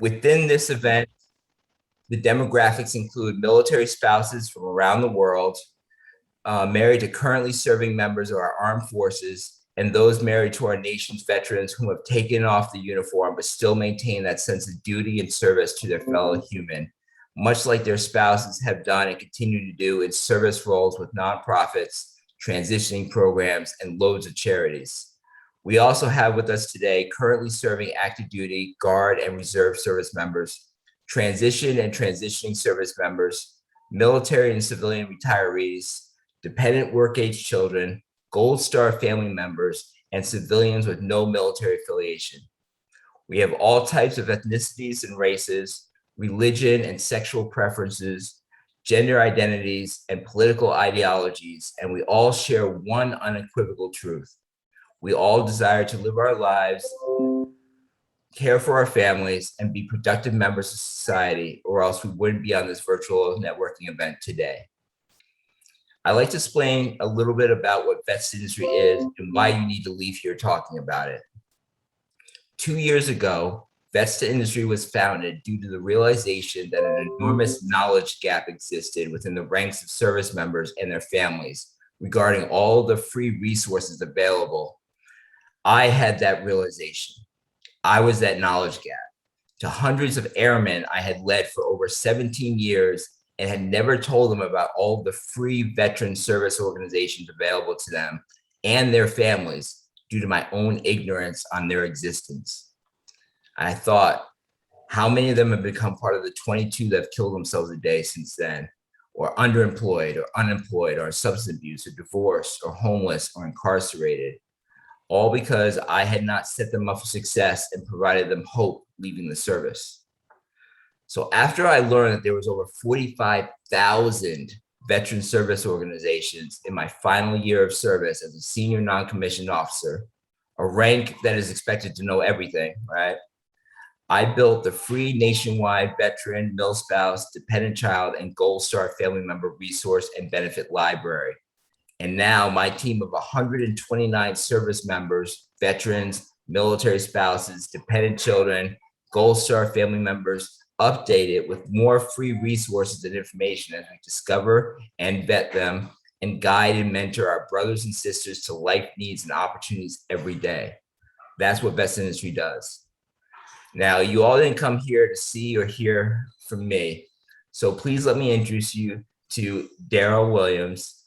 Within this event, the demographics include military spouses from around the world, married to currently serving members of our armed forces, and those married to our nation's veterans who have taken off the uniform but still maintain that sense of duty and service to their fellow human, much like their spouses have done and continue to do in service roles with nonprofits, transitioning programs, and loads of charities. We also have with us today currently serving active duty, Guard, and Reserve service members, transition and transitioning service members, military and civilian retirees, dependent work-age children, Gold Star family members, and civilians with no military affiliation. We have all types of ethnicities and races, religion and sexual preferences, gender identities, and political ideologies, and we all share one unequivocal truth. We all desire to live our lives, care for our families, and be productive members of society, or else we wouldn't be on this virtual networking event today. I'd like to explain a little bit about what Vets2industry is and why you need to leave here talking about it. 2 years ago, Vets2industry was founded due to the realization that an enormous knowledge gap existed within the ranks of service members and their families regarding all the free resources available. I had that realization. I was that knowledge gap. To hundreds of airmen I had led for over 17 years and had never told them about all the free veteran service organizations available to them and their families due to my own ignorance on their existence. I thought, how many of them have become part of the 22 that have killed themselves a day since then, or underemployed or unemployed or substance abuse or divorced or homeless or incarcerated, all because I had not set them up for success and provided them hope leaving the service. So after I learned that there was over 45,000 veteran service organizations in my final year of service as a senior non-commissioned officer, a rank that is expected to know everything, right? I built the free nationwide veteran, mil-spouse, dependent child, and Gold Star family member resource and benefit library. And now my team of 129 service members, veterans, military spouses, dependent children, Gold Star family members, update it with more free resources and information as we discover and vet them and guide and mentor our brothers and sisters to life needs and opportunities every day. That's what Vets2industry does. Now, you all didn't come here to see or hear from me. So please let me introduce you to Daryl Williams,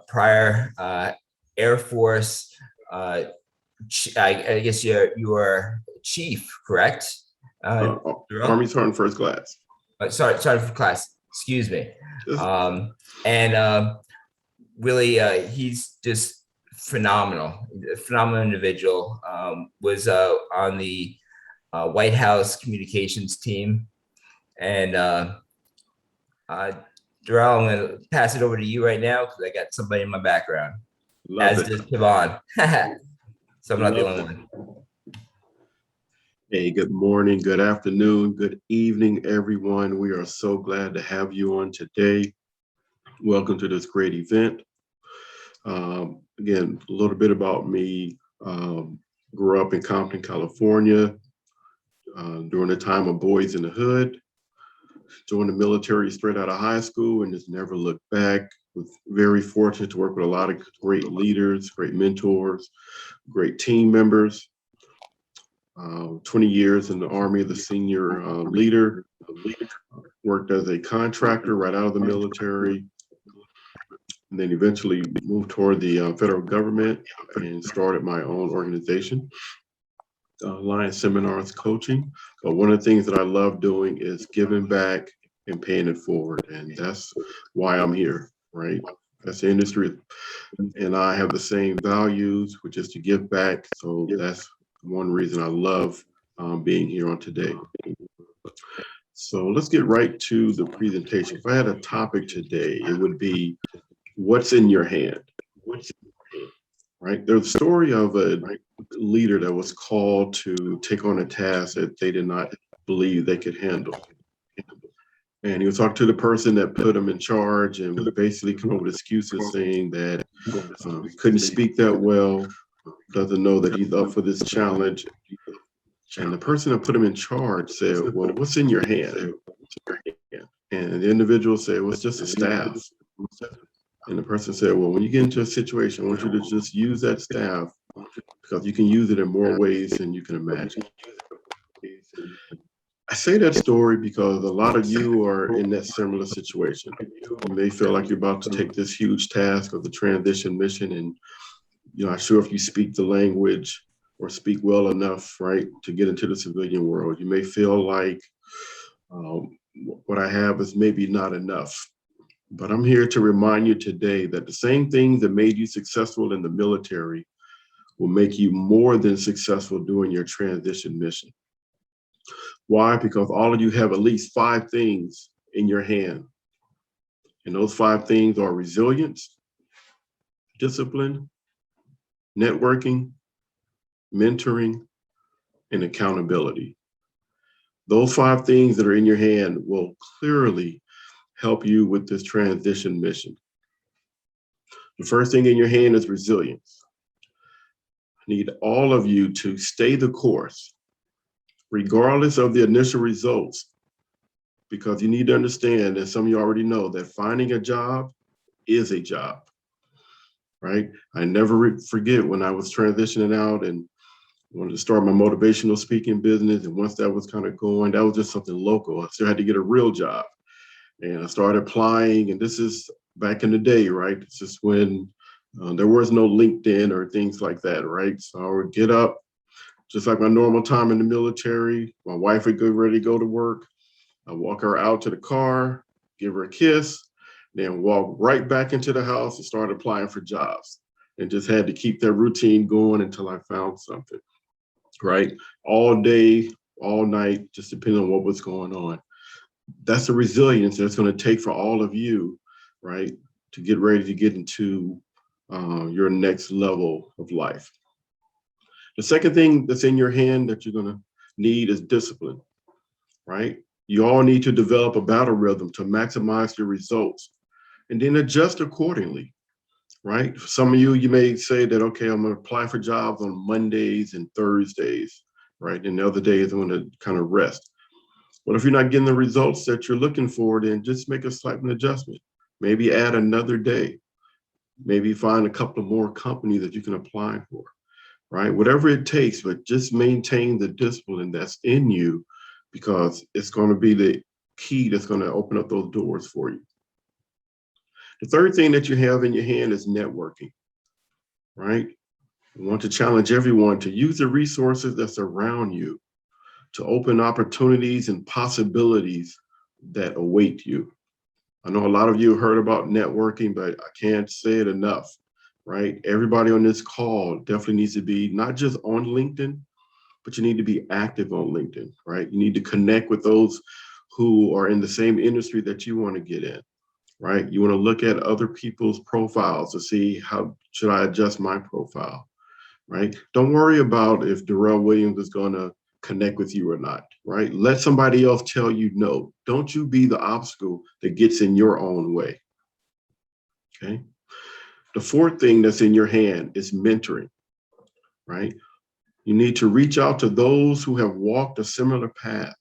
prior Air Force, I guess you are chief, correct? Army Sergeant First Class. Sorry for class, excuse me. Really, he's just phenomenal individual. Was on the White House communications team. And Darrell, I'm going to pass it over to you right now because I got somebody in my background, as does Kevon. So I'm not the only one. Hey, good morning, good afternoon, good evening, everyone. We are so glad to have you on today. Welcome to this great event. Again, a little bit about me. Grew up in Compton, California during the time of Boys in the Hood. Joined the military straight out of high school and just never looked back. Was very fortunate to work with a lot of great leaders, great mentors, great team members. 20 years in the Army, the senior leader. Worked as a contractor right out of the military. And then eventually moved toward the federal government and started my own organization, Alliance Seminars Coaching. But one of the things that I love doing is giving back and paying it forward. And that's why I'm here, right? That's the industry. And I have the same values, which is to give back. So that's one reason I love being here on today. So let's get right to the presentation. If I had a topic today, it would be what's in your hand, right? There's a story of a leader that was called to take on a task that they did not believe they could handle. And he was talking to the person that put him in charge and would basically come up with excuses saying that he couldn't speak that well, doesn't know that he's up for this challenge, And the person that put him in charge said, well, what's in your hand? And the individual said, well, it's just a staff. And the person said, well, when you get into a situation, I want you to just use that staff because you can use it in more ways than you can imagine. I say that story because a lot of you are in that similar situation. You may feel like you're about to take this huge task of the transition mission, and you're not sure if you speak the language or speak well enough, right, to get into the civilian world. You may feel like what I have is maybe not enough. But I'm here to remind you today that the same things that made you successful in the military will make you more than successful doing your transition mission. Why? Because all of you have at least 5 things in your hand. And those 5 things are resilience, discipline, networking, mentoring, and accountability. Those 5 things that are in your hand will clearly help you with this transition mission. The first thing in your hand is resilience. I need all of you to stay the course, regardless of the initial results, because you need to understand, and some of you already know, that finding a job is a job, right? I never forget when I was transitioning out and wanted to start my motivational speaking business. And once that was kind of going, that was just something local. I still had to get a real job. And I started applying, and this is back in the day, right? It's just when there was no LinkedIn or things like that, right? So I would get up, just like my normal time in the military. My wife would get ready to go to work. I'd walk her out to the car, give her a kiss, then walk right back into the house and start applying for jobs. And just had to keep that routine going until I found something, right? All day, all night, just depending on what was going on. That's the resilience that it's going to take for all of you, right, to get ready to get into your next level of life. The second thing that's in your hand that you're going to need is discipline, right? You all need to develop a battle rhythm to maximize your results and then adjust accordingly, right? For some of you, you may say that, okay, I'm going to apply for jobs on Mondays and Thursdays, right? And the other days I'm going to kind of rest. But if you're not getting the results that you're looking for, then just make a slight adjustment. Maybe add another day. Maybe find a couple of more companies that you can apply for, right? Whatever it takes, but just maintain the discipline that's in you, because it's going to be the key that's going to open up those doors for you. The third thing that you have in your hand is networking, right? I want to challenge everyone to use the resources that's around you to open opportunities and possibilities that await you. I know a lot of you heard about networking, but I can't say it enough, right? Everybody on this call definitely needs to be not just on LinkedIn, but you need to be active on LinkedIn, right? You need to connect with those who are in the same industry that you want to get in, right? You want to look at other people's profiles to see how should I adjust my profile, right? Don't worry about if Darrell Williams is going to connect with you or not, right? Let somebody else tell you no. Don't you be the obstacle that gets in your own way, okay? The fourth thing that's in your hand is mentoring, right? You need to reach out to those who have walked a similar path,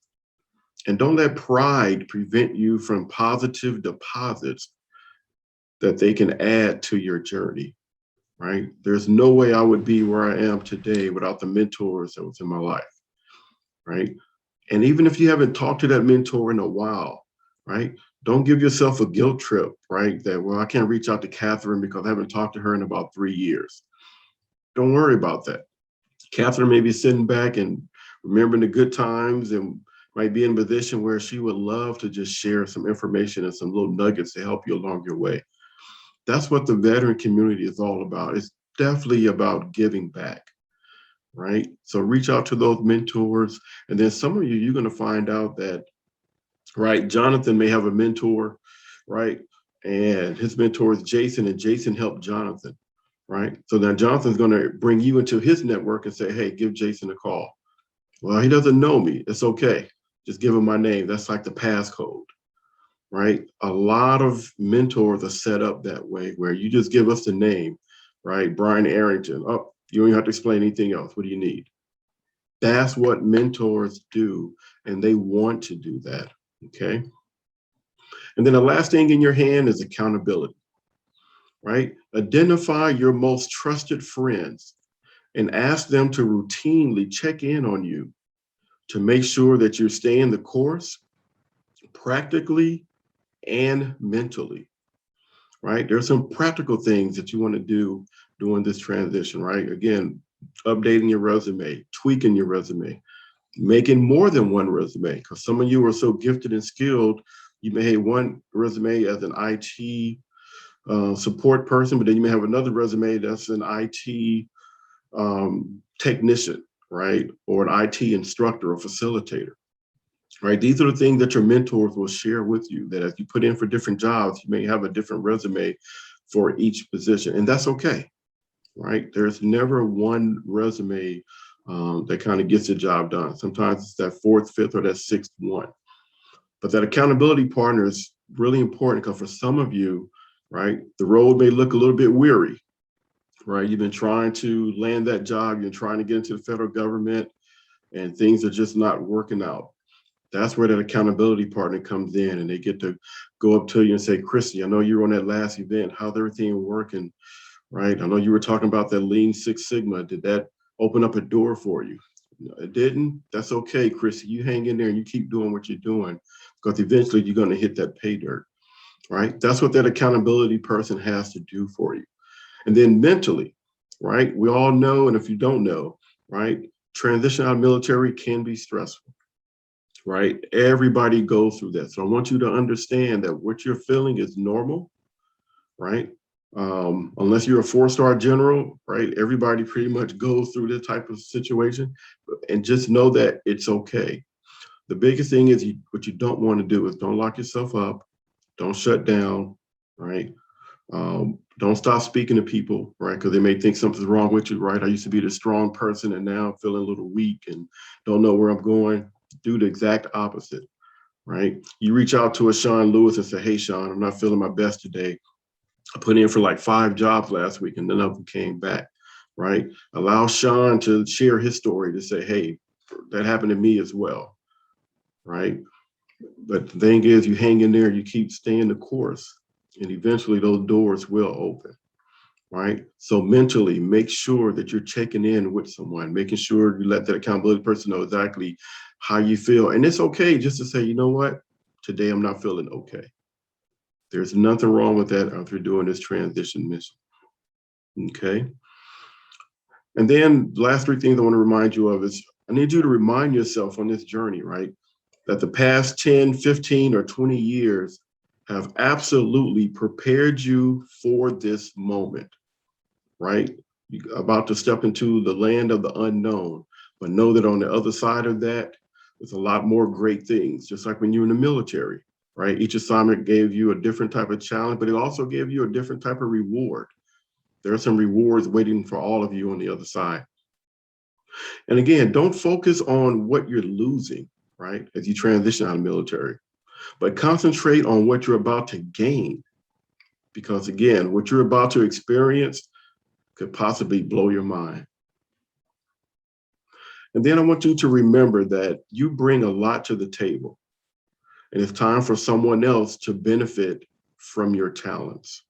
and don't let pride prevent you from positive deposits that they can add to your journey, right? There's no way I would be where I am today without the mentors that was in my life, right? And even if you haven't talked to that mentor in a while, right? Don't give yourself a guilt trip, right? That, well, I can't reach out to Catherine because I haven't talked to her in about 3 years. Don't worry about that. Catherine may be sitting back and remembering the good times and might be in a position where she would love to just share some information and some little nuggets to help you along your way. That's what the veteran community is all about. It's definitely about giving back, right? So reach out to those mentors. And then some of you, you're going to find out that, right, Jonathan may have a mentor, right? And his mentor is Jason, and Jason helped Jonathan, right? So now Jonathan's going to bring you into his network and say, hey, give Jason a call. Well, he doesn't know me. It's okay. Just give him my name. That's like the passcode, right? A lot of mentors are set up that way, where you just give us the name, right? Brian Arrington. Oh, you don't have to explain anything else. What do you need? That's what mentors do, and they want to do that, okay? And then the last thing in your hand is accountability, right? Identify your most trusted friends and ask them to routinely check in on you to make sure that you're staying the course practically and mentally, right? There's some practical things that you want to do during this transition, right? Again, updating your resume, tweaking your resume, making more than one resume, because some of you are so gifted and skilled. You may have one resume as an IT support person, but then you may have another resume that's an IT technician, right? Or an IT instructor or facilitator, right? These are the things that your mentors will share with you, that as you put in for different jobs, you may have a different resume for each position, and that's okay, right? There's never one resume that kind of gets the job done. Sometimes it's that fourth, fifth, or that sixth one. But that accountability partner is really important because for some of you, right, the road may look a little bit weary, right? You've been trying to land that job, you're trying to get into the federal government, and things are just not working out. That's where that accountability partner comes in, and they get to go up to you and say, Christy, I know you were on that last event. How's everything working, right? I know you were talking about that Lean Six Sigma. Did that open up a door for you? No, it didn't. That's okay, Christy. You hang in there and you keep doing what you're doing, because eventually you're going to hit that pay dirt, right? That's what that accountability person has to do for you. And then mentally, right? We all know, and if you don't know, right, transition out of military can be stressful, right? Everybody goes through that. So I want you to understand that what you're feeling is normal, right? Unless you're a four-star general, right? Everybody pretty much goes through this type of situation, and just know that it's okay. The biggest thing is what you don't want to do is don't lock yourself up, don't shut down, right? Don't stop speaking to people, right? Because they may think something's wrong with you, right? I used to be the strong person and now I'm feeling a little weak and don't know where I'm going. Do the exact opposite, right? You reach out to a Sean Lewis and say, hey, Sean, I'm not feeling my best today. I put in for like 5 jobs last week and none of them came back, right? Allow Sean to share his story, to say, hey, that happened to me as well, right? But the thing is, you hang in there, you keep staying the course, and eventually those doors will open, right? So mentally, make sure that you're checking in with someone, making sure you let that accountability person know exactly how you feel. And it's okay just to say, you know what, today I'm not feeling okay. There's nothing wrong with that if you're doing this transition mission, okay? And then the last 3 things I want to remind you of is, I need you to remind yourself on this journey, right, that the past 10, 15, or 20 years have absolutely prepared you for this moment, right? You're about to step into the land of the unknown, but know that on the other side of that, there's a lot more great things, just like when you're in the military, right? Each assignment gave you a different type of challenge, but it also gave you a different type of reward. There are some rewards waiting for all of you on the other side. And again, don't focus on what you're losing, right, as you transition out of the military, but concentrate on what you're about to gain. Because again, what you're about to experience could possibly blow your mind. And then I want you to remember that you bring a lot to the table, and it's time for someone else to benefit from your talents.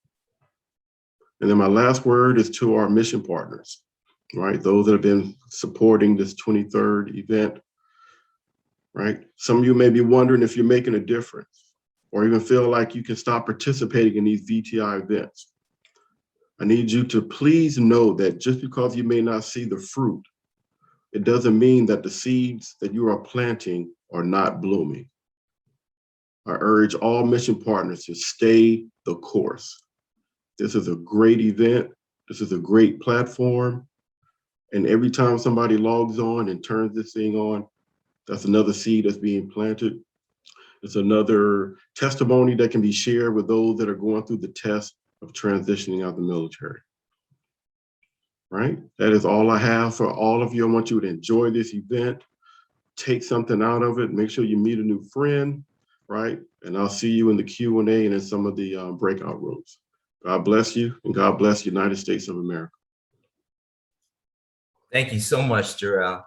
And then my last word is to our mission partners, right? Those that have been supporting this 23rd event, right? Some of you may be wondering if you're making a difference or even feel like you can stop participating in these VTI events. I need you to please know that just because you may not see the fruit, it doesn't mean that the seeds that you are planting are not blooming. I urge all mission partners to stay the course. This is a great event. This is a great platform. And every time somebody logs on and turns this thing on, that's another seed that's being planted. It's another testimony that can be shared with those that are going through the test of transitioning out of the military, right? That is all I have for all of you. I want you to enjoy this event, take something out of it, make sure you meet a new friend, right? And I'll see you in the Q&A and in some of the breakout rooms. God bless you, and God bless the United States of America. Thank you so much, Jarrell.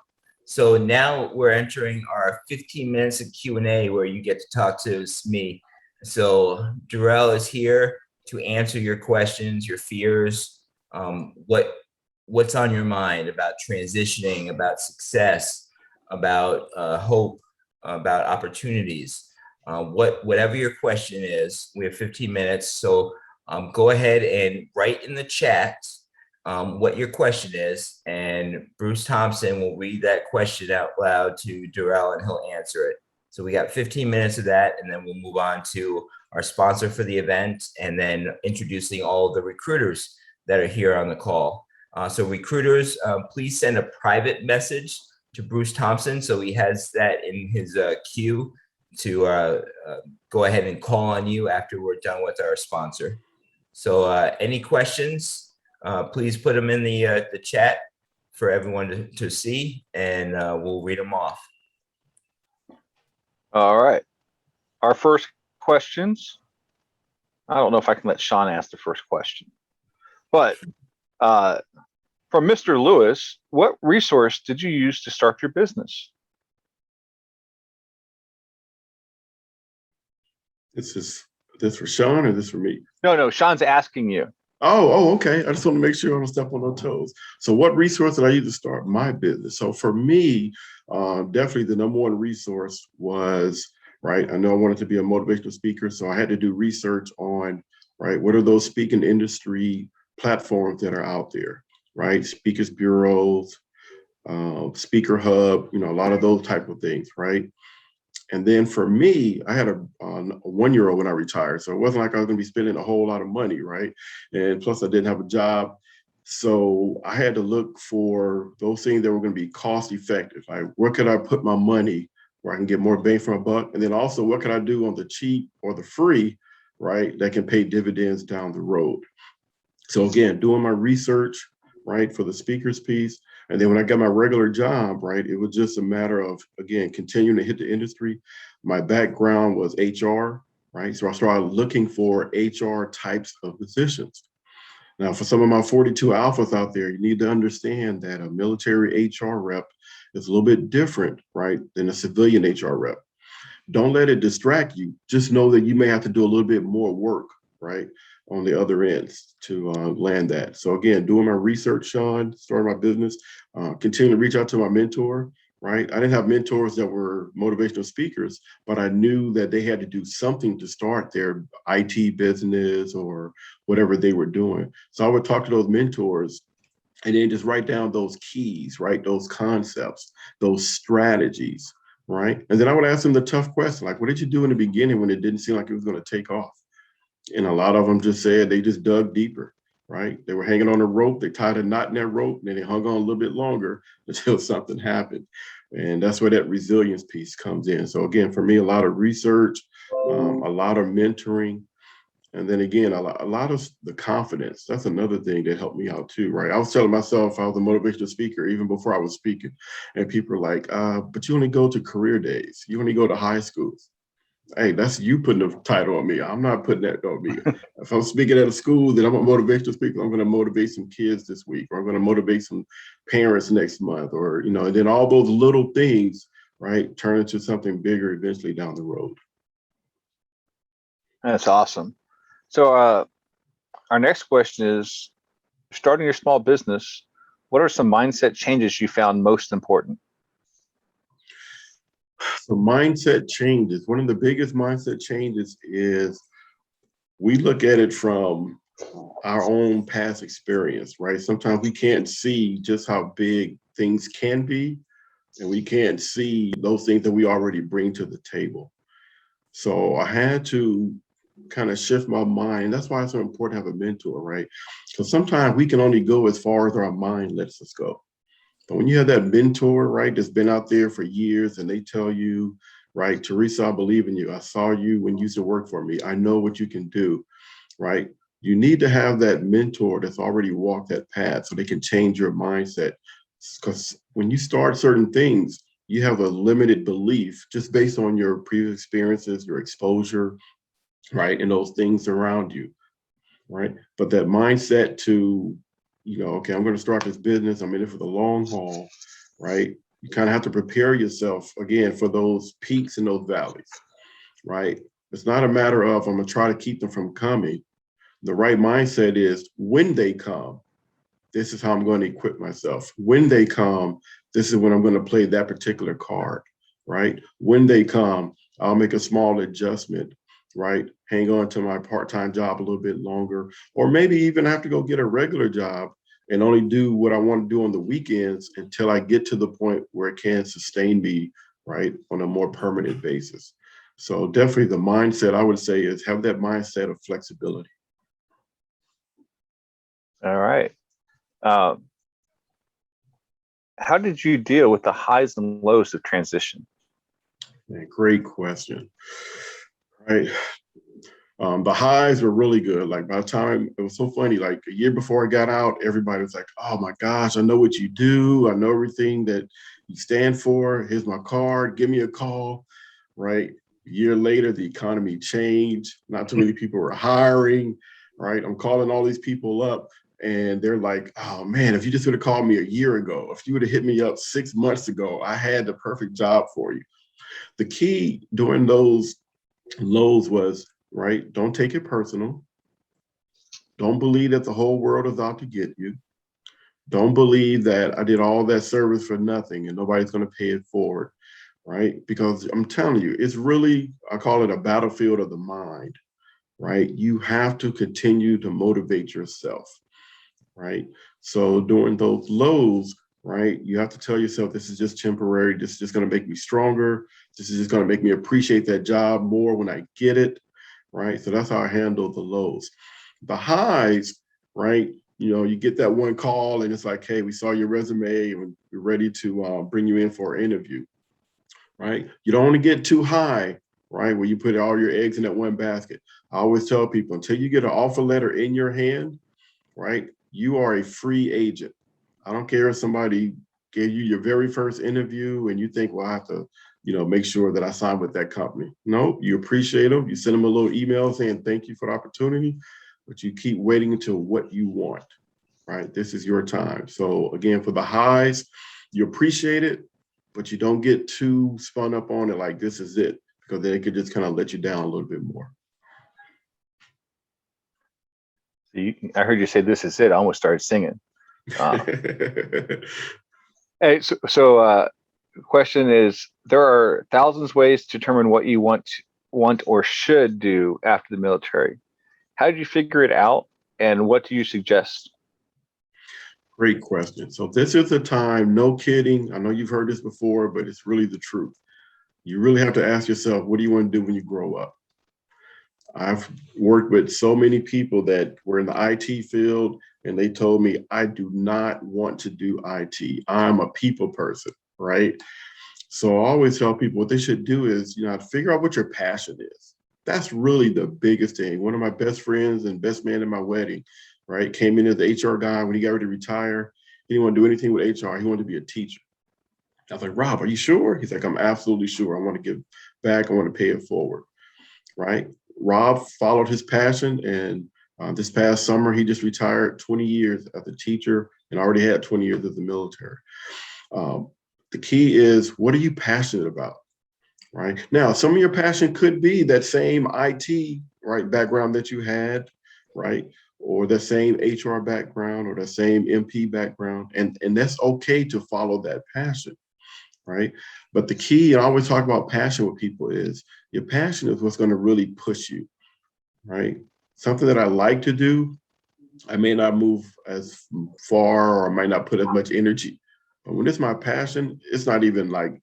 So now we're entering our 15 minutes of Q&A where you get to talk to me. So Darrell is here to answer your questions, your fears, what's on your mind about transitioning, about success, about hope, about opportunities. Whatever your question is, we have 15 minutes. So go ahead and write in the chat what your question is, and Bruce Thompson will read that question out loud to Darrell and he'll answer it. So we got 15 minutes of that, and then we'll move on to our sponsor for the event and then introducing all the recruiters that are here on the call. So recruiters, please send a private message to Bruce Thompson so he has that in his queue to go ahead and call on you after we're done with our sponsor. So any questions, please put them in the chat for everyone to see, and we'll read them off. All right. Our first questions. I don't know if I can let Sean ask the first question, but from Mr. Lewis, what resource did you use to start your business? This for Sean or this for me? No, Sean's asking you. Oh, okay. I just want to make sure I don't step on no toes. So what resource did I use to start my business? So for me, definitely the number one resource was, right, I know I wanted to be a motivational speaker, so I had to do research on, right, what are those speaking industry platforms that are out there, right? Speakers bureaus, Speaker Hub, a lot of those type of things, right? And then for me, I had a 1-year-old when I retired. So it wasn't like I was going to be spending a whole lot of money, right? And plus I didn't have a job. So I had to look for those things that were going to be cost effective. Like, where could I put my money where I can get more bang for my buck? And then also, what can I do on the cheap or the free, right, that can pay dividends down the road? So again, doing my research, right, for the speakers piece. And then when I got my regular job, right, it was just a matter of, again, continuing to hit the industry. My background was HR, right? So I started looking for HR types of positions. Now, for some of my 42 alphas out there, you need to understand that a military HR rep is a little bit different, right, than a civilian HR rep. Don't let it distract you. Just know that you may have to do a little bit more work, right, on the other ends to land that. So again, doing my research, Sean, starting my business, continue to reach out to my mentor, right? I didn't have mentors that were motivational speakers, but I knew that they had to do something to start their IT business or whatever they were doing. So I would talk to those mentors and then just write down those keys, right? Those concepts, those strategies, right? And then I would ask them the tough question, like, what did you do in the beginning when it didn't seem like it was going to take off? And a lot of them just said they just dug deeper, right? They were hanging on a rope, they tied a knot in that rope, and then they hung on a little bit longer until something happened. And that's where that resilience piece comes in. So again, for me, a lot of research, a lot of mentoring, and then again, a lot of the confidence. That's another thing that helped me out too, right? I was telling myself I was a motivational speaker even before I was speaking. And people are like, but you only go to career days. You only go to high schools. Hey, that's you putting the title on me. I'm not putting that on me. If I'm speaking at a school, then I'm a motivational speaker. I'm going to motivate some kids this week, or I'm going to motivate some parents next month, or, and then all those little things, right, turn into something bigger eventually down the road. That's awesome. So our next question is, starting your small business, what are some mindset changes you found most important? So mindset changes. One of the biggest mindset changes is we look at it from our own past experience, right? Sometimes we can't see just how big things can be, and we can't see those things that we already bring to the table. So I had to kind of shift my mind. That's why it's so important to have a mentor, right? Because sometimes we can only go as far as our mind lets us go. But when you have that mentor, right, that's been out there for years and they tell you, right, Teresa, I believe in you. I saw you when you used to work for me. I know what you can do, right? You need to have that mentor that's already walked that path so they can change your mindset. Because when you start certain things, you have a limited belief just based on your previous experiences, your exposure, right, and those things around you, right? But that mindset to, okay, I'm going to start this business. I'm in it for the long haul, right? you kind of have to prepare yourself again for those peaks and those valleys, right? It's not a matter of I'm gonna try to keep them from coming. The right mindset is when they come, this is how I'm going to equip myself. When they come, this is when I'm going to play that particular card, right? When they come, I'll make a small adjustment, right? Hang on to my part-time job a little bit longer, or maybe even have to go get a regular job and only do what I want to do on the weekends until I get to the point where it can sustain me, right, on a more permanent basis. So definitely the mindset I would say is have that mindset of flexibility. All right. How did you deal with the highs and lows of transition? Man, great question. Right. The highs were really good. Like by the time it was so funny, like a year before I got out, everybody was like, oh my gosh, I know what you do. I know everything that you stand for. Here's my card. Give me a call. Right. A year later, the economy changed. Not too many people were hiring. Right. I'm calling all these people up and they're like, oh man, if you just would have called me a year ago, if you would have hit me up 6 months ago, I had the perfect job for you. The key during those lows was, right, don't take it personal. Don't believe that the whole world is out to get you. Don't believe that I did all that service for nothing and nobody's going to pay it forward, right? Because I'm telling you, it's really, I call it a battlefield of the mind, right? You have to continue to motivate yourself, right? So during those lows, right, you have to tell yourself this is just temporary. This is just going to make me stronger. This is just going to make me appreciate that job more when I get it, right? So that's how I handle the lows. The highs, right? You know, you get that one call and it's like, hey, we saw your resume and we're ready to bring you in for an interview, right? You don't want to get too high, right? Where you put all your eggs in that one basket. I always tell people until you get an offer letter in your hand, right? You are a free agent. I don't care if somebody gave you your very first interview and you think, well, I have to, make sure that I sign with that company. No, you appreciate them. You send them a little email saying, thank you for the opportunity, but you keep waiting until what you want, right? This is your time. So again, for the highs, you appreciate it, but you don't get too spun up on it like this is it, because then it could just kind of let you down a little bit more. I heard you say this is it. I almost started singing. Hey, so the question is, there are thousands of ways to determine what you want or should do after the military. How did you figure it out, and what do you suggest? Great question. So this is the time, no kidding. I know you've heard this before, but it's really the truth. You really have to ask yourself, what do you want to do when you grow up? I've worked with so many people that were in the IT field, and they told me, I do not want to do IT. I'm a people person, right? So I always tell people what they should do is, figure out what your passion is. That's really the biggest thing. One of my best friends and best man at my wedding, right, came in as the HR guy when he got ready to retire. He didn't want to do anything with HR. He wanted to be a teacher. I was like, Rob, are you sure? He's like, I'm absolutely sure. I want to give back. I want to pay it forward, right? Rob followed his passion, and this past summer, he just retired 20 years as a teacher and already had 20 years as the military. The key is, what are you passionate about, right? Now, some of your passion could be that same IT, right, background that you had, right? Or the same HR background or the same MP background. And that's okay to follow that passion, right? But the key, and I always talk about passion with people, is your passion is what's going to really push you, right? Something that I like to do, I may not move as far or I might not put as much energy. But when it's my passion, it's not even like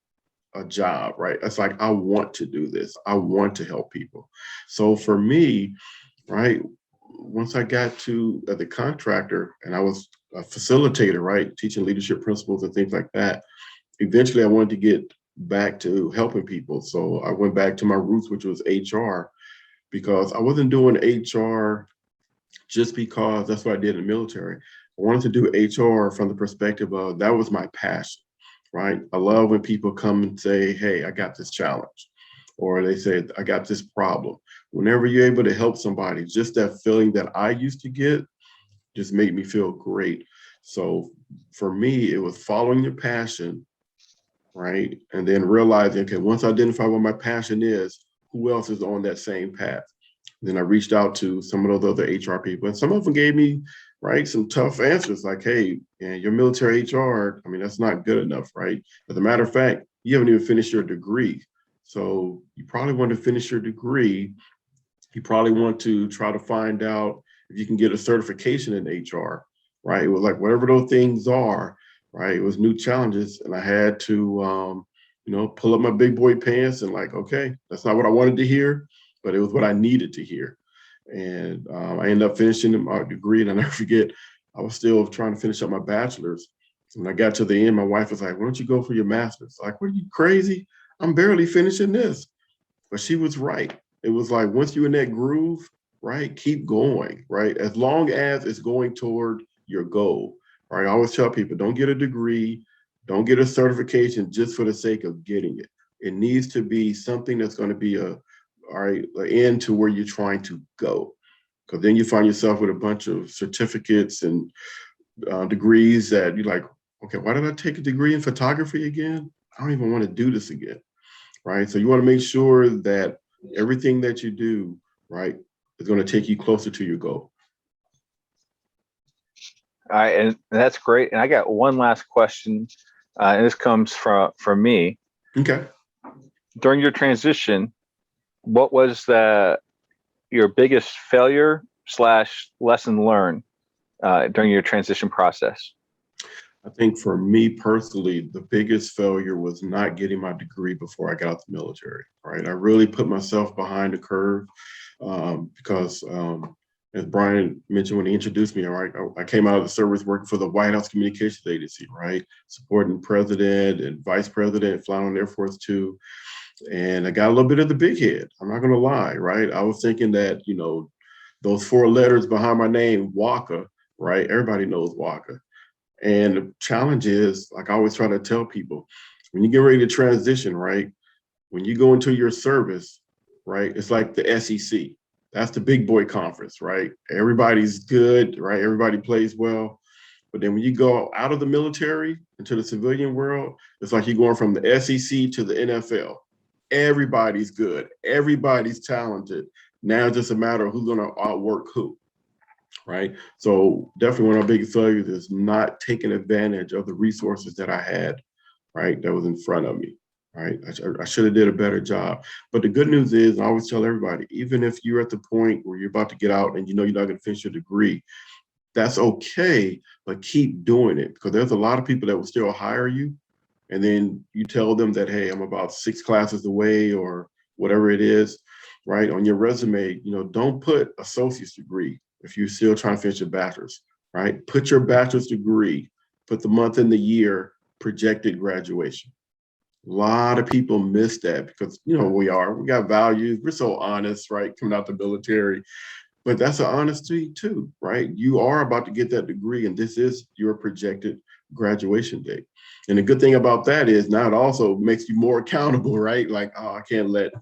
a job, right? It's like, I want to do this. I want to help people. So for me, right, once I got to the contractor and I was a facilitator, right, teaching leadership principles and things like that, eventually I wanted to get back to helping people. So I went back to my roots, which was HR, because I wasn't doing HR just because that's what I did in the military. I wanted to do HR from the perspective of that was my passion, right? I love when people come and say, hey, I got this challenge, or they say, I got this problem. Whenever you're able to help somebody, just that feeling that I used to get just made me feel great. So for me, it was following your passion, right? And then realizing, okay, once I identify what my passion is, who else is on that same path? Then I reached out to some of those other HR people, and some of them gave me, right, some tough answers like, hey, man, your military HR, I mean, that's not good enough, right? As a matter of fact, you haven't even finished your degree. So you probably want to finish your degree. You probably want to try to find out if you can get a certification in HR, right? It was like whatever those things are, right? It was new challenges, and I had to, pull up my big boy pants and like, okay, that's not what I wanted to hear, but it was what I needed to hear. And I ended up finishing my degree, and I never forget, I was still trying to finish up my bachelor's. When I got to the end, my wife was like, "Why don't you go for your master's?" Like, what are you crazy? I'm barely finishing this. But she was right. It was like once you're in that groove, right, keep going, right? As long as it's going toward your goal, right? I always tell people, don't get a degree, don't get a certification just for the sake of getting it. It needs to be something that's going to be an end to where you're trying to go. Because then you find yourself with a bunch of certificates and degrees that you're like, okay, why did I take a degree in photography again? I don't even want to do this again, right? So you want to make sure that everything that you do, right, is going to take you closer to your goal. All right, and that's great. And I got one last question, and this comes from me. Okay. During your transition, what was your biggest failure / lesson learned during your transition process? I think for me personally, the biggest failure was not getting my degree before I got out the military, right? I really put myself behind the curve because, as Brian mentioned when he introduced me, right, I came out of the service working for the White House Communications Agency, right? Supporting president and vice president, flying on Air Force Two. And I got a little bit of the big head. I'm not going to lie, right? I was thinking that, those 4 letters behind my name, Waka, right? Everybody knows Waka. And the challenge is, like I always try to tell people, when you get ready to transition, right? When you go into your service, right? It's like the SEC. That's the big boy conference, right? Everybody's good, right? Everybody plays well. But then when you go out of the military into the civilian world, it's like you're going from the SEC to the NFL. Everybody's good. Everybody's talented. Now it's just a matter of who's going to outwork who, right? So definitely one of our biggest failures is not taking advantage of the resources that I had, right, that was in front of me, right? I should have did a better job. But the good news is, I always tell everybody, even if you're at the point where you're about to get out and you know you're not going to finish your degree, that's okay, but keep doing it, because there's a lot of people that will still hire you. And then you tell them that, hey, I'm about 6 classes away or whatever it is, right? On your resume, don't put associate's degree if you're still trying to finish your bachelor's, right? Put your bachelor's degree, put the month and the year, projected graduation. A lot of people miss that because, we got values. We're so honest, right? Coming out the military. But that's an honesty too, right? You are about to get that degree, and this is your projected graduation date. And the good thing about that is now it also makes you more accountable, right? Like, oh, I can't let,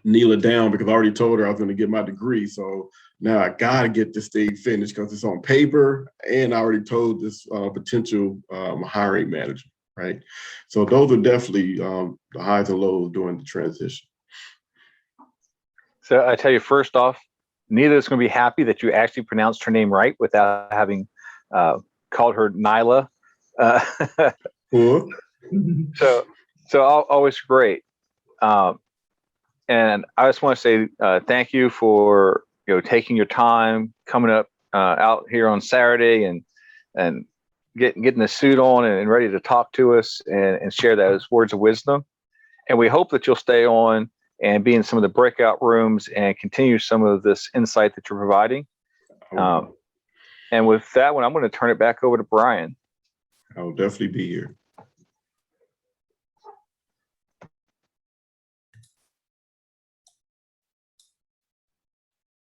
Neela down because I already told her I was going to get my degree. So now I got to get this thing finished because it's on paper, and I already told this potential hiring manager, right? So those are definitely the highs and lows during the transition. So I tell you, first off, Neela is going to be happy that you actually pronounced her name right without having called her Nyla. Cool. So always great. And I just want to say thank you for taking your time, coming up out here on Saturday and getting the suit on and ready to talk to us and share those words of wisdom. And we hope that you'll stay on and be in some of the breakout rooms and continue some of this insight that you're providing. And with that one, I'm going to turn it back over to Brian. I will definitely be here.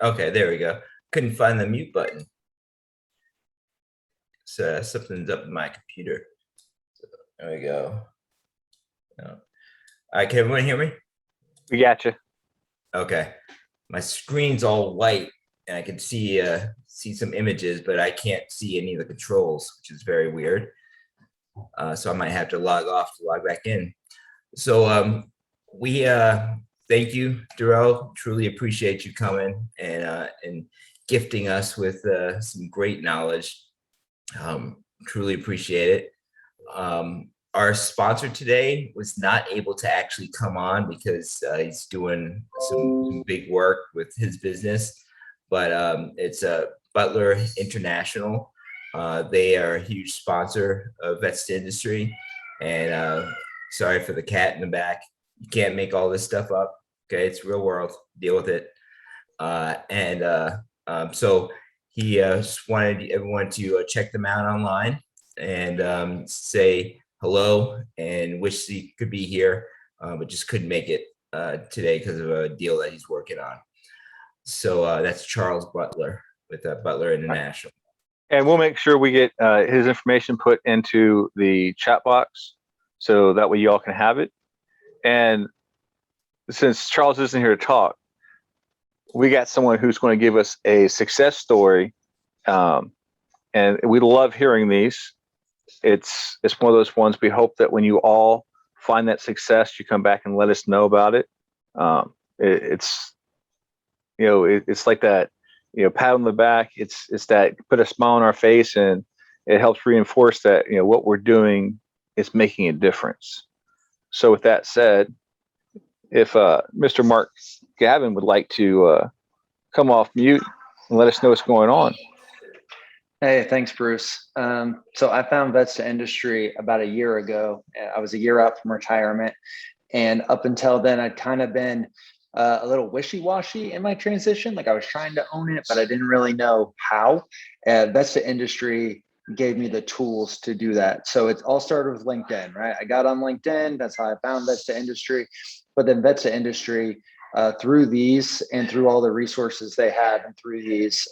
Okay, there we go. Couldn't find the mute button. So something's up in my computer. So there we go. All right, can everyone hear me? We got you. Okay. My screen's all white and I can see some images, but I can't see any of the controls, which is very weird. So I might have to log off to log back in. So we thank you, Darrell. Truly appreciate you coming and gifting us with some great knowledge. Truly appreciate it. Our sponsor today was not able to actually come on because he's doing some big work with his business, but it's Butler International. They are a huge sponsor of Vets2industry, and sorry for the cat in the back. You can't make all this stuff up. Okay, it's real world. Deal with it. So he just wanted everyone to check them out online and say hello and wish he could be here, but just couldn't make it today because of a deal that he's working on. So that's Charles Butler with Butler International. And we'll make sure we get his information put into the chat box so that way you all can have it. And since Charles isn't here to talk, we got someone who's going to give us a success story. And we love hearing these. It's one of those ones we hope that when you all find that success, you come back and let us know about it. It's like that, pat on the back. It's that put a smile on our face, and it helps reinforce that, what we're doing is making a difference. So with that said, if Mr. Mark Gavin would like to come off mute and let us know what's going on. Hey, thanks, Bruce. So I found Vets2industry about a year ago. I was a year out from retirement. And up until then, I'd kind of been a little wishy-washy in my transition. Like I was trying to own it, but I didn't really know how. Vets2industry gave me the tools to do that. So it all started with LinkedIn, right? I got on LinkedIn. That's how I found Vets2industry. But then Vets2industry, through these and through all the resources they have and through these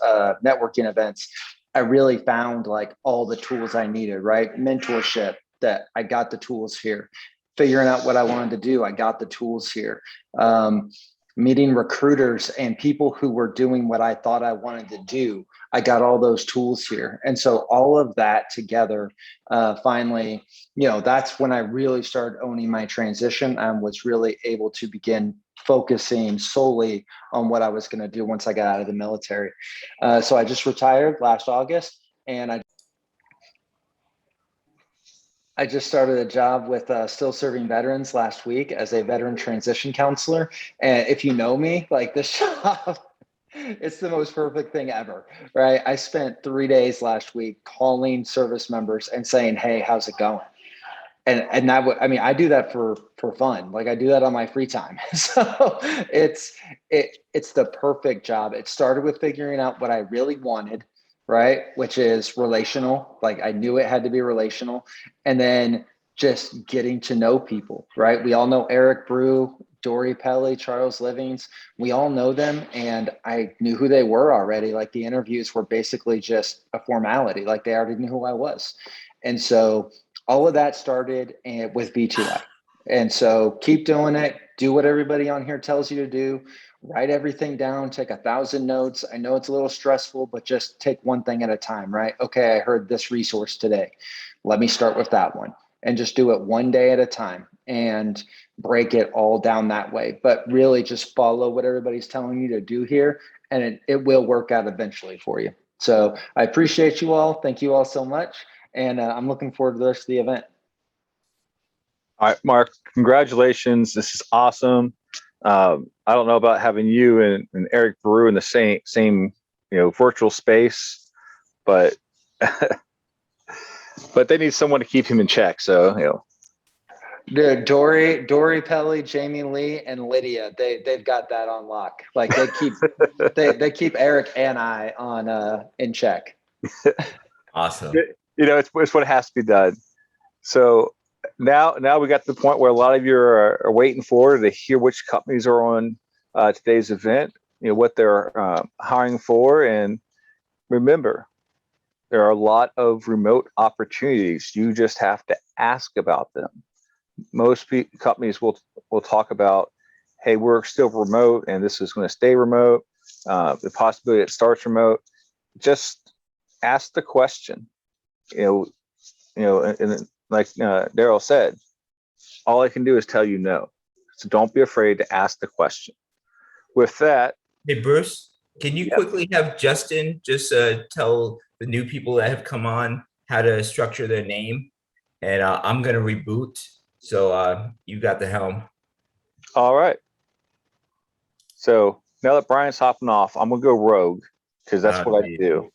networking events, I really found like all the tools I needed, right? Mentorship, that I got the tools here. Figuring out what I wanted to do, I got the tools here. Meeting recruiters and people who were doing what I thought I wanted to do, I got all those tools here. And so all of that together, finally, that's when I really started owning my transition and was really able to begin focusing solely on what I was going to do once I got out of the military. So I just retired last August, and I just started a job with Still Serving Veterans last week as a veteran transition counselor. And if you know me, like this job, it's the most perfect thing ever, right? I spent 3 days last week calling service members and saying, hey, how's it going? And that would, I do that for fun. Like I do that on my free time. So it's the perfect job. It started with figuring out what I really wanted, right? Which is relational. Like I knew it had to be relational. And then just getting to know people, right? We all know Eric Brew, Dory Pelly, Charles Livings. We all know them. And I knew who they were already. Like the interviews were basically just a formality. Like they already knew who I was. And so all of that started with V2I. And so keep doing it. Do what everybody on here tells you to do. Write everything down. Take 1,000 notes. I know it's a little stressful, but just take one thing at a time, right? Okay, I heard this resource today. Let me start with that one. And just do it one day at a time and break it all down that way. But really just follow what everybody's telling you to do here, and it will work out eventually for you. So I appreciate you all. Thank you all so much. And I'm looking forward to the rest of the event. All right, Mark, congratulations. This is awesome. I don't know about having you and Eric Brew in the same virtual space, but but they need someone to keep him in check. So, Dory Pelly, Jamie Lee, and Lydia, they've got that on lock. Like they keep they keep Eric and I on in check. Awesome. It's what has to be done. So now we got to the point where a lot of you are waiting to hear which companies are on today's event, what they're hiring for. And remember, there are a lot of remote opportunities. You just have to ask about them. Most companies will talk about, hey, we're still remote and this is going to stay remote. The possibility it starts remote. Just ask the question. And like Daryl said, all I can do is tell you no. So don't be afraid to ask the question. With that, Hey, Bruce, can you Yep. quickly have Justin just tell the new people that have come on how to structure their name? And I'm going to reboot. So you got the helm. all right. So now that Brian's hopping off, I'm gonna go rogue because that's what I Geez. do.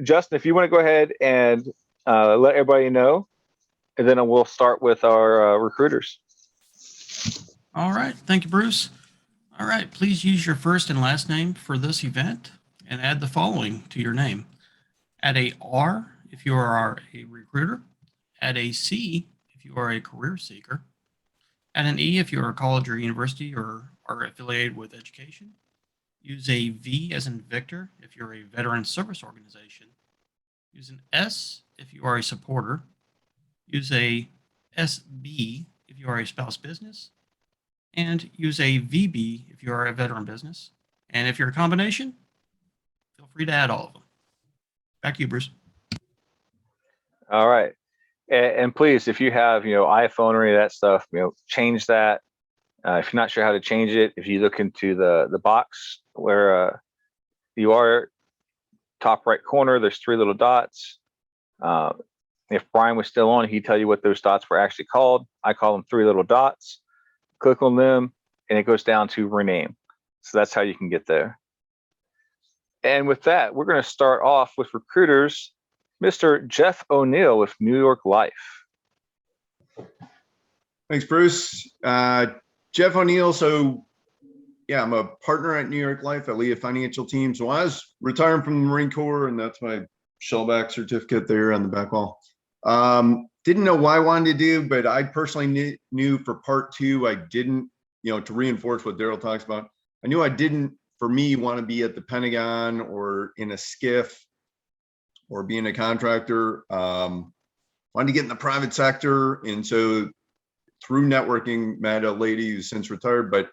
Justin, if you want to go ahead and let everybody know, and then we'll start with our recruiters. All right. Thank you, Bruce. All right. Please use your first and last name for this event and add the following to your name. Add a R if you are a recruiter. Add a C if you are a career seeker. Add an E if you are a college or university or are affiliated with education. Use a V as in Victor if you're a veteran service organization. Use an S if you are a supporter. Use a SB if you are a spouse business. And use a VB if you are a veteran business. And if you're a combination, feel free to add all of them. Back to you, Bruce. All right, and please, if you have iPhone or any of that stuff, change that. If you're not sure how to change it, if you look into the box where you are, top right corner, there's 3 little dots. If Brian was still on, he'd tell you what those dots were actually called. I call them 3 little dots. Click on them, and it goes down to rename. So that's how you can get there. And with that, we're going to start off with recruiters, Mr. Jeff O'Neill with New York Life. Thanks, Bruce. Jeff O'Neill. So, yeah, I'm a partner at New York Life at Leah Financial Team. So I was retiring from the Marine Corps, and that's my shellback certificate there on the back wall. Didn't know why I wanted to do, but I personally knew for part 2, I didn't, to reinforce what Daryl talks about, I knew I didn't, for me, want to be at the Pentagon or in a SCIF or being a contractor. Wanted to get in the private sector. And so through networking, met a lady who's since retired, but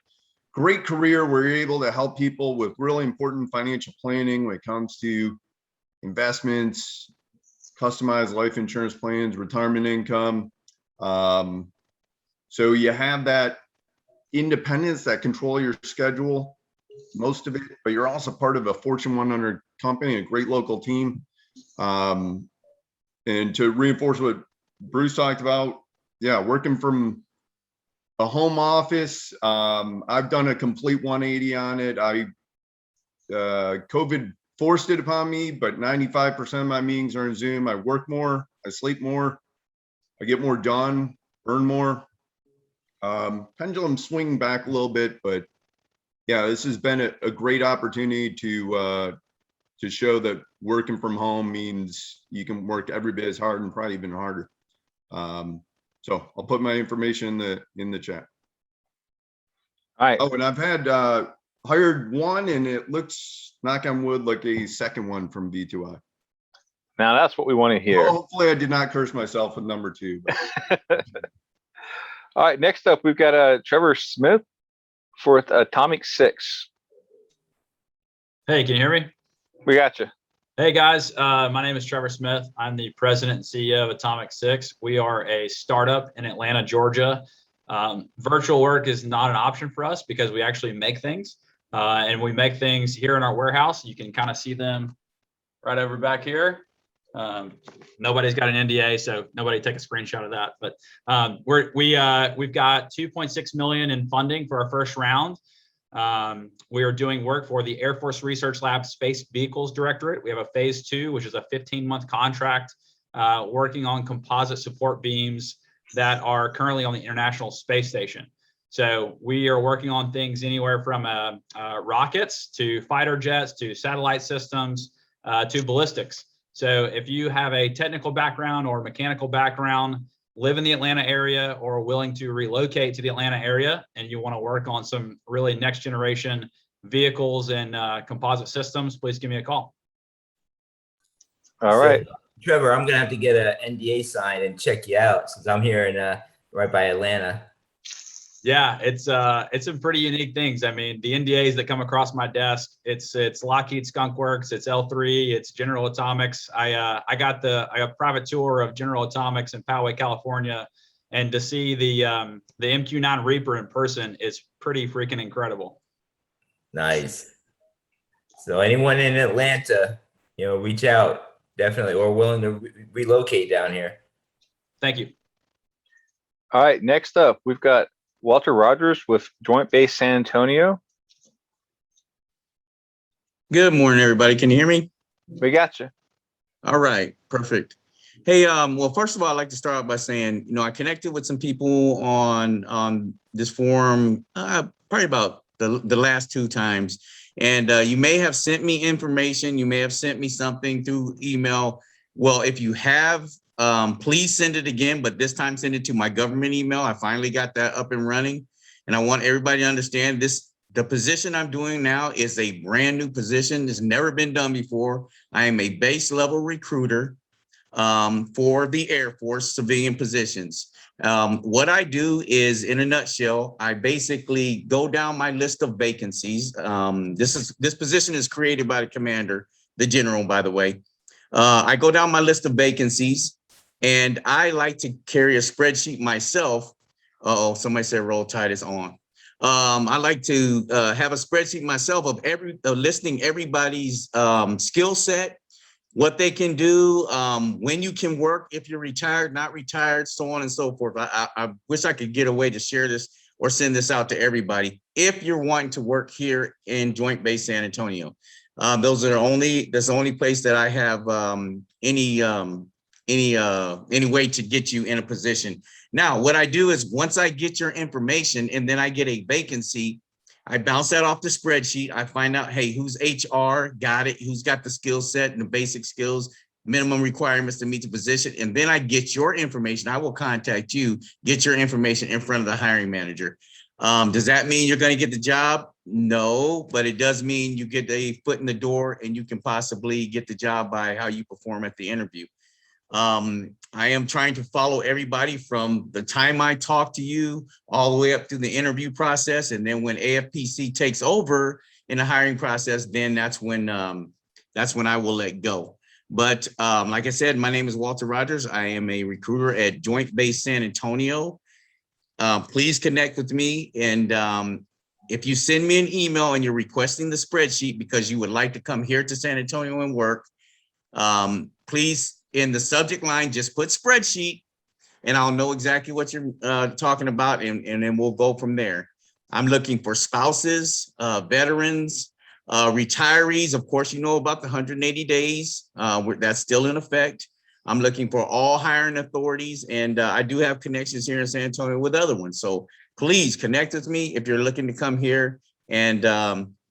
great career where you're able to help people with really important financial planning when it comes to investments, customized life insurance plans, retirement income. So you have that independence, that control your schedule, most of it, but you're also part of a Fortune 100 company, a great local team. And to reinforce what Bruce talked about, yeah, working from a home office, I've done a complete 180 on it. COVID forced it upon me, but 95% of my meetings are in Zoom. I work more, I sleep more, I get more done, earn more. Pendulum swinging back a little bit, but yeah, this has been a great opportunity to show that working from home means you can work every bit as hard and probably even harder. So I'll put my information in the chat. All right. Oh, and I've had hired one, and it looks, knock on wood, like a second one from V2I. Now that's what we want to hear. Well, hopefully I did not curse myself with number 2. All right, next up, we've got Trevor Smith for Atomic 6. Hey, can you hear me? We got you. Hey guys, my name is Trevor Smith. I'm the president and CEO of Atomic 6. We are a startup in Atlanta, Georgia. Virtual work is not an option for us because we actually make things, and we make things here in our warehouse. You can kind of see them right over back here. Nobody's got an NDA, so nobody take a screenshot of that. But we've got 2.6 million in funding for our first round. We are doing work for the Air Force Research Lab Space Vehicles Directorate. We have a phase 2, which is a 15-month contract, working on composite support beams that are currently on the International Space Station. So we are working on things anywhere from rockets to fighter jets to satellite systems to ballistics. So if you have a technical background or mechanical background, live in the Atlanta area, or are willing to relocate to the Atlanta area, and you want to work on some really next generation vehicles and composite systems, please give me a call. All right. Trevor, I'm gonna have to get an NDA signed and check you out since I'm here in right by Atlanta. Yeah, it's some pretty unique things. I mean, the NDAs that come across my desk, it's Lockheed Skunk Works, it's L3, it's General Atomics. I got a private tour of General Atomics in Poway, California, and to see the MQ-9 Reaper in person is pretty freaking incredible. Nice. So anyone in Atlanta, reach out definitely, or willing to relocate down here. Thank you. All right, next up, we've got Walter Rogers with Joint Base San Antonio. Good morning, everybody. Can you hear me? We got you. All right, perfect. Hey, well, first of all, I'd like to start out by saying, I connected with some people on this forum probably about the last 2 times. And you may have sent me information. You may have sent me something through email. Well, if you have, please send it again, but this time send it to my government email. I finally got that up and running. And I want everybody to understand this. The position I'm doing now is a brand new position. It's never been done before. I am a base level recruiter for the Air Force civilian positions. What I do is, in a nutshell, I basically go down my list of vacancies. This position is created by the commander, the general, by the way. I go down my list of vacancies, and I like to carry a spreadsheet myself. Uh-oh, somebody said Roll Tide is on. I like to have a spreadsheet myself of listing everybody's skill set, what they can do, when you can work, if you're retired, not retired, so on and so forth. I wish I could get a way to share this or send this out to everybody. If you're wanting to work here in Joint Base San Antonio, that's the only place that I have any way to get you in a position. Now, what I do is once I get your information and then I get a vacancy, I bounce that off the spreadsheet. I find out, hey, who's HR, got it, who's got the skill set and the basic skills, minimum requirements to meet the position. And then I get your information. I will contact you, get your information in front of the hiring manager. Does that mean you're going to get the job? No, but it does mean you get a foot in the door and you can possibly get the job by how you perform at the interview. I am trying to follow everybody from the time I talk to you all the way up through the interview process. And then when AFPC takes over in the hiring process, then that's when I will let go. But like I said, my name is Walter Rogers. I am a recruiter at Joint Base San Antonio. Please connect with me. And if you send me an email and you're requesting the spreadsheet because you would like to come here to San Antonio and work, please, in the subject line, just put spreadsheet and I'll know exactly what you're talking about, and then we'll go from there. I'm looking for spouses, veterans, retirees. Of course, you know about the 180 days. That's still in effect. I'm looking for all hiring authorities, and I do have connections here in San Antonio with other ones. So please connect with me if you're looking to come here, and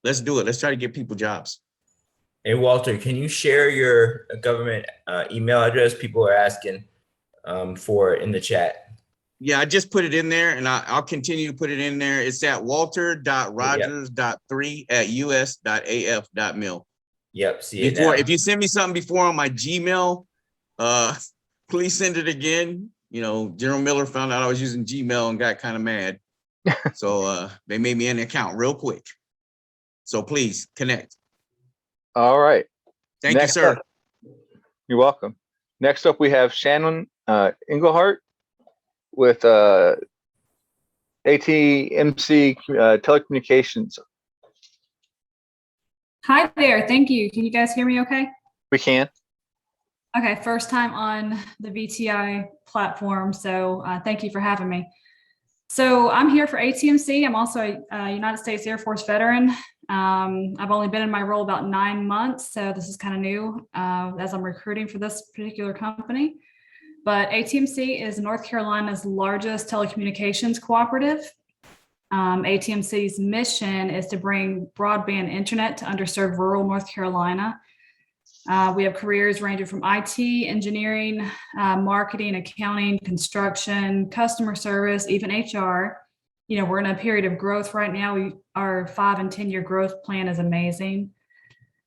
let's do it. Let's try to get people jobs. Hey, Walter, can you share your government email address? People are asking for it in the chat. Yeah, I just put it in there, and I'll continue to put it in there. It's at walter.rogers.3@us.af.mil. Yep, see it Before, now. if you send me something before on my Gmail, please send it again. General Miller found out I was using Gmail and got kind of mad. So they made me an account real quick. So please connect. All right. Thank you, sir. You're welcome. Next up, we have Shannon Engelhart with ATMC Telecommunications. Hi there. Thank you. Can you guys hear me okay? We can. Okay. First time on the VTI platform. So thank you for having me. So I'm here for ATMC. I'm also a United States Air Force veteran. I've only been in my role about 9 months. So this is kind of new as I'm recruiting for this particular company. But ATMC is North Carolina's largest telecommunications cooperative. ATMC's mission is to bring broadband internet to underserved rural North Carolina. We have careers ranging from IT, engineering, marketing, accounting, construction, customer service, even HR. We're in a period of growth right now. Our 5 and 10-year growth plan is amazing.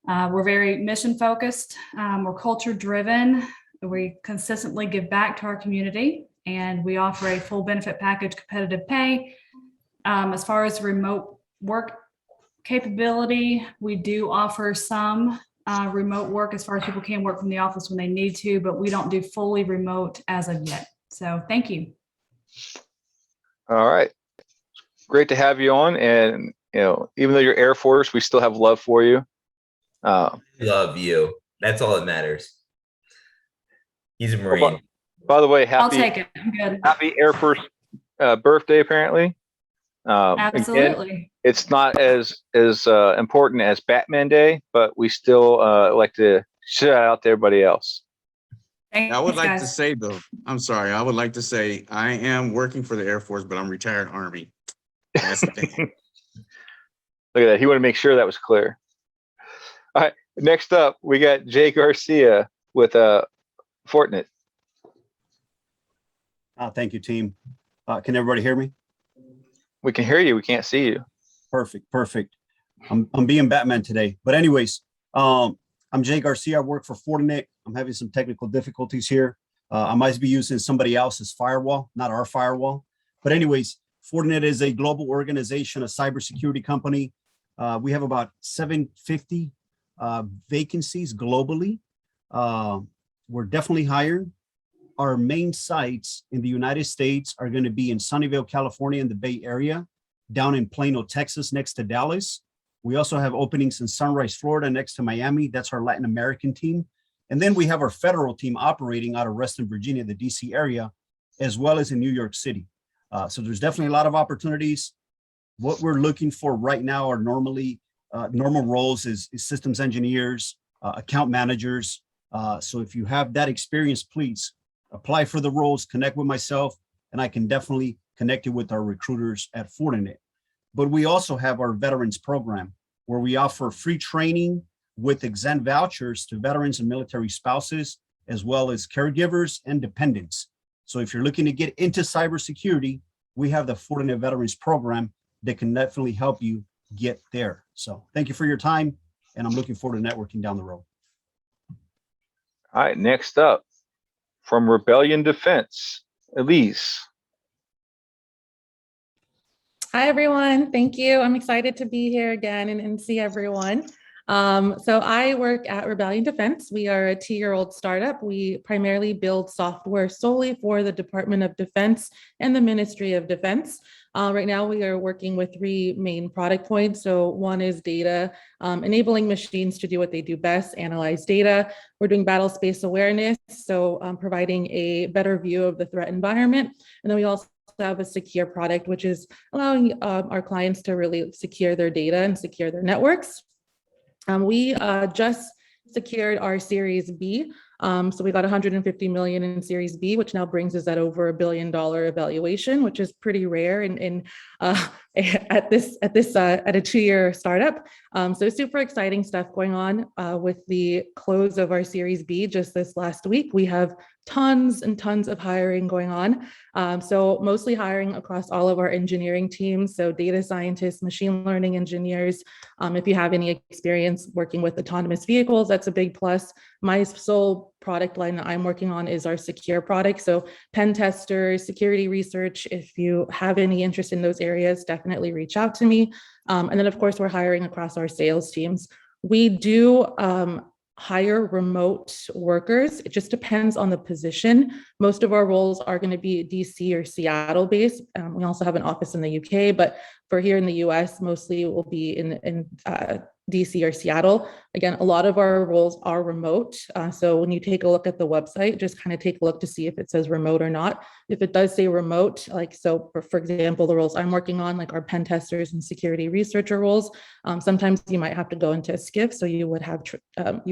We're very mission focused. We're culture driven. We consistently give back to our community, and we offer a full benefit package, competitive pay, As far as remote work capability, we do offer some remote work as far as people can work from the office when they need to, but we don't do fully remote as of yet. So thank you. All right. Great to have you on. And, even though you're Air Force, we still have love for you. Love you. That's all that matters. He's a Marine. By the way, I'll take it. I'm good. happy Air Force birthday, apparently. Absolutely. Again, it's not as important as Batman Day, but we still like to shout out to everybody else. Thanks, I would like to guys. say though, I'm sorry, I would like to say I am working for the Air Force, but I'm retired Army. That's the thing. Look at that. He wanted to make sure that was clear. All right. Next up, we got Jay Garcia with Fortinet. Thank you, team. Can everybody hear me? We can hear you. We can't see you. Perfect. I'm being Batman today. But anyways, I'm Jay Garcia. I work for Fortinet. I'm having some technical difficulties here. I might be using somebody else's firewall, not our firewall. But anyways, Fortinet is a global organization, a cybersecurity company. We have about 750 vacancies globally. We're definitely hiring. Our main sites in the United States are going to be in Sunnyvale, California, in the Bay Area, down in Plano, Texas, next to Dallas. We also have openings in Sunrise, Florida, next to Miami. That's our Latin American team. And then we have our federal team operating out of Reston, Virginia, the DC area, as well as in New York City. So there's definitely a lot of opportunities. What we're looking for right now are normally normal roles is systems engineers, account managers. So if you have that experience, please apply for the roles, connect with myself, and I can definitely connect you with our recruiters at Fortinet. But we also have our veterans program where we offer free training with exempt vouchers to veterans and military spouses, as well as caregivers and dependents. So if you're looking to get into cybersecurity, we have the Fortinet Veterans Program that can definitely help you get there. So thank you for your time, and I'm looking forward to networking down the road. All right. Next up, from Rebellion Defense, Elise. Hi, everyone. Thank you. I'm excited to be here again and see everyone. So I work at Rebellion Defense. We are a 2-year-old startup. We primarily build software solely for the Department of Defense and the Ministry of Defense. Right now, we are working with 3 main product points. So one is data, enabling machines to do what they do best, analyze data. We're doing battle space awareness, so providing a better view of the threat environment. And then we also have a secure product, which is allowing our clients to really secure their data and secure their networks. We just secured our Series B. So we got 150 million in Series B, which now brings us at over $1 billion evaluation, which is pretty rare at a 2-year startup. So super exciting stuff going on with the close of our Series B just this last week. We have tons and tons of hiring going on. So mostly hiring across all of our engineering teams. So data scientists, machine learning engineers. If you have any experience working with autonomous vehicles, that's a big plus. My sole product line that I'm working on is our secure product. So pen testers, security research, if you have any interest in those areas, definitely reach out to me. And then of course, we're hiring across our sales teams. We do hire remote workers. It just depends on the position. Most of our roles are going to be DC or Seattle based. We also have an office in the UK, but for here in the US, mostly it will be in DC or Seattle. Again, a lot of our roles are remote. So when you take a look at the website, just kind of take a look to see if it says remote or not. If it does say remote, like so for example, the roles I'm working on, like our pen testers and security researcher roles, sometimes you might have to go into a skiff. So you would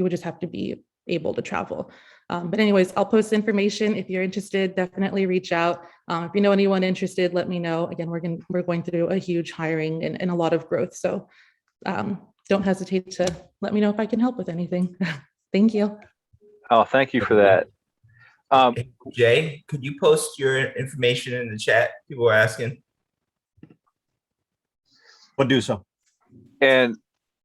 just have to be able to travel. But anyways, I'll post information. If you're interested, definitely reach out. If you know anyone interested, let me know. Again, we're going through a huge hiring and a lot of growth. So don't hesitate to let me know if I can help with anything. Thank you. Oh, thank you for that. Jay, could you post your information in the chat? People are asking. We'll do so. And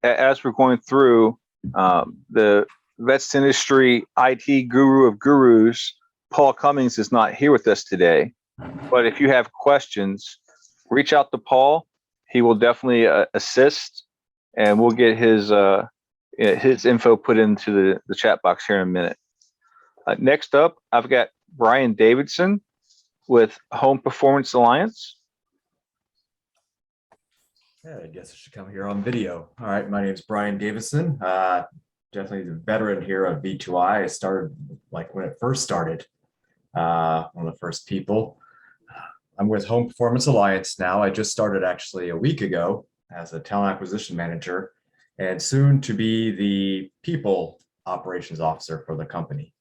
as we're going through, the Vets2industry IT guru of gurus, Paul Cummings, is not here with us today. But if you have questions, reach out to Paul. He will definitely assist, and we'll get his info put into the chat box here in a minute. Next up, I've got Brian Davidson with Home Performance Alliance. Yeah, I guess I should come here on video. All right, my name is Brian Davison. Definitely the veteran here of V2I. I started like when it first started, one of the first people. I'm with Home Performance Alliance now. I just started actually a week ago as a talent acquisition manager and soon to be the people operations officer for the company.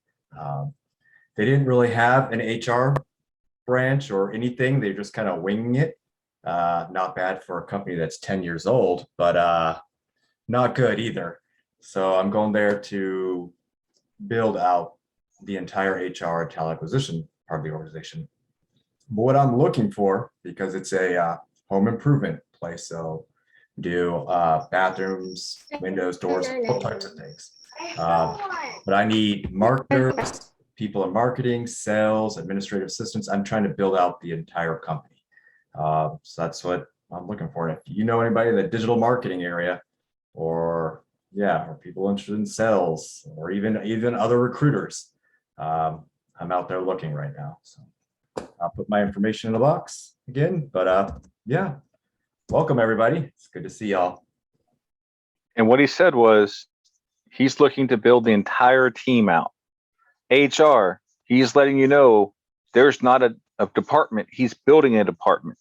They didn't really have an HR branch or anything. They're just kind of winging it. Not bad for a company that's 10 years old, but not good either. So I'm going there to build out the entire HR and talent acquisition part of the organization. But what I'm looking for, because it's a home improvement place, so do bathrooms, windows, doors, all types of things. But I need marketers, people in marketing, sales, administrative assistants. I'm trying to build out the entire company. So that's what I'm looking for. And if you know anybody in the digital marketing area, or people interested in sales, or even other recruiters, I'm out there looking right now. So I'll put my information in the box again. But welcome everybody. It's good to see y'all. And what he said was he's looking to build the entire team out. HR, he's letting you know there's not a department. He's building a department.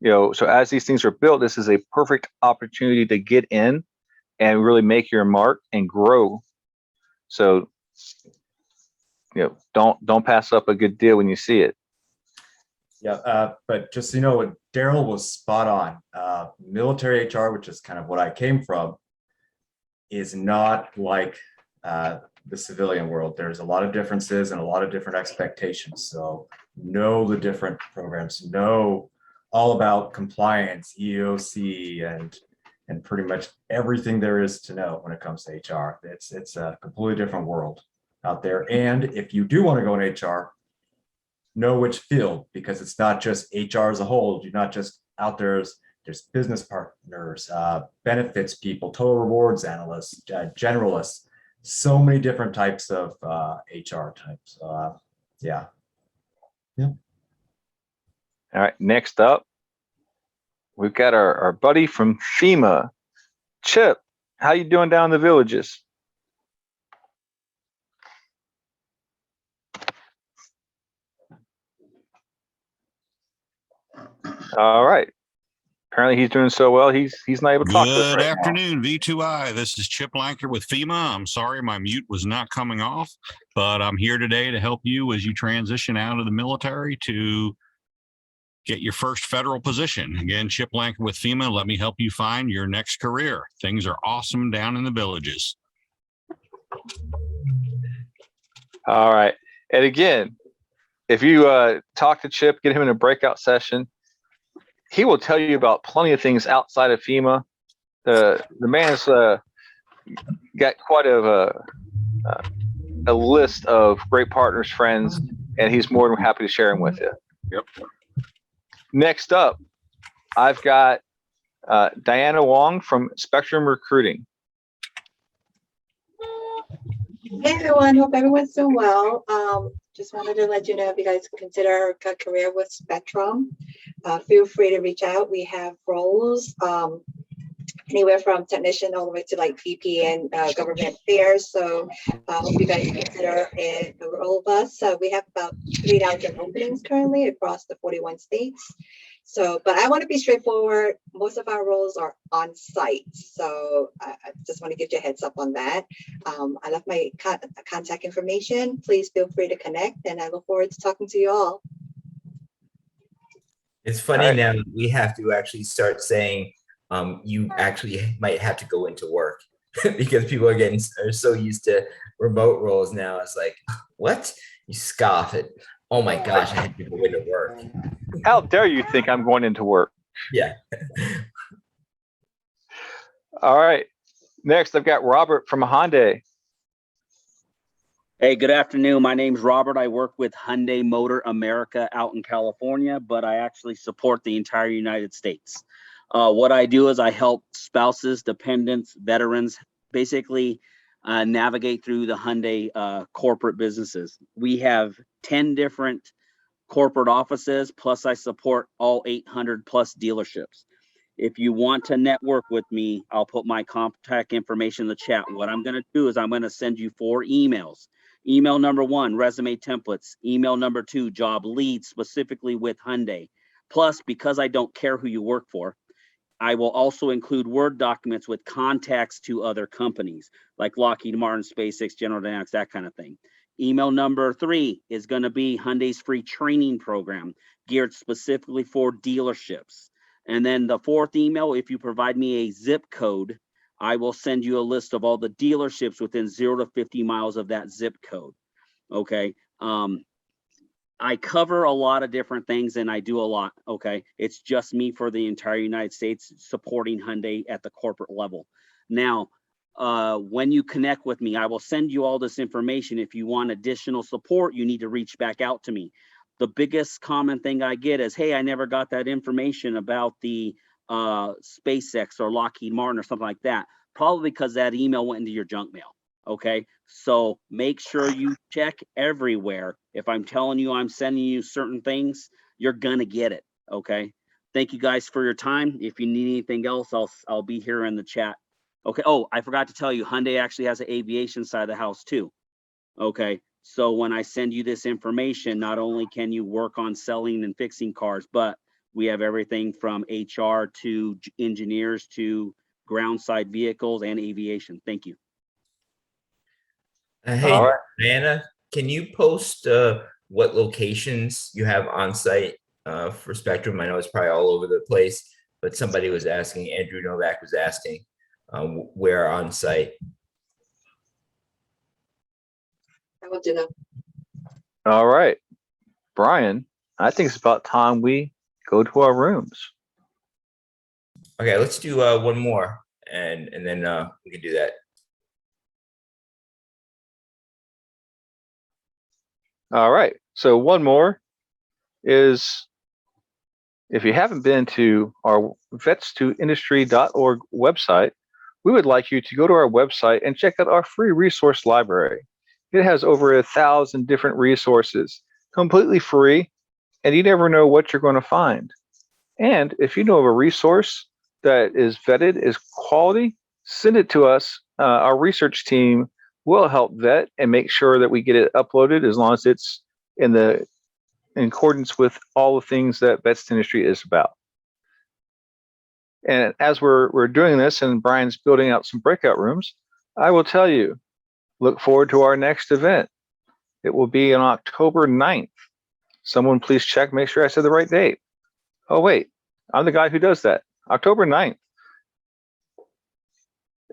So as these things are built, this is a perfect opportunity to get in and really make your mark and grow. So, don't pass up a good deal when you see it. Yeah, but just so you know, Daryl was spot on. Military HR, which is kind of what I came from, is not like the civilian world. There's a lot of differences and a lot of different expectations. So know the different programs, know all about compliance, EEOC, and pretty much everything there is to know when it comes to HR. It's a completely different world out there. And if you do want to go in HR, know which field, because it's not just HR as a whole. You're not just out there. There's business partners, benefits people, total rewards analysts, generalists, so many different types of HR types. Yeah. All right, next up, we've got our buddy from FEMA, Chip. How you doing down in the villages? All right. Apparently he's doing so well, he's not able to talk to us Good right afternoon, V2I. This is Chip Lanker with FEMA. I'm sorry my mute was not coming off, but I'm here today to help you as you transition out of the military to get your first federal position. Again, Chip Lanker with FEMA. Let me help you find your next career. Things are awesome down in the villages. All right. And again, if you talk to Chip, get him in a breakout session, he will tell you about plenty of things outside of FEMA. The man's got quite a list of great partners, friends, and he's more than happy to share them with you. Yep. Next up, I've got Diana Wong from Spectrum Recruiting. Hey everyone, hope everyone's doing well. Just wanted to let you know if you guys consider a career with Spectrum, feel free to reach out. We have roles anywhere from technician all the way to like VP and government affairs. So hope you guys consider a role of us. We have about 3,000 openings currently across the 41 states. So, but I want to be straightforward. Most of our roles are on site. So I just want to give you a heads up on that. I left my contact information. Please feel free to connect, and I look forward to talking to you all. It's funny now we have to actually start saying you actually might have to go into work because people are so used to remote roles now. It's like, what? You scoff at, oh my gosh, I have to go into work. How dare you think I'm going into work? Yeah. All right. Next, I've got Robert from Hyundai. Hey, good afternoon. My name's Robert. I work with Hyundai Motor America out in California, but I actually support the entire United States. What I do is I help spouses, dependents, veterans, basically navigate through the Hyundai corporate businesses. We have 10 different corporate offices, plus I support all 800 plus dealerships. If you want to network with me, I'll put my contact information in the chat. What I'm going to do is I'm going to send you 4 emails. Email number 1, resume templates. Email number 2, job leads specifically with Hyundai. Plus, because I don't care who you work for, I will also include Word documents with contacts to other companies like Lockheed Martin, SpaceX, General Dynamics, that kind of thing. Email number 3 is going to be Hyundai's free training program geared specifically for dealerships. And then the 4th email, if you provide me a zip code, I will send you a list of all the dealerships within 0 to 50 miles of that zip code. Okay. I cover a lot of different things and I do a lot. Okay. It's just me for the entire United States supporting Hyundai at the corporate level. Now, when you connect with me, I will send you all this information. If you want additional support, you need to reach back out to me. The biggest common thing I get is, hey, I never got that information about the SpaceX or Lockheed Martin or something like that. Probably because that email went into your junk mail. Okay, so make sure you check everywhere. If I'm telling you I'm sending you certain things, you're gonna get it. Okay, thank you guys for your time. If you need anything else, I'll be here in the chat. Okay. Oh, I forgot to tell you, Hyundai actually has an aviation side of the house too. Okay, so when I send you this information, not only can you work on selling and fixing cars, but we have everything from HR to engineers to ground side vehicles and aviation. Thank you. Hey, All right. Diana, can you post what locations you have on site for Spectrum? I know it's probably all over the place, but somebody was asking, Andrew Novak was asking, where on site. I will do that. All right. Brian, I think it's about time we go to our rooms. Okay, let's do one more, and then we can do that. All right. So one more is, if you haven't been to our vets2industry.org website, we would like you to go to our website and check out our free resource library. It has over 1,000 different resources, completely free, and you never know what you're going to find. And if you know of a resource that is vetted, is quality, send it to us. Our research team will help vet and make sure that we get it uploaded as long as it's in accordance with all the things that Vets2industry is about. And as we're doing this and Brian's building out some breakout rooms, I will tell you, look forward to our next event. It will be on October 9th. Someone please check, make sure I said the right date. Oh, wait, I'm the guy who does that. October 9th.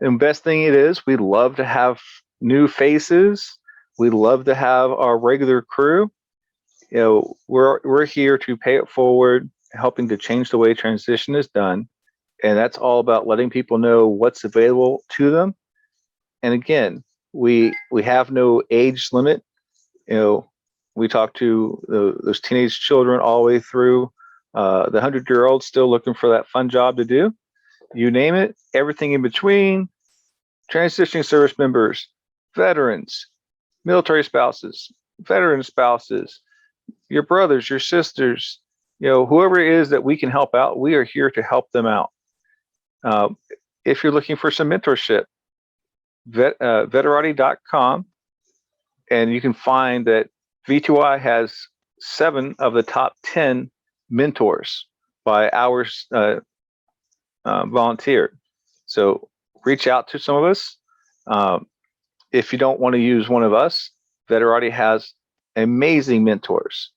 And best thing it is, we love to have new faces. We love to have our regular crew. You know, we're here to pay it forward, helping to change the way transition is done. And that's all about letting people know what's available to them. And again, we have no age limit. You know, we talk to those teenage children all the way through the 100-year-olds still looking for that fun job to do. You name it, everything in between, transitioning service members, veterans, military spouses, veteran spouses, your brothers, your sisters, you know, whoever it is that we can help out, we are here to help them out. If you're looking for some mentorship, veterati.com, and you can find that V2I has 7 of the top 10 mentors by hours volunteered. So reach out to some of us. If you don't want to use one of us, Veterati has amazing mentors.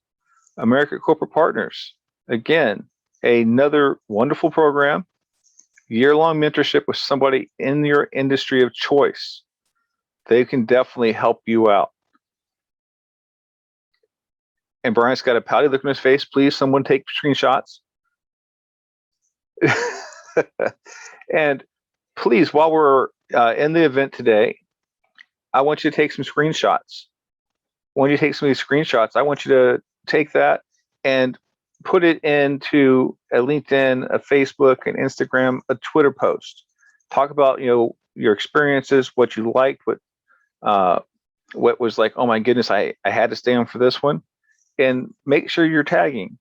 American Corporate Partners, again, another wonderful program, year-long mentorship with somebody in your industry of choice. They can definitely help you out. And Brian's got a pouty look on his face. Please, someone take screenshots. And please, while we're in the event today, I want you to take some screenshots. when you take some of these screenshots, I want you to take that and put it into a LinkedIn, a Facebook, an Instagram, a Twitter post. Talk about, your experiences, what you liked, what was like, oh my goodness, I had to stay on for this one. And make sure you're tagging,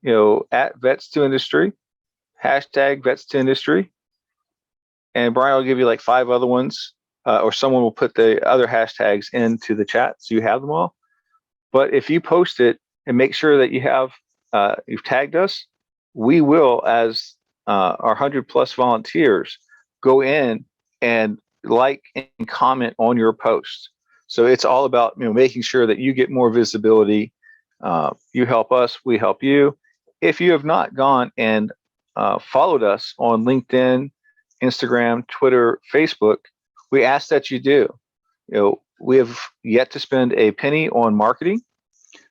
at Vets2industry, hashtag Vets2industry. And Brian will give you like 5 other ones, or someone will put the other hashtags into the chat so you have them all. But if you post it and make sure that you've tagged us, we will, as our 100+ volunteers, go in and like and comment on your post. So it's all about making sure that you get more visibility. You help us, we help you. If you have not gone and followed us on LinkedIn, Instagram, Twitter, Facebook, we ask that you do. We have yet to spend a penny on marketing.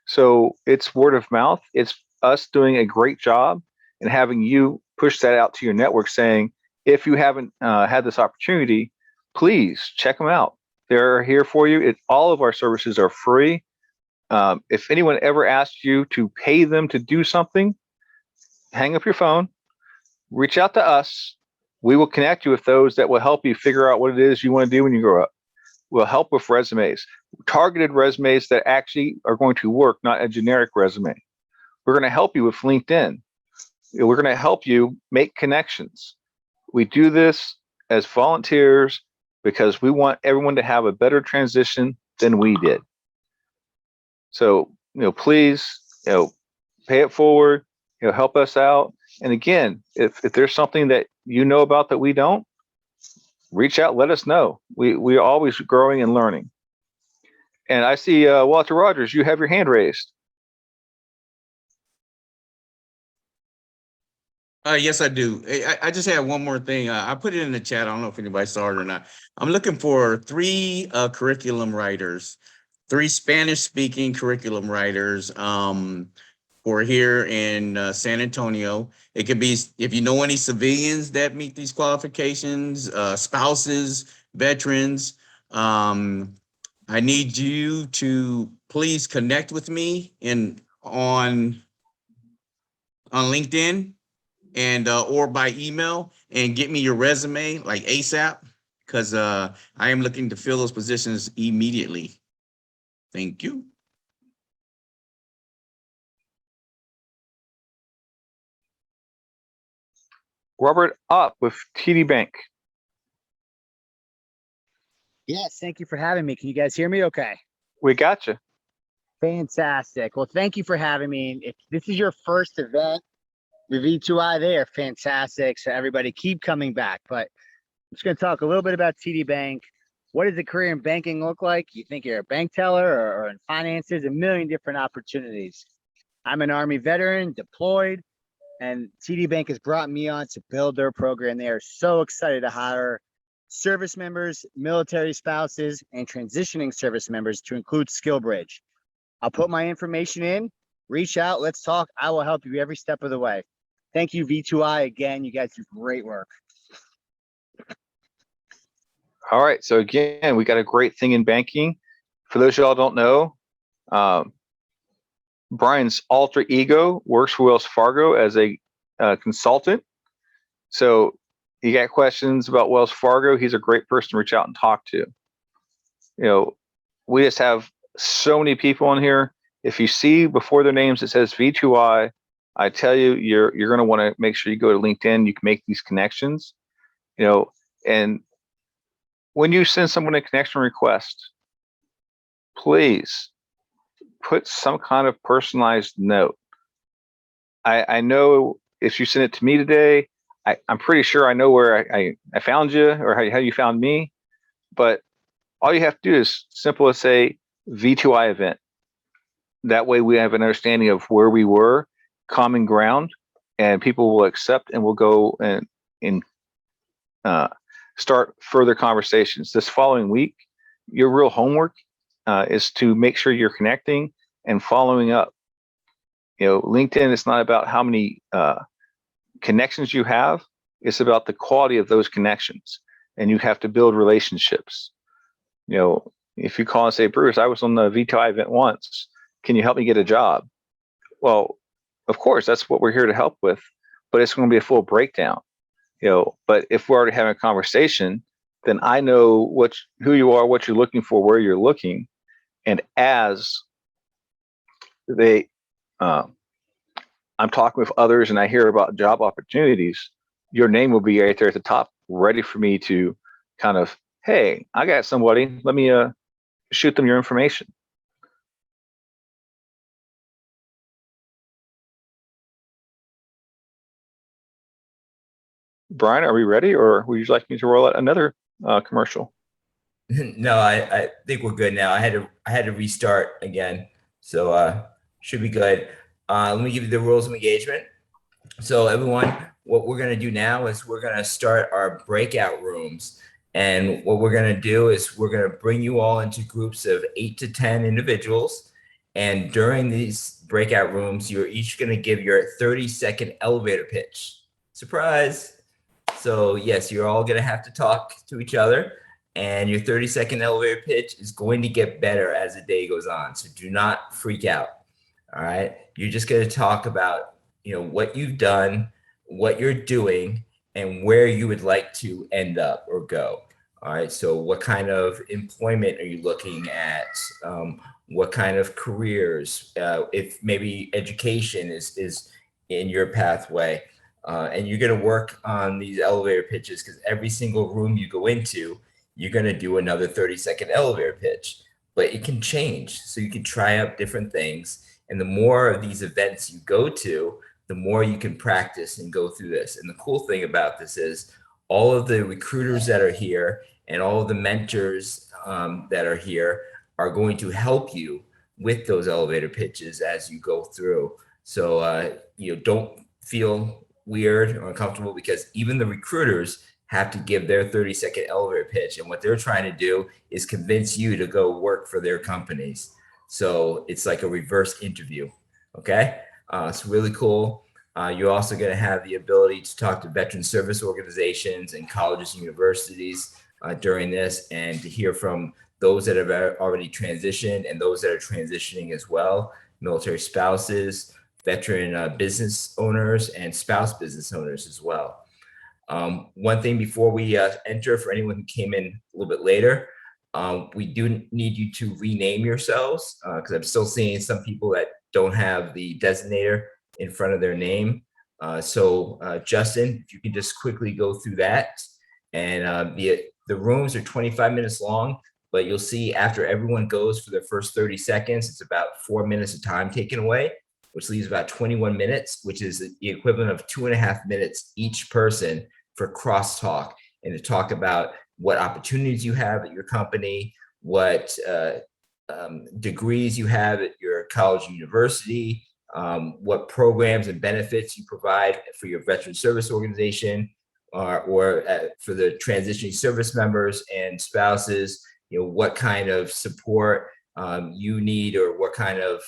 So it's word of mouth. It's us doing a great job and having you push that out to your network saying, if you haven't had this opportunity, please check them out. They're here for you. All of our services are free. If anyone ever asks you to pay them to do something, hang up your phone, reach out to us. We will connect you with those that will help you figure out what it is you want to do when you grow up. We'll help with resumes, targeted resumes that actually are going to work, not a generic resume. We're going to help you with LinkedIn. We're going to help you make connections. We do this as volunteers because we want everyone to have a better transition than we did. So, please, pay it forward, help us out. And again, if there's something that you know about that we don't, reach out, let us know. We are always growing and learning. And I see Walter Rogers, you have your hand raised. Yes, I do. I just have one more thing. I put it in the chat. I don't know if anybody saw it or not. I'm looking for 3 curriculum writers, 3 Spanish-speaking curriculum writers for here in San Antonio. It could be, if you know any civilians that meet these qualifications, spouses, veterans. I need you to please connect with me on LinkedIn and or by email, and get me your resume like ASAP, because I am looking to fill those positions immediately. Thank you. Robert Up with TD Bank. Yes, thank you for having me. Can you guys hear me okay? We got you. Fantastic. Well, thank you for having me. If this is your first event, the V2I, they are fantastic. So everybody keep coming back. But I'm just going to talk a little bit about TD Bank. What does a career in banking look like? You think you're a bank teller or in finances, a million different opportunities. I'm an Army veteran, deployed, and TD Bank has brought me on to build their program. They are so excited to hire service members, military spouses, and transitioning service members to include SkillBridge. I'll put my information in, reach out, let's talk. I will help you every step of the way. Thank you, V2I. Again, you guys do great work. All right. So again, we got a great thing in banking. For those of y'all don't know, Brian's alter ego works for Wells Fargo as a consultant. So you got questions about Wells Fargo, he's a great person to reach out and talk to. We just have so many people on here. If you see before their names it says V2I, I tell you, you're going to want to make sure you go to LinkedIn. You can make these connections, and when you send someone a connection request, please put some kind of personalized note. I know if you send it to me today, I'm pretty sure I know where I found you or how you found me, but all you have to do is simple as say V2I event. That way we have an understanding of where we were, common ground, and people will accept and will go and start further conversations. This following week, your real homework is to make sure you're connecting and following up. LinkedIn is not about how many connections you have. It's about the quality of those connections, and you have to build relationships. If you call and say, Bruce, I was on the V2I event once. Can you help me get a job? Well, of course, that's what we're here to help with, but it's going to be a full breakdown. But if we're already having a conversation, then I know who you are, what you're looking for, where you're looking. And as I'm talking with others and I hear about job opportunities, your name will be right there at the top, ready for me to kind of, hey, I got somebody, let me shoot them your information. Brian, are we ready, or would you like me to roll out another commercial? No, I think we're good now. I had to restart again, so should be good. Let me give you the rules of engagement. So everyone, what we're gonna do now is we're gonna start our breakout rooms, and what we're gonna do is we're gonna bring you all into groups of 8 to 10 individuals, and during these breakout rooms, you're each gonna give your 30-second elevator pitch. Surprise! So yes, you're all gonna have to talk to each other, and your 30-second elevator pitch is going to get better as the day goes on. So do not freak out. All right. You're just gonna talk about, what you've done, what you're doing, and where you would like to end up or go. All right. So what kind of employment are you looking at? What kind of careers? If maybe education is in your pathway. And you're going to work on these elevator pitches, because every single room you go into, you're going to do another 30-second elevator pitch, but it can change. So you can try out different things. And the more of these events you go to, the more you can practice and go through this. And the cool thing about this is all of the recruiters that are here and all of the mentors that are here are going to help you with those elevator pitches as you go through. So, don't feel weird or uncomfortable, because even the recruiters have to give their 30-second elevator pitch. And what they're trying to do is convince you to go work for their companies. So it's like a reverse interview. Okay. It's really cool. You're also going to have the ability to talk to veteran service organizations and colleges and universities during this, and to hear from those that have already transitioned and those that are transitioning as well, military spouses, veteran business owners, and spouse business owners as well. One thing before we enter, for anyone who came in a little bit later, we do need you to rename yourselves, because I'm still seeing some people that don't have the designator in front of their name. So Justin, if you can just quickly go through that. And the rooms are 25 minutes long, but you'll see after everyone goes for their first 30 seconds, it's about 4 minutes of time taken away, which leaves about 21 minutes, which is the equivalent of 2.5 minutes each person for crosstalk, and to talk about what opportunities you have at your company, what degrees you have at your college and university, what programs and benefits you provide for your veteran service organization, or for the transitioning service members and spouses, what kind of support you need, or what kind of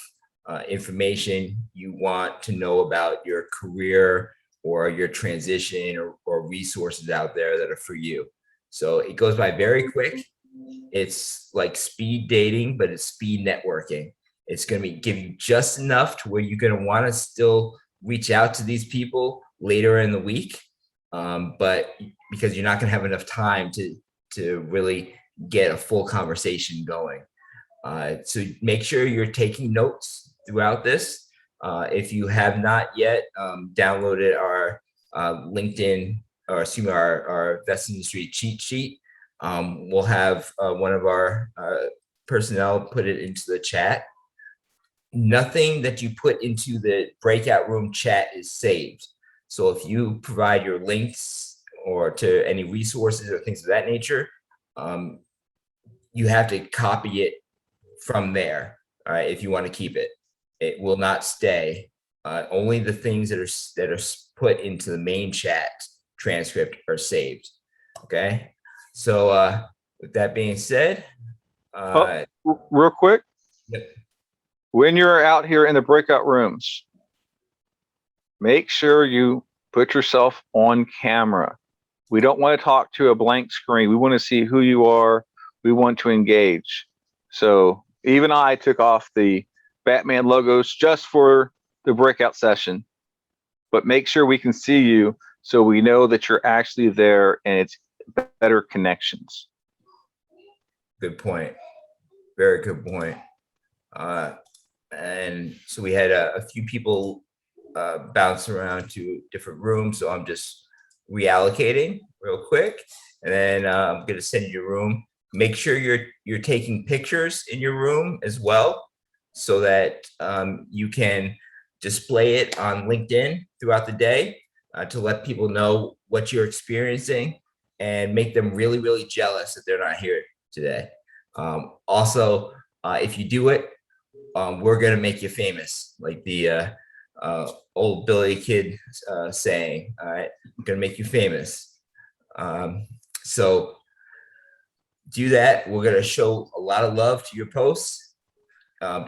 information you want to know about your career or your transition, or resources out there that are for you. So it goes by very quick. It's like speed dating, but it's speed networking. It's going to give you just enough to where you're going to want to still reach out to these people later in the week, but because you're not going to have enough time to really get a full conversation going. So make sure you're taking notes throughout this. If you have not yet downloaded our LinkedIn, or excuse me, our Vets2industry cheat sheet, we'll have one of our personnel put it into the chat. Nothing that you put into the breakout room chat is saved. So if you provide your links or to any resources or things of that nature, you have to copy it from there. All right, if you want to keep it, it will not stay. Only the things that are put into the main chat transcript are saved. Okay. So with that being said, real quick, yep. When you're out here in the breakout rooms, make sure you put yourself on camera. We don't want to talk to a blank screen. We want to see who you are. We want to engage. So even I took off the Batman logos just for the breakout session. But make sure we can see you so we know that you're actually there and it's better connections. Good point. Very good point. And so we had a few people bounce around to different rooms. So I'm just reallocating real quick. And then I'm going to send you your room. Make sure you're taking pictures in your room as well, so that you can display it on LinkedIn throughout the day to let people know what you're experiencing and make them really, really jealous that they're not here today. Also, if you do it, we're gonna make you famous, like the old Billy Kid saying. All right, I'm gonna make you famous. So do that. We're gonna show a lot of love to your posts.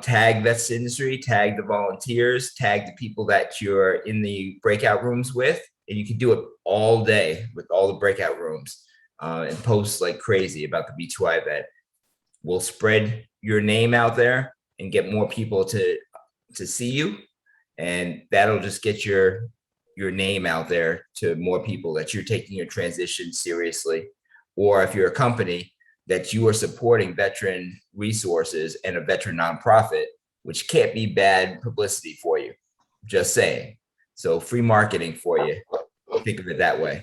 Tag Vets2industry, tag the volunteers, tag the people that you're in the breakout rooms with, and you can do it all day with all the breakout rooms and post like crazy about the V2I event. We'll spread your name out there and get more people to see you, and that'll just get your name out there to more people that you're taking your transition seriously. Or if you're a company that you are supporting veteran resources and a veteran nonprofit, which can't be bad publicity for you. Just saying. So free marketing for you. Think of it that way.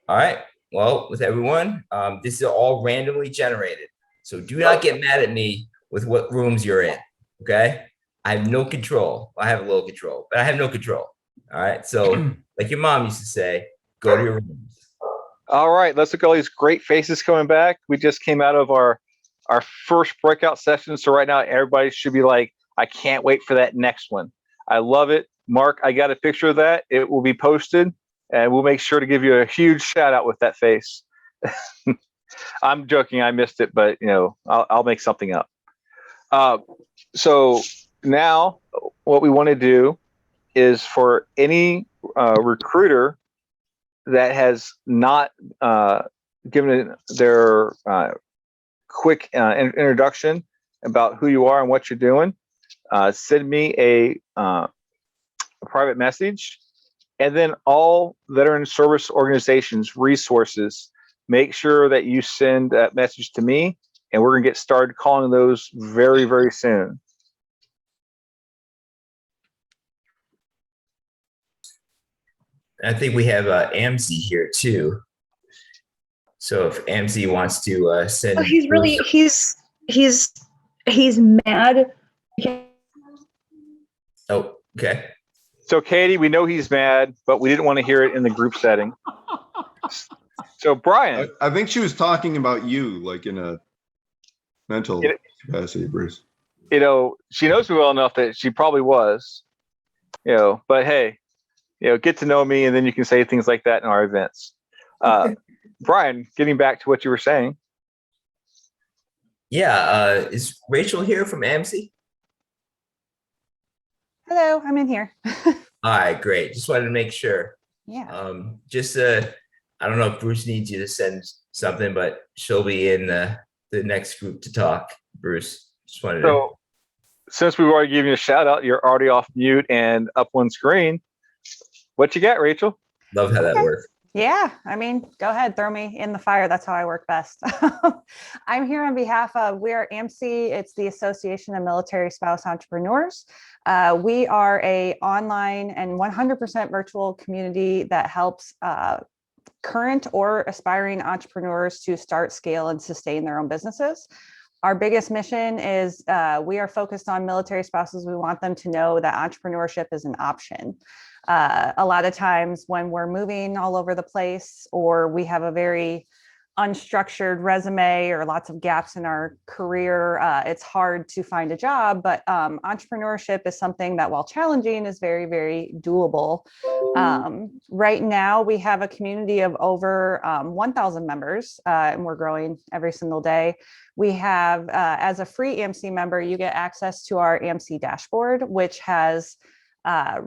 All right. Well, with everyone, this is all randomly generated. So do not get mad at me with what rooms you're in. Okay. I have no control. I have a little control, but I have no control. All right. So like your mom used to say, go to your rooms. All right, let's look at all these great faces coming back. We just came out of our first breakout session. So right now, everybody should be like, I can't wait for that next one. I love it. Mark, I got a picture of that. It will be posted, and we'll make sure to give you a huge shout out with that face. I'm joking. I missed it, but I'll make something up. So now what we want to do is for any recruiter that has not given their quick introduction about who you are and what you're doing, send me a private message. And then all veteran service organizations, resources, make sure that you send that message to me, and we're going to get started calling those very, very soon. I think we have AMC here too. So if AMC wants to send, he's really he's mad. Oh, okay. So Katie, we know he's mad, but we didn't want to hear it in the group setting. So Brian, I think she was talking about you, like in a mental capacity, Bruce. She knows me well enough that she probably was. But hey. Get to know me, and then you can say things like that in our events. Brian, getting back to what you were saying. Yeah, is Rachel here from AMC? Hello, I'm in here. All right, great. Just wanted to make sure. Yeah. I don't know if Bruce needs you to send something, but she'll be in the next group to talk. Bruce, just wanted to. Since we've already given you a shout out, you're already off mute and up on screen. What you got, Rachel? Love how that works. Yeah, I mean, go ahead, throw me in the fire. That's how I work best. I'm here on behalf of, we are AMC. It's the Association of Military Spouse Entrepreneurs. We are a online and 100% virtual community that helps current or aspiring entrepreneurs to start, scale, and sustain their own businesses. Our biggest mission is we are focused on military spouses. We want them to know that entrepreneurship is an option. A lot of times when we're moving all over the place, or we have a very unstructured resume or lots of gaps in our career, it's hard to find a job, but entrepreneurship is something that, while challenging, is very, very doable. Right now, we have a community of over 1,000 members, and we're growing every single day. We have, as a free AMC member, you get access to our AMC dashboard, which has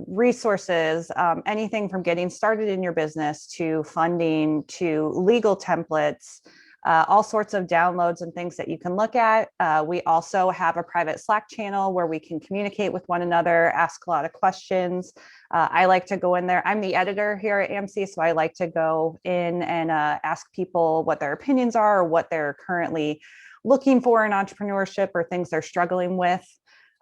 resources, anything from getting started in your business to funding to legal templates, all sorts of downloads and things that you can look at. We also have a private Slack channel where we can communicate with one another, ask a lot of questions. I like to go in there. I'm the editor here at AMC, so I like to go in and ask people what their opinions are or what they're currently looking for in entrepreneurship or things they're struggling with.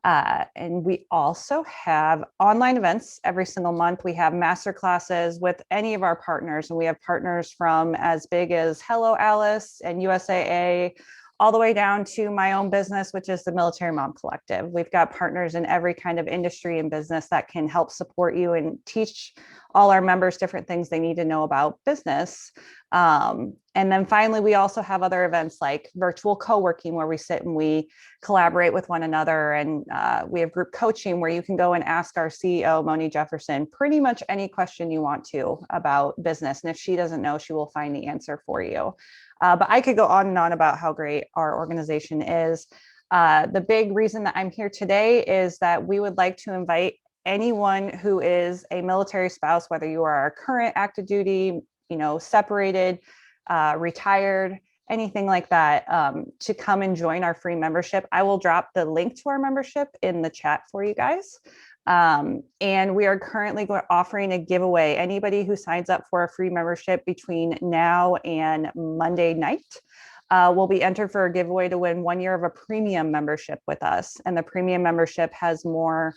And we also have online events every single month. We have master classes with any of our partners, and we have partners from as big as Hello Alice and USAA, all the way down to my own business, which is the Military Mom Collective. We've got partners in every kind of industry and business that can help support you and teach all our members different things they need to know about business. And then finally, we also have other events like virtual co-working, where we sit and we collaborate with one another. And we have group coaching where you can go and ask our CEO, Moni Jefferson, pretty much any question you want to about business. And if she doesn't know, she will find the answer for you. But I could go on and on about how great our organization is. The big reason that I'm here today is that we would like to invite anyone who is a military spouse, whether you are a current active duty, separated, retired, anything like that, to come and join our free membership. I will drop the link to our membership in the chat for you guys. And we are currently offering a giveaway. Anybody who signs up for a free membership between now and Monday night will be entered for a giveaway to win 1 year of a premium membership with us. And the premium membership has more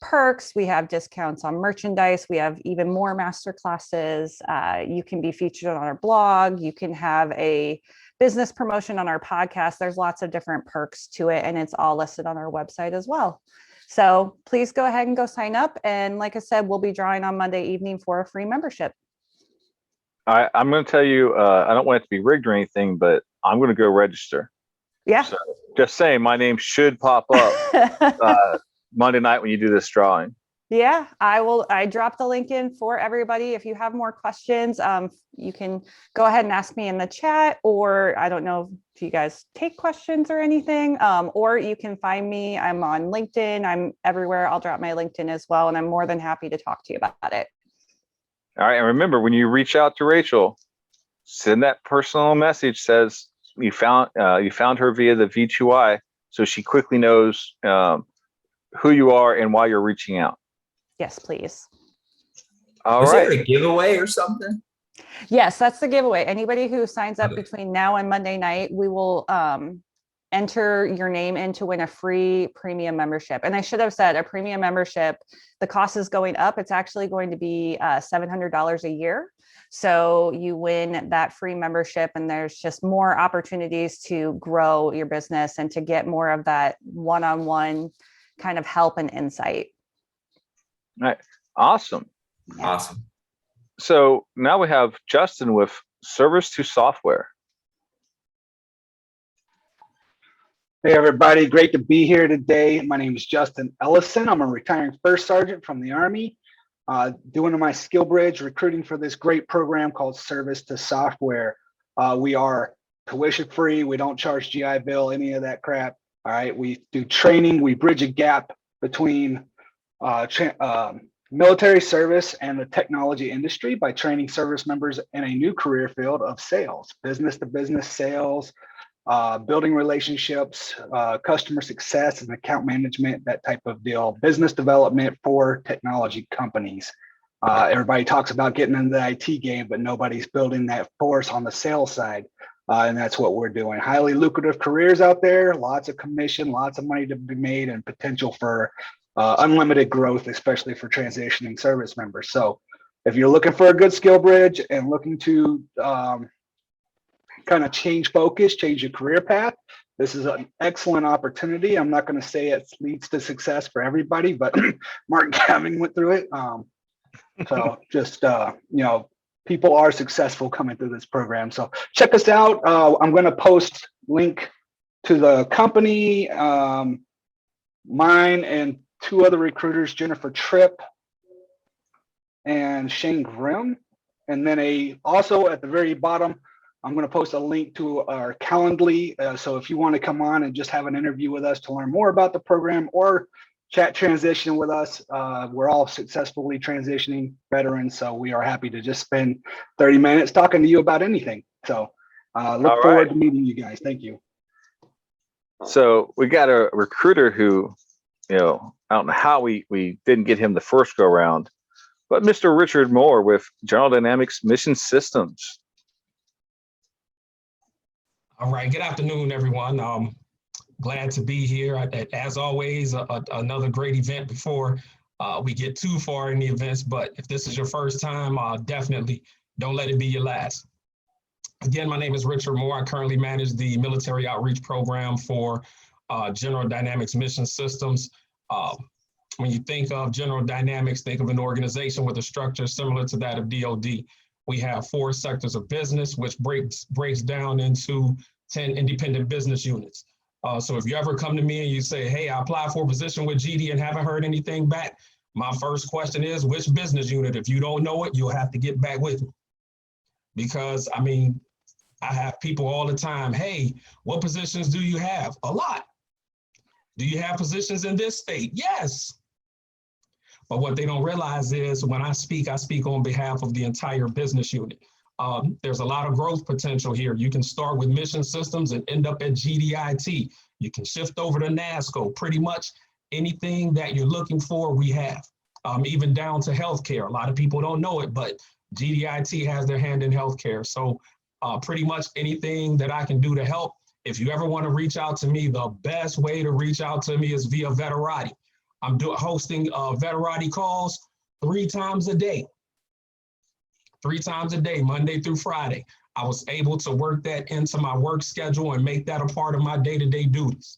perks. We have discounts on merchandise. We have even more master classes. You can be featured on our blog. You can have a business promotion on our podcast. There's lots of different perks to it, and it's all listed on our website as well. So please go ahead and go sign up. And like I said, we'll be drawing on Monday evening for a free membership. I'm going to tell you, I don't want it to be rigged or anything, but I'm going to go register. Yeah. So just saying, my name should pop up Monday night when you do this drawing. Yeah, I dropped the link in for everybody. If you have more questions, you can go ahead and ask me in the chat, or I don't know if you guys take questions or anything, or you can find me. I'm on LinkedIn. I'm everywhere. I'll drop my LinkedIn as well, and I'm more than happy to talk to you about it. All right. And remember, when you reach out to Rachel, send that personal message, says you found her via the V2I, so she quickly knows who you are and why you're reaching out. Yes, please. Was there a giveaway or something? Yes, that's the giveaway. Anybody who signs up between now and Monday night, we will enter your name in to win a free premium membership. And I should have said a premium membership, the cost is going up. It's actually going to be $700 a year. So you win that free membership, and there's just more opportunities to grow your business and to get more of that one-on-one kind of help and insight. All right. Awesome. Awesome. So now we have Justin with Service to Software. Hey, everybody. Great to be here today. My name is Justin Ellison. I'm a retiring first sergeant from the Army, doing my skill bridge recruiting for this great program called Service to Software. We are tuition free. We don't charge GI Bill, any of that crap. All right. We do training. We bridge a gap between military service and the technology industry by training service members in a new career field of sales, business to business sales, building relationships, customer success and account management, that type of deal, business development for technology companies. Everybody talks about getting into the IT game, but nobody's building that force on the sales side. And that's what we're doing. Highly lucrative careers out there, lots of commission, lots of money to be made, and potential for unlimited growth, especially for transitioning service members. So if you're looking for a good skill bridge and looking to kind of change focus, change your career path, this is an excellent opportunity. I'm not going to say it leads to success for everybody, but Mark Gavin went through it. So just, people are successful coming through this program. So check us out. I'm going to post link to the company, mine and two other recruiters, Jennifer Tripp and Shane Grimm. And then also at the very bottom, I'm going to post a link to our Calendly. So if you want to come on and just have an interview with us to learn more about the program or chat transition with us, we're all successfully transitioning veterans. So we are happy to just spend 30 minutes talking to you about anything. So Look forward to meeting you guys. Thank you. So we got a recruiter who, I don't know how we didn't get him the first go round, but Mr. Richard Moore with General Dynamics Mission Systems. All right. Good afternoon, everyone. Glad to be here. As always, another great event before we get too far in the events. But if this is your first time, definitely don't let it be your last. Again, my name is Richard Moore. I currently manage the military outreach program for General Dynamics Mission Systems. When you think of General Dynamics, think of an organization with a structure similar to that of DoD. We have 4 sectors of business, which breaks down into 10 independent business units. So if you ever come to me and you say, hey, I applied for a position with GD and haven't heard anything back, my first question is, which business unit? If you don't know it, you'll have to get back with me. Because, I mean, I have people all the time, hey, what positions do you have? A lot. Do you have positions in this state? Yes. But what they don't realize is when I speak on behalf of the entire business unit. There's a lot of growth potential here. You can start with mission systems and end up at GDIT. You can shift over to NASCO. Pretty much anything that you're looking for, we have. Even down to healthcare. A lot of people don't know it, but GDIT has their hand in healthcare. So pretty much anything that I can do to help. If you ever want to reach out to me, the best way to reach out to me is via Veterati. I'm hosting Veterati calls 3 times a day. 3 times a day, Monday through Friday. I was able to work that into my work schedule and make that a part of my day-to-day duties.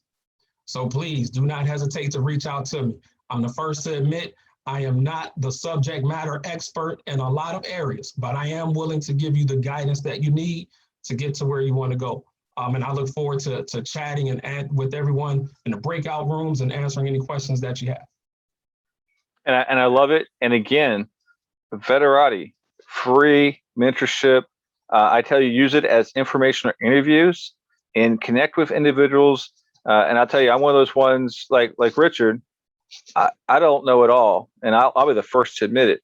So please do not hesitate to reach out to me. I'm the first to admit I am not the subject matter expert in a lot of areas, but I am willing to give you the guidance that you need to get to where you want to go. And I look forward to chatting and with everyone in the breakout rooms and answering any questions that you have. And I love it. And again, Veterati, free mentorship. I tell you, use it as information or interviews and connect with individuals. And I'll tell you, I'm one of those ones like Richard. I don't know it all, and I'll be the first to admit it.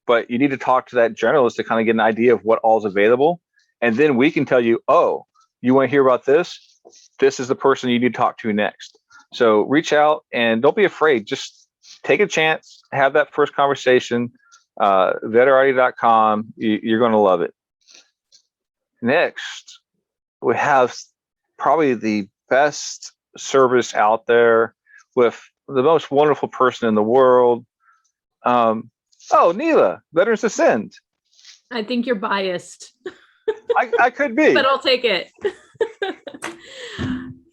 But you need to talk to that generalist to kind of get an idea of what all's available, and then we can tell you, oh, you want to hear about this? This is the person you need to talk to next. So reach out and don't be afraid. Just take a chance, have that first conversation. Veterati.com. You're going to love it. Next, we have probably the best service out there with the most wonderful person in the world. Oh, Neela, Veterans Ascend. I think you're biased. I could be. But I'll take it.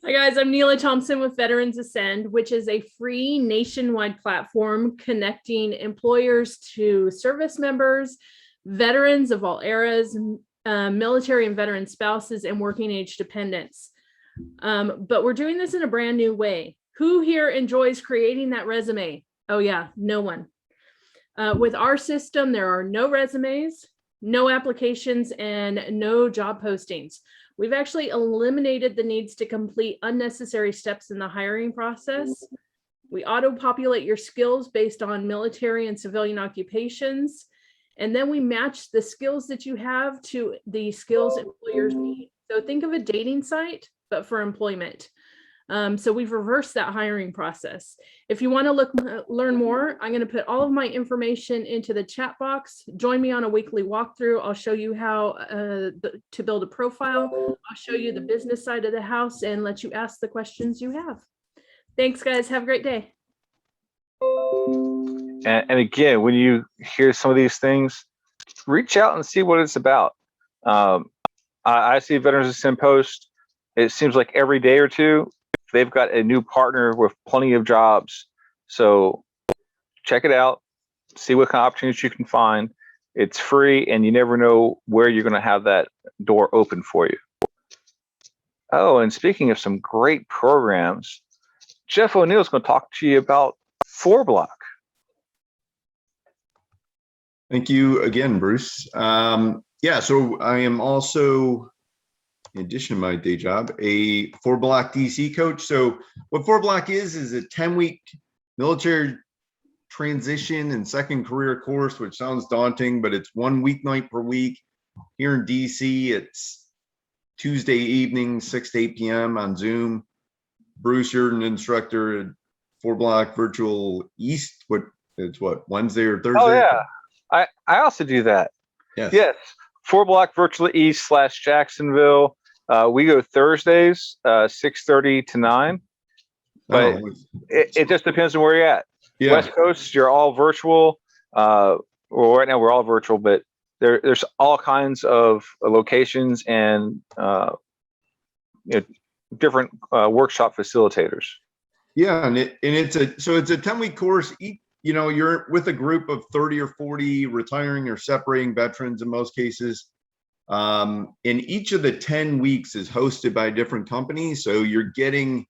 Hi guys, I'm Neela Thompson with Veterans Ascend, which is a free nationwide platform connecting employers to service members, veterans of all eras, military and veteran spouses, and working age dependents. But we're doing this in a brand new way. Who here enjoys creating that resume? Oh yeah, no one. With our system, there are no resumes, no applications, and no job postings. We've actually eliminated the needs to complete unnecessary steps in the hiring process. We auto-populate your skills based on military and civilian occupations. And then we match the skills that you have to the skills employers need. So think of a dating site, but for employment. So we've reversed that hiring process. If you want to learn more, I'm going to put all of my information into the chat box. Join me on a weekly walkthrough. I'll show you how to build a profile. I'll show you the business side of the house and let you ask the questions you have. Thanks, guys. Have a great day. And again, when you hear some of these things, reach out and see what it's about. I see Veterans Ascend post. It seems like every day or two, they've got a new partner with plenty of jobs. So check it out, see what kind of opportunities you can find. It's free, and you never know where you're going to have that door open for you. Oh, and speaking of some great programs, Jeff O'Neill is going to talk to you about 4Block. Thank you again, Bruce. Yeah, so I am also, in addition to my day job, a 4Block DC coach. So what 4Block is a 10-week military transition and second career course, which sounds daunting, but it's 1 weeknight per week. Here in DC, it's Tuesday evening, 6 to 8 p.m. on Zoom. Bruce, you're an instructor at 4 Block Virtual East. What, Wednesday or Thursday? Oh yeah, I also do that. Yes, 4 Block Virtual East / Jacksonville. We go Thursdays, 6:30 to 9. But it just depends on where you're at. Yeah. West Coast, you're all virtual. Well, right now we're all virtual, but there's all kinds of locations and different workshop facilitators. Yeah, and it's a 10-week course. You're with a group of 30 or 40 retiring or separating veterans in most cases. And each of the 10 weeks is hosted by a different company. So you're getting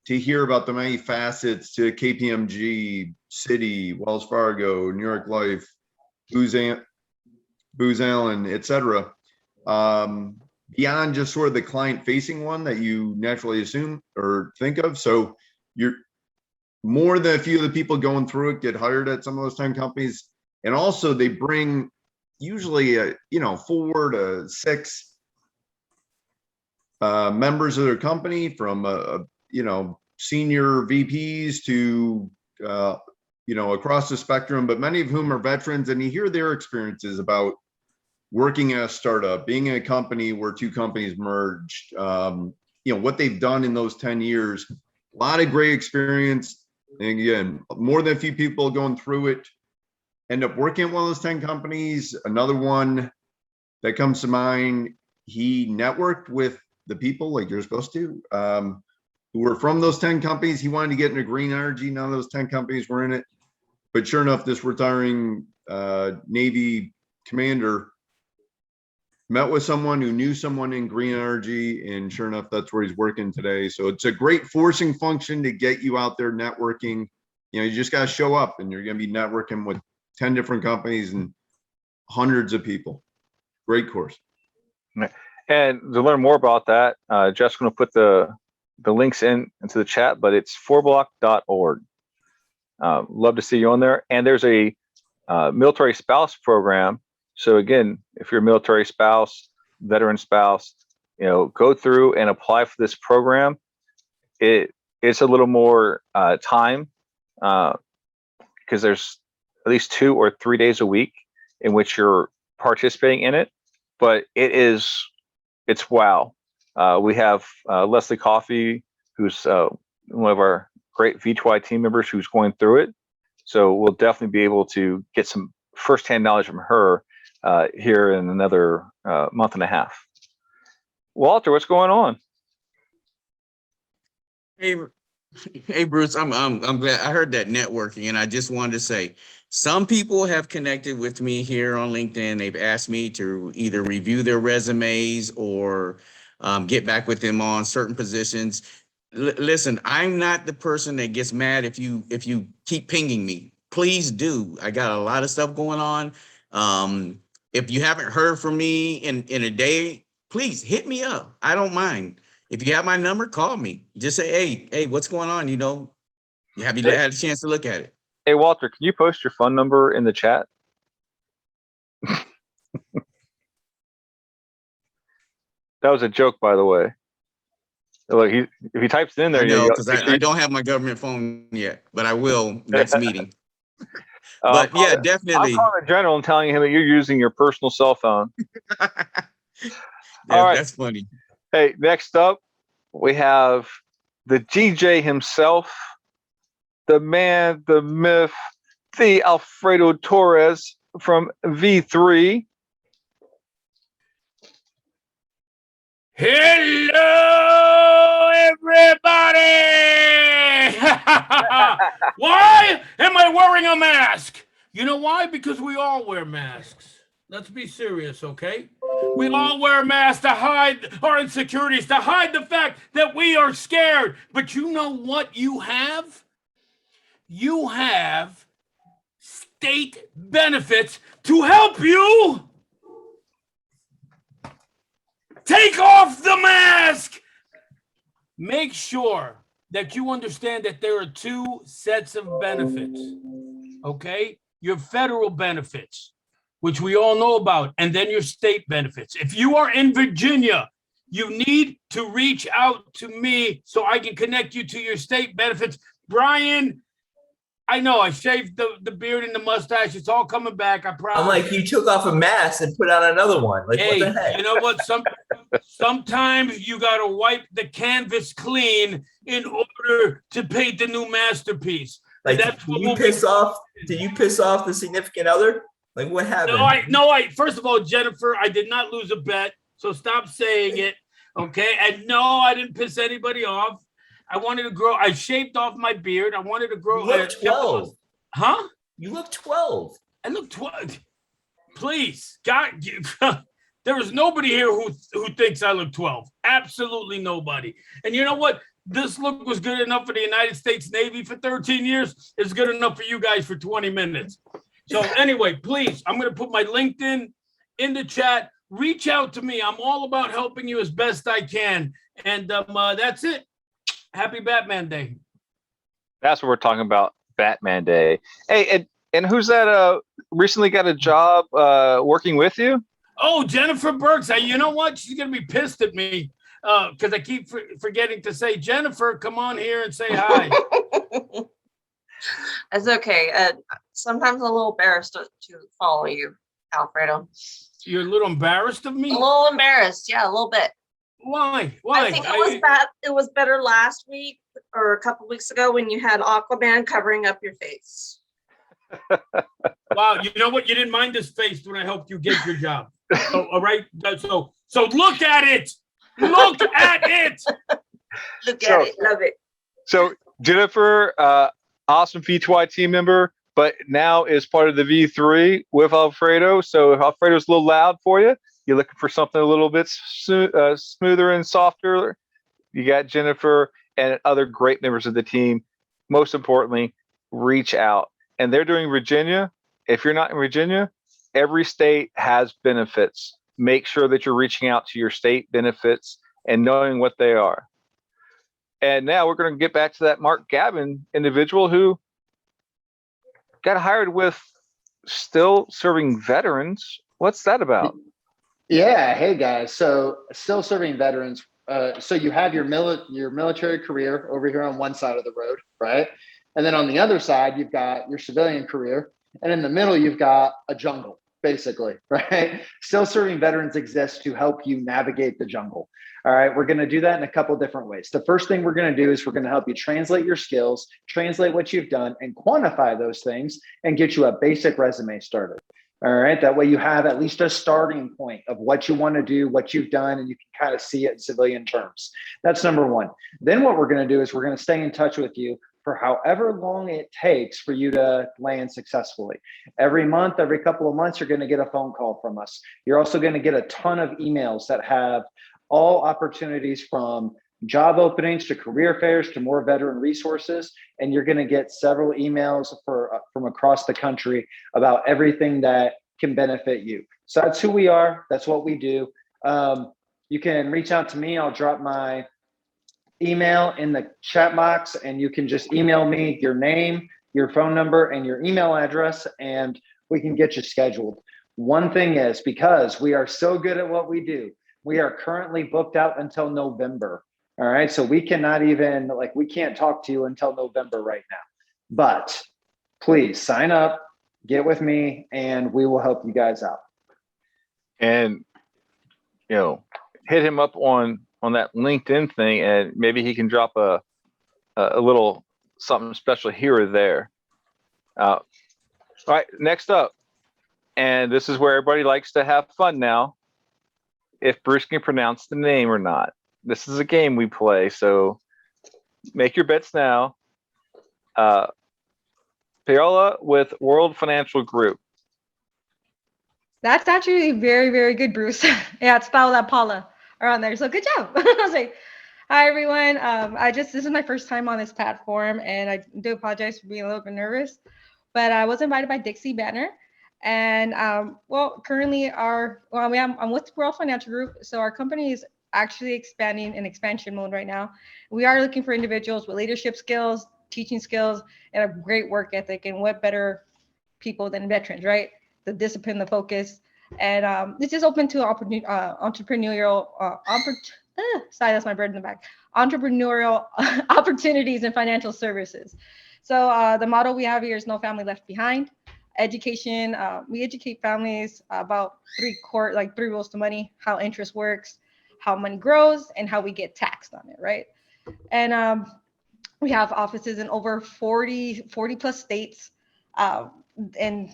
to hear about the many facets to KPMG, Citi, Wells Fargo, New York Life, Booz Allen, et cetera. Beyond just sort of the client-facing one that you naturally assume or think of. So you're more than a few of the people going through it get hired at some of those 10 companies. And also they bring usually 4 to 6 members of their company, from senior VPs to across the spectrum, but many of whom are veterans, and you hear their experiences about working at a startup, being in a company where 2 companies merged, what they've done in those 10 years. A lot of great experience. And again, more than a few people going through it end up working at one of those 10 companies. Another one that comes to mind, he networked with the people like you're supposed to, who were from those 10 companies. He wanted to get into green energy. None of those 10 companies were in it. But sure enough, this retiring Navy commander met with someone who knew someone in green energy, and sure enough, that's where he's working today. So it's a great forcing function to get you out there networking. You just got to show up, and you're going to be networking with 10 different companies and hundreds of people. Great course. And to learn more about that, Jeff's going to put the links into the chat, but it's 4block.org. Love to see you on there. And there's a military spouse program. So again, if you're a military spouse, veteran spouse, go through and apply for this program. It's a little more time because there's at least 2 or 3 days a week in which you're participating in it. But it's wow. We have Leslie Coffey, who's one of our great V2I team members, who's going through it. So we'll definitely be able to get some firsthand knowledge from her here in another month and a half. Walter, what's going on? Hey, Bruce, I'm glad I heard that networking, and I just wanted to say some people have connected with me here on LinkedIn. They've asked me to either review their resumes or get back with them on certain positions. Listen, I'm not the person that gets mad if you keep pinging me. Please do. I got a lot of stuff going on. If you haven't heard from me in a day, please hit me up. I don't mind. If you have my number, call me. Just say, hey, what's going on? Have you had a chance to look at it? Hey, Walter, can you post your phone number in the chat? That was a joke, by the way. Look, if he types it in there, I know, because I don't have my government phone yet, but I will next meeting. But yeah, definitely. I'm calling the general and telling him that you're using your personal cell phone. All right. That's funny. Hey, next up, we have the GJ himself, the man, the myth, the Alfredo Torres from V3. Hello, everybody! Why am I wearing a mask? You know why? Because we all wear masks. Let's be serious, okay? We all wear masks to hide our insecurities, to hide the fact that we are scared. But you know what you have? You have state benefits to help you take off the mask. Make sure that you understand that there are 2 sets of benefits, okay? Your federal benefits, which we all know about, and then your state benefits. If you are in Virginia, You need to reach out to me so I can connect you to your state benefits. Brian, I know I shaved the beard and the mustache. It's all coming back. I promise. I'm like, you took off a mask and put on another one. Like, Hey, what the heck? you know what? Sometimes you got to wipe the canvas clean in order to paint the new masterpiece. Like, That's did you piss off the significant other? Like, what happened? First of all, Jennifer, I did not lose a bet, so stop saying it, okay? And no, I didn't piss anybody off. I shaved off my beard. I wanted to grow. You look 12. Huh? You look 12. I look 12. Please, God, there is nobody here who thinks I look 12. Absolutely nobody. And you know what? This look was good enough for the United States Navy for 13 years. It's good enough for you guys for 20 minutes. So anyway, please, I'm going to put my LinkedIn in the chat. Reach out to me. I'm all about helping you as best I can. And that's it. Happy Batman Day. That's what we're talking about, Batman Day. Hey, and who's that recently got a job working with you? Oh, Jennifer Burks. You know what? She's going to be pissed at me because I keep forgetting to say, Jennifer, come on here and say hi. That's okay. Sometimes I'm a little embarrassed to follow you, Alfredo. You're a little embarrassed of me? A little embarrassed, yeah, a little bit. Why? I think it was bad. It was better last week or a couple weeks ago when you had Aquaman covering up your face. Wow, you know what? You didn't mind this face when I helped you get your job. So, all right. So look at it. Look at it. Look at it. Love it. So Jennifer, awesome V2I team member, but now is part of the V3 with Alfredo. So if Alfredo's a little loud for you, you're looking for something a little bit smoother and softer, you got Jennifer and other great members of the team. Most importantly, reach out. And they're doing Virginia. If you're not in Virginia, every state has benefits. Make sure that you're reaching out to your state benefits and knowing what they are. And now we're going to get back to that Mark Gavin individual who got hired with Still Serving Veterans. What's that about? Yeah. Hey guys. So Still Serving Veterans. So you have your military career over here on one side of the road, right? And then on the other side, you've got your civilian career. And in the middle, you've got a jungle, basically, right? Still Serving Veterans exists to help you navigate the jungle. All right. We're going to do that in a couple of different ways. The first thing we're going to do is we're going to help you translate your skills, translate what you've done, and quantify those things and get you a basic resume started. All right. That way you have at least a starting point of what you want to do, what you've done, and you can kind of see it in civilian terms. That's number one. Then what we're going to do is we're going to stay in touch with you for however long it takes for you to land successfully. Every month, every couple of months, you're going to get a phone call from us. You're also going to get a ton of emails that have all opportunities from job openings to career fairs to more veteran resources. And you're going to get several emails from across the country about everything that can benefit you. So that's who we are. That's what we do. You can reach out to me. I'll drop my email in the chat box and you can just email me your name, your phone number, and your email address, and we can get you scheduled. One thing is, because we are so good at what we do, we are currently booked out until November. All right. So we cannot even, we can't talk to you until November right now. But please sign up, get with me, and we will help you guys out. And, hit him up on that LinkedIn thing, and maybe he can drop a little something special here or there. All right. Next up. And this is where everybody likes to have fun now. If Bruce can pronounce the name or not. This is a game we play, so make your bets now. Paola with World Financial Group. That's actually very, very good, Bruce. Yeah, it's Paula around there. So good job. I was like, hi everyone. This is my first time on this platform, and I do apologize for being a little bit nervous, but I was invited by Dixie Banner. And currently I'm with World Financial Group. So our company is actually expanding in expansion mode right now. We are looking for individuals with leadership skills, teaching skills, and a great work ethic. And what better people than veterans, right? The discipline, the focus. And this is open to entrepreneurial, sorry, that's my bird in the back, entrepreneurial opportunities in financial services. So the motto we have here is no family left behind. Education, we educate families about three rules to money: how interest works, how money grows, and how we get taxed on it, right? And we have offices in over 40 plus states. And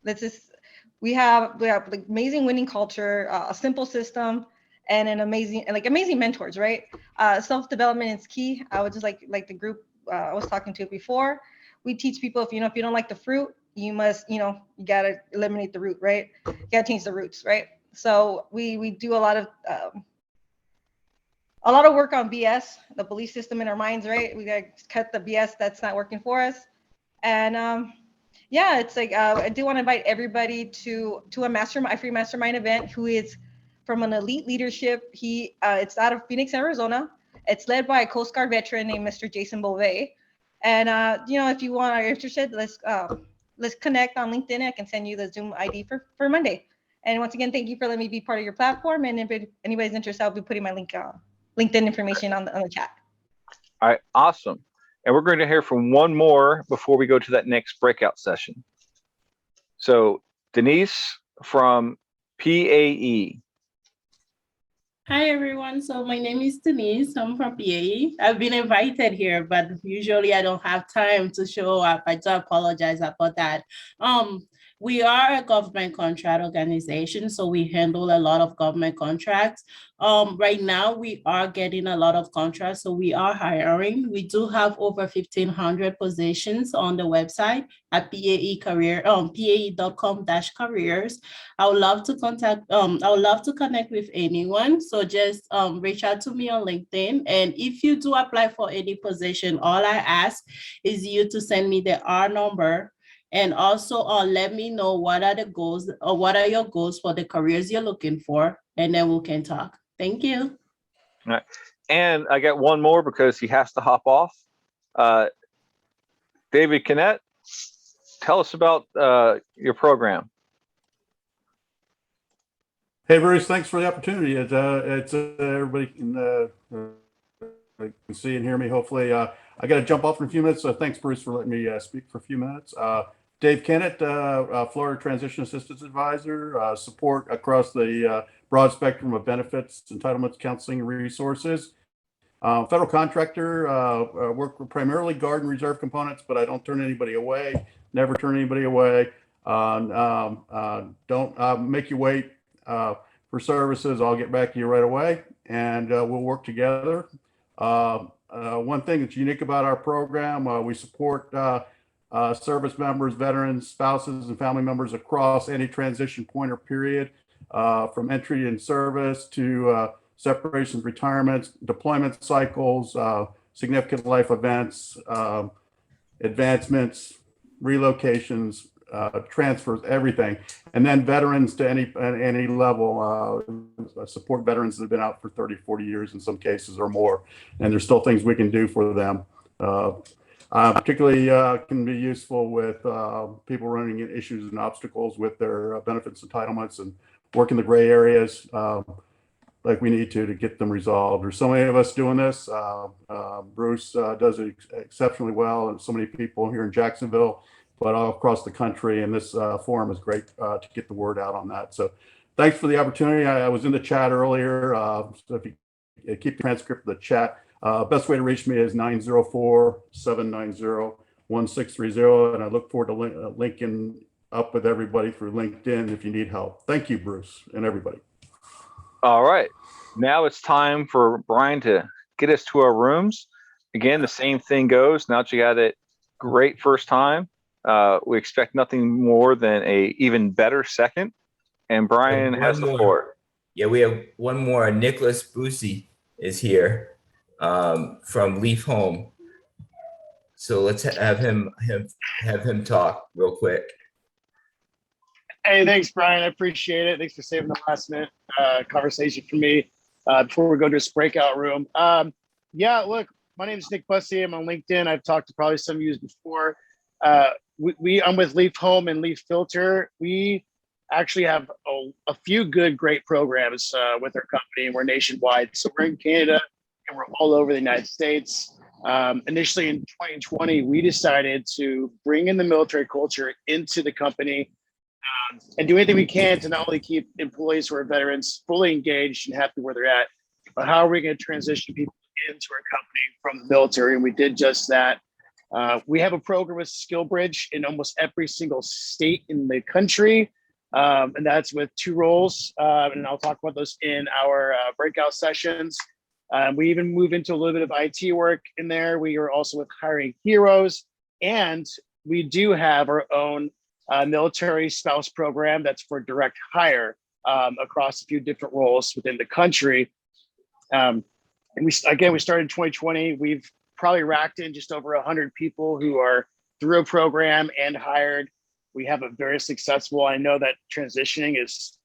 this is, we have like amazing winning culture, a simple system, and an amazing mentors, right? Self-development is key. I would just like the group I was talking to before. We teach people, if you don't like the fruit, you must, you gotta eliminate the root, right? You gotta change the roots, right? So we do a lot of work on BS, the belief system in our minds, right? We gotta cut the BS that's not working for us. And yeah, it's like I do want to invite everybody to a free mastermind event. Who is from an elite leadership. It's out of Phoenix, Arizona. It's led by a Coast Guard veteran named Mr. Jason Beauvais. And if you are interested, let's connect on LinkedIn. I can send you the Zoom ID for Monday. And once again, thank you for letting me be part of your platform. And if anybody's interested, I'll be putting my LinkedIn information on the chat. All right, awesome. And we're going to hear from one more before we go to that next breakout session. So Denise from PAE. Hi, everyone. So my name is Denise. I'm from PAE. I've been invited here, but usually I don't have time to show up. I do apologize about that. We are a government contract organization, so we handle a lot of government contracts. Right now, we are getting a lot of contracts, so we are hiring. We do have over 1,500 positions on the website at pae.com/careers. I would love to connect with anyone. So just reach out to me on LinkedIn. And if you do apply for any position, all I ask is you to send me the R number. And also let me know what are the goals or what are your goals for the careers you're looking for, and then we can talk. Thank you. All right. And I got one more because he has to hop off. David Kinnett, tell us about your program. Hey, Bruce, thanks for the opportunity. It's everybody can see and hear me, hopefully. I got to jump off in a few minutes, so thanks, Bruce, for letting me speak for a few minutes. Dave Kennett, Florida Transition Assistance Advisor, support across the broad spectrum of benefits, entitlements, counseling, resources. Federal contractor, work with primarily Guard and Reserve components, but I don't turn anybody away, never turn anybody away. Don't make you wait for services. I'll get back to you right away, and we'll work together. One thing that's unique about our program, we support service members, veterans, spouses, and family members across any transition point or period, from entry in service to separations, retirements, deployment cycles, significant life events, advancements, relocations, transfers, everything. And then veterans to any level, support veterans that have been out for 30, 40 years in some cases or more. And there's still things we can do for them. Particularly can be useful with people running into issues and obstacles with their benefits, entitlements, and work in the gray areas like we need to get them resolved. There's so many of us doing this. Bruce does it exceptionally well, and so many people here in Jacksonville, but all across the country. And this forum is great to get the word out on that. So thanks for the opportunity. I was in the chat earlier. So if you keep the transcript of the chat, best way to reach me is 904-790-1630. And I look forward to linking up with everybody through LinkedIn if you need help. Thank you, Bruce, and everybody. All right. Now it's time for Brian to get us to our rooms. Again, the same thing goes. Now that you got it great first time, we expect nothing more than a even better second. And Brian has the floor. Yeah, we have one more. Nicholas Boosie is here from Leaf Home. So let's have him talk real quick. Hey, thanks, Brian. I appreciate it. Thanks for saving the last minute conversation for me before we go to this breakout room. Yeah, look, my name is Nick Bussey. I'm on LinkedIn. I've talked to probably some of you before. I'm with Leaf Home and Leaf Filter. We actually have a few great programs with our company, and we're nationwide. So we're in Canada and we're all over the United States. Initially in 2020, we decided to bring in the military culture into the company and do anything we can to not only keep employees who are veterans fully engaged and happy where they're at, but how are we going to transition people into our company from the military? And we did just that. We have a program with SkillBridge in almost every single state in the country. And that's with 2 roles. And I'll talk about those in our breakout sessions. We even move into a little bit of IT work in there. We are also with Hiring Heroes. And we do have our own military spouse program that's for direct hire across a few different roles within the country. And we started in 2020. We've probably racked in just over 100 people who are through a program and hired. We have a very successful. I know that transitioning is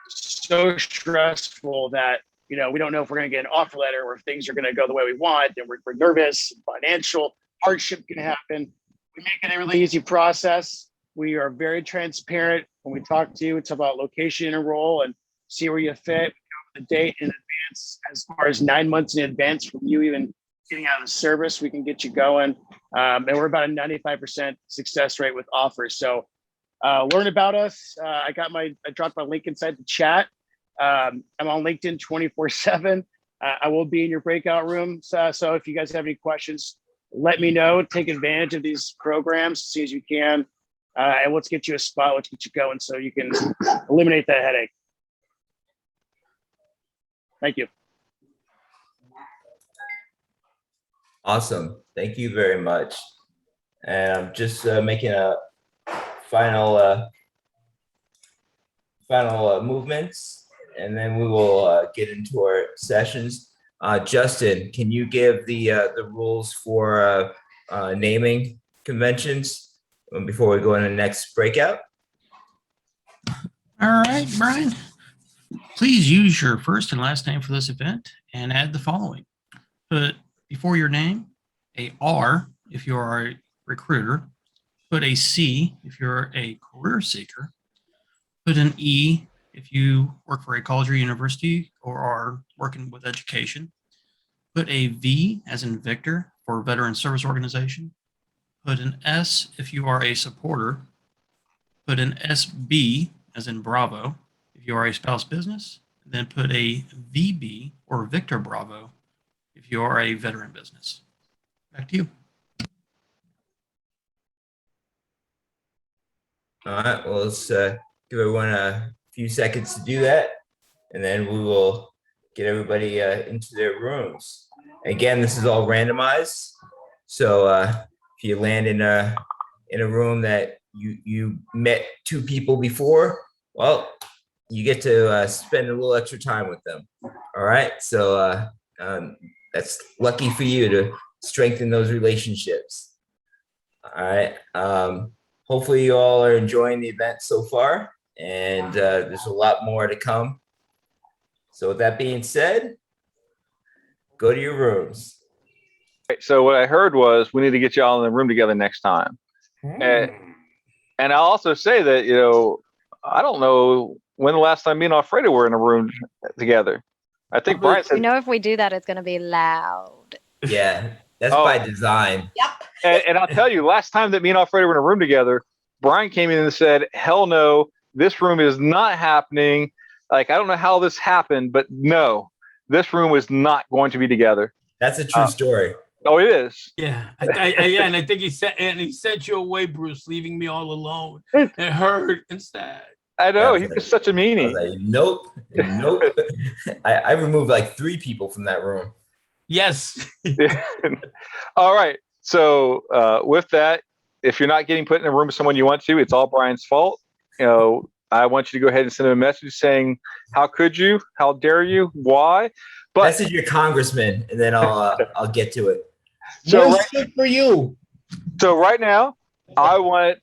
so stressful that, you know, we don't know if we're going to get an offer letter or if things are going to go the way we want. And we're nervous. Financial hardship can happen. We make it a really easy process. We are very transparent when we talk to you. It's about location and role and see where you fit. The date in advance, as far as 9 months in advance from you even getting out of service, we can get you going. And we're about a 95% success rate with offers. So learn about us. I dropped my link inside the chat. I'm on LinkedIn 24/7. I will be in your breakout room. So if you guys have any questions, let me know. Take advantage of these programs as soon as you can. And let's get you a spot. Let's get you going so you can eliminate that headache. Thank you. Awesome. Thank you very much. And I'm just making a final movements, and then we will get into our sessions. Justin, can you give the rules for naming conventions before we go into the next breakout? All right, Brian. Please use your first and last name for this event and add the following. Put before your name a R if you are a recruiter. Put a C if you're a career seeker. Put an E if you work for a college or university or are working with education. Put a V as in Victor for Veteran Service Organization. Put an S if you are a supporter. Put an SB as in Bravo if you are a spouse business. Then put a VB or Victor Bravo if you are a veteran business. Back to you. All right, well, let's give everyone a few seconds to do that, and then we will get everybody into their rooms. Again, this is all randomized, so if you land in a room that you met 2 people before, well, you get to spend a little extra time with them. All right, so that's lucky for you to strengthen those relationships. All right. Hopefully you all are enjoying the event so far, and there's a lot more to come. So with that being said, go to your rooms. So what I heard was we need to get you all in the room together next time. And I'll also say that, you know, I don't know when the last time me and Alfredo were in a room together. I think Brian said. You know, if we do that, it's going to be loud. Yeah, that's by design. And I'll tell you, last time that me and Alfredo were in a room together, Brian came in and said, hell no, this room is not happening. Like, I don't know how this happened, but no, this room was not going to be together. That's a true story. Oh, it is. Yeah, yeah, and I think he sent you away, Bruce, leaving me all alone and hurt and sad. I know, he's just such a meanie. Like, nope. I removed like 3 people from that room. Yes. All right. So with that, if you're not getting put in a room with someone you want to, it's all Brian's fault. You know, I want you to go ahead and send him a message saying, how could you? How dare you? Why? But message your congressman, and then I'll get to it. So good for you. So right now, I want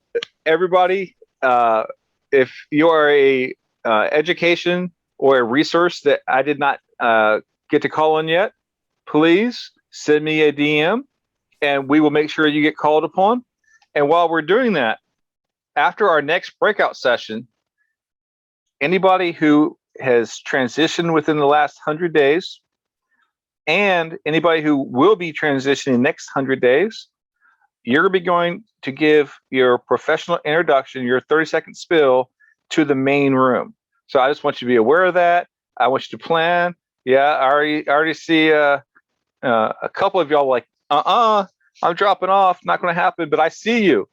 everybody, if you are a education or a resource that I did not get to call on yet, please send me a DM, and we will make sure you get called upon. And while we're doing that, after our next breakout session, anybody who has transitioned within the last 100 days and anybody who will be transitioning next 100 days, you're going to be going to give your professional introduction, your 30-second spill to the main room. So I just want you to be aware of that. I want you to plan. Yeah, I already see a couple of y'all like, I'm dropping off. Not going to happen, but I see you.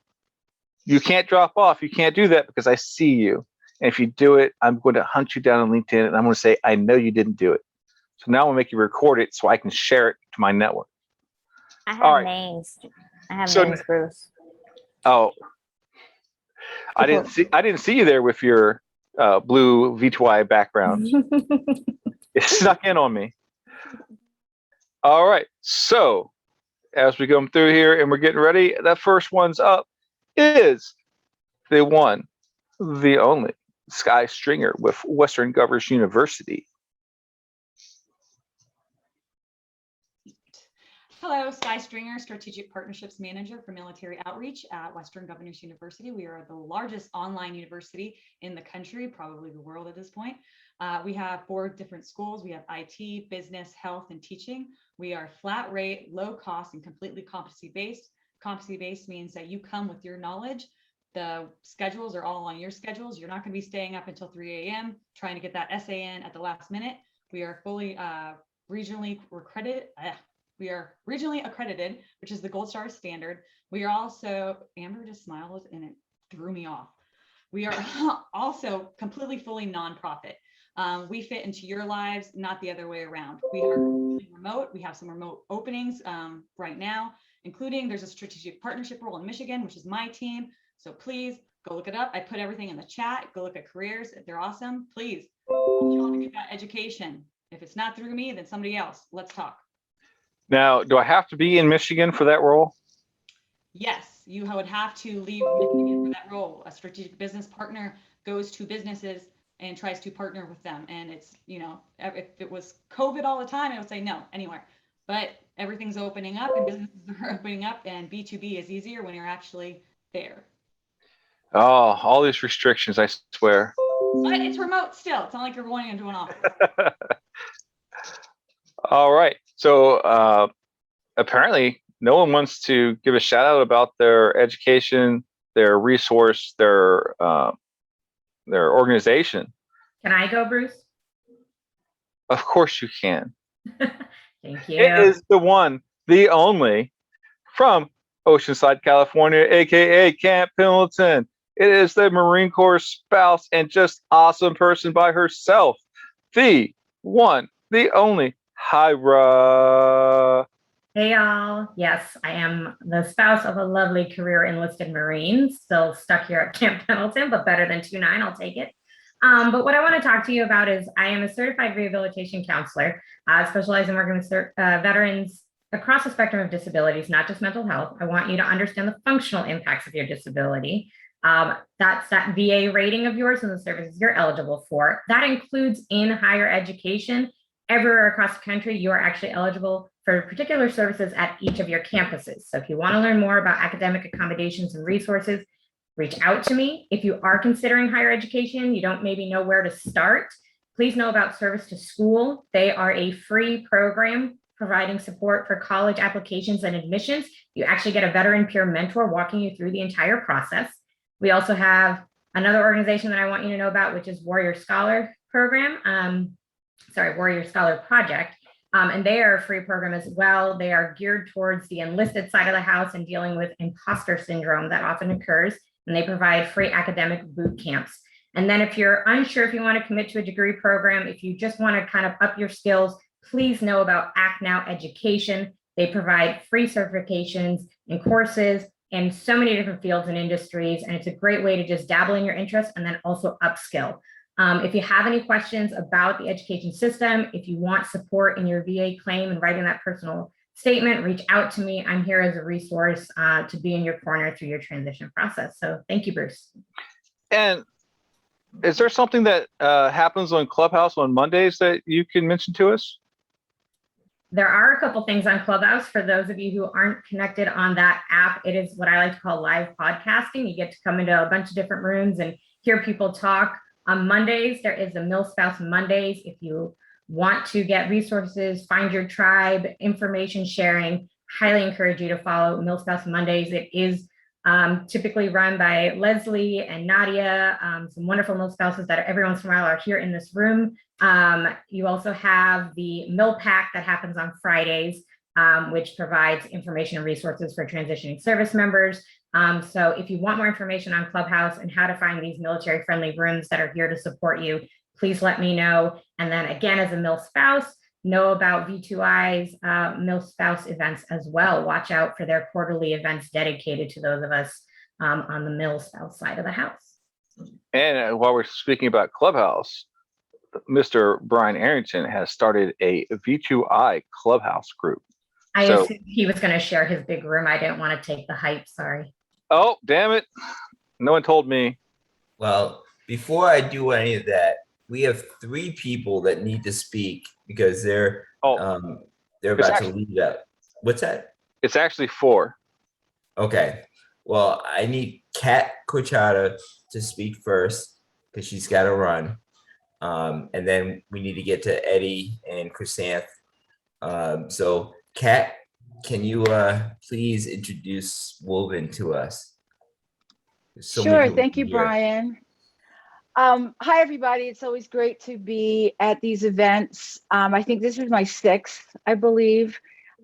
You can't drop off. You can't do that because I see you. And if you do it, I'm going to hunt you down on LinkedIn and I'm going to say, I know you didn't do it. So now I'm going to make you record it so I can share it to my network. I have All right. names. I have So- names, Bruce. Oh, I didn't see you there with your blue V2I background. It snuck in on me. All right. So as we come through here and we're getting ready, that first one's up is the one, the only Sky Stringer with Western Governors University. Hello, Sky Stringer, Strategic Partnerships Manager for Military Outreach at Western Governors University. We are the largest online university in the country, probably the world at this point. We have 4 different schools. We have IT, business, health, and teaching. We are flat rate, low cost, and completely competency-based. Competency-based means that you come with your knowledge. The schedules are all on your schedules. You're not going to be staying up until 3 a.m. trying to get that essay in at the last minute. We are fully regionally accredited. We are regionally accredited, which is the Gold Star standard. We are also, Amber just smiled and it threw me off. We are also completely fully nonprofit. We fit into your lives, not the other way around. We are remote. We have some remote openings right now, including there's a strategic partnership role in Michigan, which is my team. So please go look it up. I put everything in the chat. Go look at careers. If they're awesome, please. You want to get that education. If it's not through me, then somebody else. Let's talk. Now, do I have to be in Michigan for that role? Yes, you would have to leave Michigan for that role. A strategic business partner goes to businesses and tries to partner with them. And it's, you know, if it was COVID all the time, I would say no, anywhere. But everything's opening up and businesses are opening up, and B2B is easier when you're actually there. Oh, all these restrictions, I swear. But it's remote still. It's not like you're going into an office. All right. So apparently no one wants to give a shout out about their education, their resource, their organization. Can I go, Bruce? Of course you can. Thank you. It is the one, the only, from Oceanside, California, aka Camp Pendleton. It is the Marine Corps spouse and just awesome person by herself. The one, the only, Hyra. Hey y'all. Yes, I am the spouse of a lovely career enlisted Marine, still stuck here at Camp Pendleton, but better than 2-9, I'll take it. But what I want to talk to you about is I am a certified rehabilitation counselor, specializing in working with veterans across the spectrum of disabilities, not just mental health. I want you to understand the functional impacts of your disability. That's that VA rating of yours and the services you're eligible for. That includes in higher education. Everywhere across the country, you are actually eligible for particular services at each of your campuses. So if you want to learn more about academic accommodations and resources, reach out to me. If you are considering higher education, you don't maybe know where to start, please know about Service to School. They are a free program providing support for college applications and admissions. You actually get a veteran peer mentor walking you through the entire process. We also have another organization that I want you to know about, which is Warrior Scholar Program. Warrior Scholar Project. And they are a free program as well. They are geared towards the enlisted side of the house and dealing with imposter syndrome that often occurs. And they provide free academic boot camps. And then if you're unsure if you want to commit to a degree program, if you just want to kind of up your skills, please know about Act Now Education. They provide free certifications and courses in so many different fields and industries. And it's a great way to just dabble in your interests and then also upskill. If you have any questions about the education system, if you want support in your VA claim and writing that personal statement, reach out to me. I'm here as a resource to be in your corner through your transition process. So thank you, Bruce. And is there something that happens on Clubhouse on Mondays that you can mention to us? There are a couple things on Clubhouse. For those of you who aren't connected on that app, it is what I like to call live podcasting. You get to come into a bunch of different rooms and hear people talk. On Mondays, there is a Mill Spouse Mondays. If you want to get resources, find your tribe, information sharing, highly encourage you to follow Mill Spouse Mondays. It is typically run by Leslie and Nadia, some wonderful mill spouses that every once in a while are here in this room. You also have the Mill Pack that happens on Fridays, which provides information and resources for transitioning service members. So if you want more information on Clubhouse and how to find these military-friendly rooms that are here to support you, please let me know. And then again, as a Mill Spouse, know about V2I's Mill Spouse events as well. Watch out for their quarterly events dedicated to those of us on the Mill Spouse side of the house. And while we're speaking about Clubhouse, Mr. Brian Arrington has started a V2I Clubhouse group. I assumed he was going to share his big room. I didn't want to take the hype. Sorry. Oh, damn it. No one told me. Well, before I do any of that, we have 3 people that need to speak because they're about to leave out. What's that? It's actually 4. Okay. Well, I need Kat Cochata to speak first because she's got to run. And then we need to get to Eddie and Chrysanth. So Kat, can you please introduce Woven to us? Sure. Thank you, Brian. Hi, everybody. It's always great to be at these events. I think this is my 6th, I believe,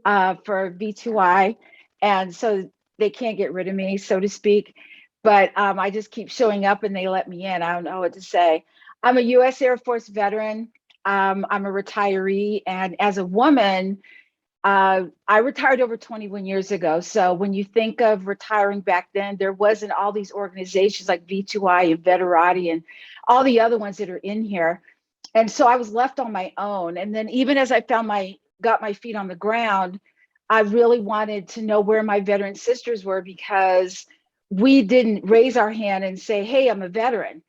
for V2I. And so they can't get rid of me, so to speak. But I just keep showing up and they let me in. I don't know what to say. I'm a U.S. Air Force veteran. I'm a retiree. And as a woman, I retired over 21 years ago. So when you think of retiring back then, there wasn't all these organizations like V2I and Veterati and all the other ones that are in here. And so I was left on my own. And then even as I got my feet on the ground, I really wanted to know where my veteran sisters were because we didn't raise our hand and say, hey, I'm a veteran.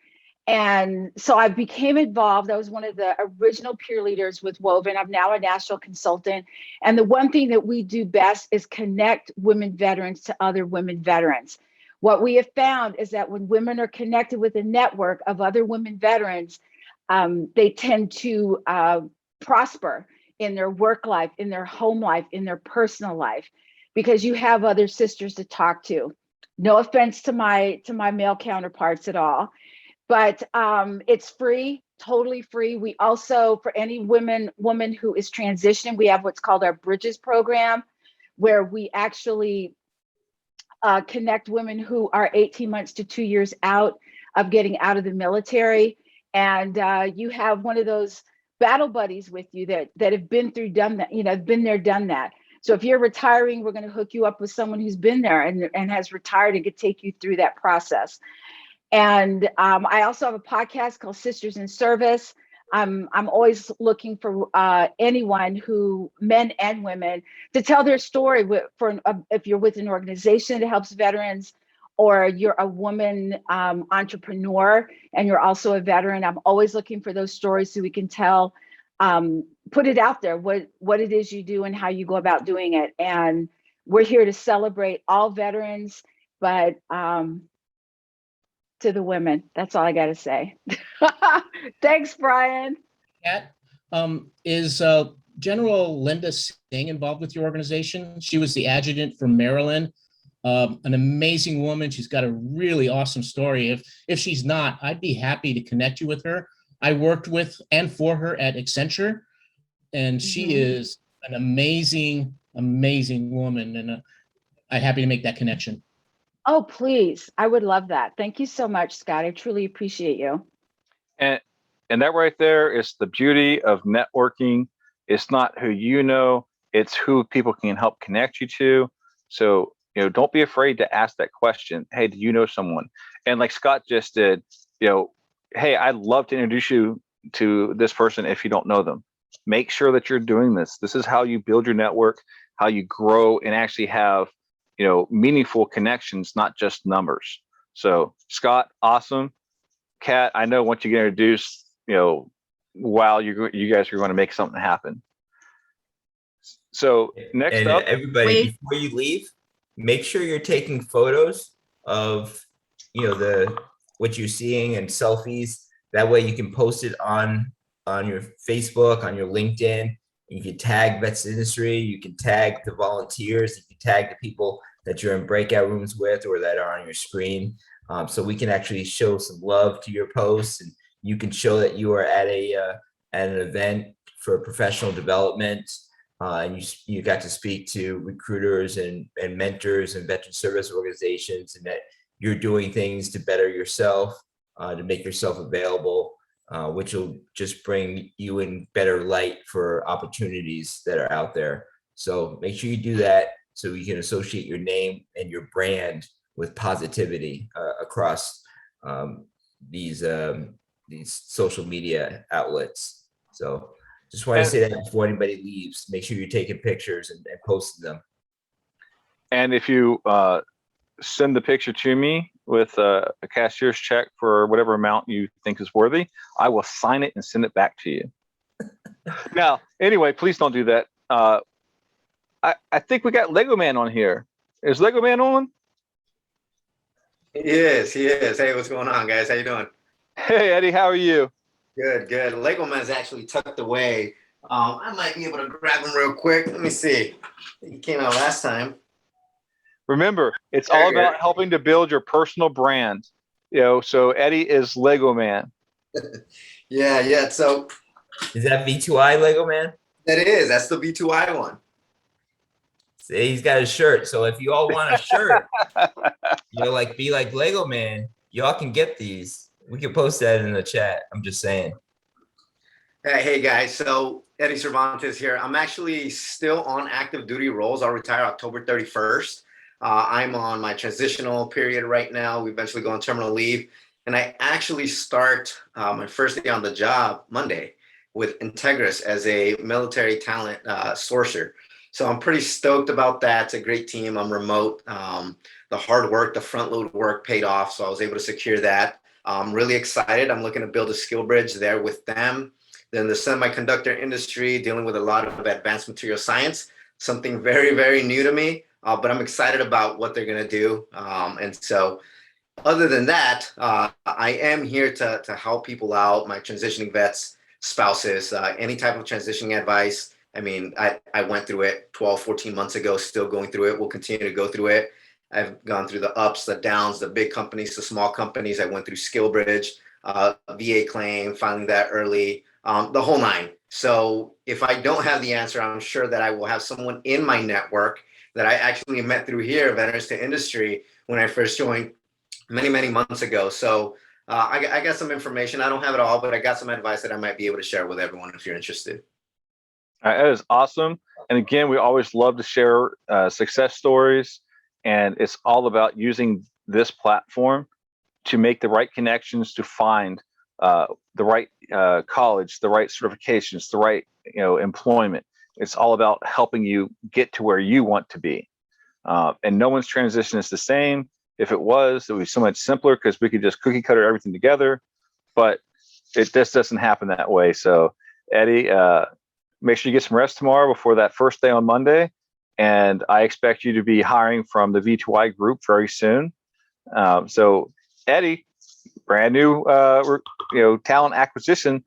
And so I became involved. I was one of the original peer leaders with Woven. I'm now a national consultant. And the one thing that we do best is connect women veterans to other women veterans. What we have found is that when women are connected with a network of other women veterans, they tend to prosper in their work life, in their home life, in their personal life, because you have other sisters to talk to. No offense to my male counterparts at all. But it's free, totally free. We also, for any woman who is transitioning, we have what's called our Bridges program, where we actually connect women who are 18 months to 2 years out of getting out of the military. And you have one of those battle buddies with you that have been done that, been there, done that. So if you're retiring, we're going to hook you up with someone who's been there and has retired and could take you through that process. And I also have a podcast called Sisters in Service. I'm always looking for anyone men and women, to tell their story if you're with an organization that helps veterans, or you're a woman entrepreneur and you're also a veteran. I'm always looking for those stories so we can tell, put it out there, what it is you do and how you go about doing it. And we're here to celebrate all veterans, but to the women. That's all I got to say. Thanks, Brian. Kat, is General Linda Singh involved with your organization? She was the adjutant from Maryland, an amazing woman. She's got a really awesome story. If she's not, I'd be happy to connect you with her. I worked with and for her at Accenture, and she is an amazing, amazing woman. And I'm happy to make that connection. Oh, please. I would love that. Thank you so much, Scott. I truly appreciate you. And that right there is the beauty of networking. It's not who you know, it's who people can help connect you to. So, don't be afraid to ask that question. Hey, do you know someone? And like Scott just did, hey, I'd love to introduce you to this person if you don't know them. Make sure that you're doing this. This is how you build your network, how you grow and actually have meaningful connections, not just numbers. So Scott, awesome. Kat, I know once you get introduced, wow, you guys are going to make something happen. So next up, everybody, before you leave, make sure you're taking photos of what you're seeing and selfies, That way you can post it on your Facebook, on your LinkedIn. You can tag Vets Industry. You can tag the volunteers. You can tag the people that you're in breakout rooms with or that are on your screen. So we can actually show some love to your posts, and you can show that you are at an event for professional development. And you got to speak to recruiters and mentors and veteran service organizations, and that you're doing things to better yourself, to make yourself available, which will just bring you in better light for opportunities that are out there. So make sure you do that so you can associate your name and your brand with positivity across these social media outlets. So just want to say that before anybody leaves, make sure you're taking pictures and posting them. And if you send the picture to me with a cashier's check for whatever amount you think is worthy, I will sign it and send it back to you. Now, anyway, please don't do that. I think we got Lego Man on here. Is Lego Man on? He is. Hey, what's going on, guys? How you doing? Hey, Eddie, how are you? Good. Lego Man's actually tucked away. I might be able to grab him real quick. Let me see. He came out last time. Remember, it's all about helping to build your personal brand. So Eddie is Lego Man. Yeah. So is that V2I Lego Man? That is. That's the V2I one. See, he's got a shirt. So if you all want a shirt, be like Lego Man, y'all can get these. We can post that in the chat. I'm just saying. Hey guys. So Eddie Cervantes here. I'm actually still on active duty roles. I'll retire October 31st. I'm on my transitional period right now. We eventually go on terminal leave. And I actually start my first day on the job Monday with Integris as a military talent sourcer. So I'm pretty stoked about that. It's a great team. I'm remote. The hard work, the front load work paid off. So I was able to secure that. I'm really excited. I'm looking to build a skill bridge there with them. Then the semiconductor industry, dealing with a lot of advanced material science, something very, very new to me. But I'm excited about what they're going to do. And so other than that, I am here to help people out, my transitioning vets, spouses, any type of transitioning advice. I mean, I went through it 12, 14 months ago, still going through it. We'll continue to go through it. I've gone through the ups, the downs, the big companies, the small companies. I went through SkillBridge, VA claim, filing that early, the whole nine. So if I don't have the answer, I'm sure that I will have someone in my network that I actually met through here, Veterans to Industry, when I first joined many, many months ago. So I got some information. I don't have it all, but I got some advice that I might be able to share with everyone if you're interested. That is awesome. And again, we always love to share success stories. And it's all about using this platform to make the right connections, to find the right college, the right certifications, the right employment. It's all about helping you get to where you want to be. And no one's transition is the same. If it was, it would be so much simpler because we could just cookie cutter everything together. But it just doesn't happen that way. So Eddie, make sure you get some rest tomorrow before that first day on Monday. And I expect you to be hiring from the V2I group very soon. So Eddie, brand new, talent acquisition,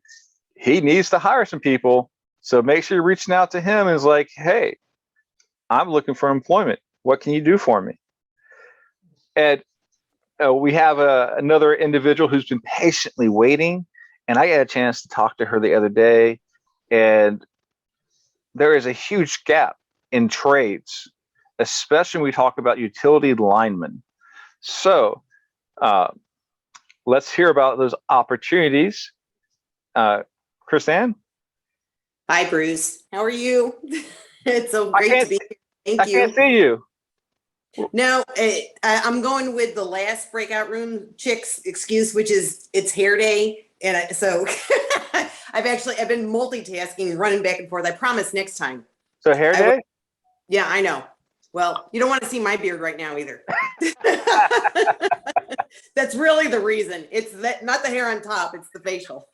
he needs to hire some people. So make sure you're reaching out to him and is like, hey, I'm looking for employment. What can you do for me? And we have another individual who's been patiently waiting. And I got a chance to talk to her the other day. And there is a huge gap in trades, especially when we talk about utility linemen. So let's hear about those opportunities. Chris Ann? Hi, Bruce. How are you? It's so great to be here. Thank you. I can't see you. No, I'm going with the last breakout room chick's excuse, which is it's hair day. And so I've been multitasking, running back and forth. I promise next time. So hair day? Yeah, I know. Well, you don't want to see my beard right now either. That's really the reason. It's that, not the hair on top, it's the facial.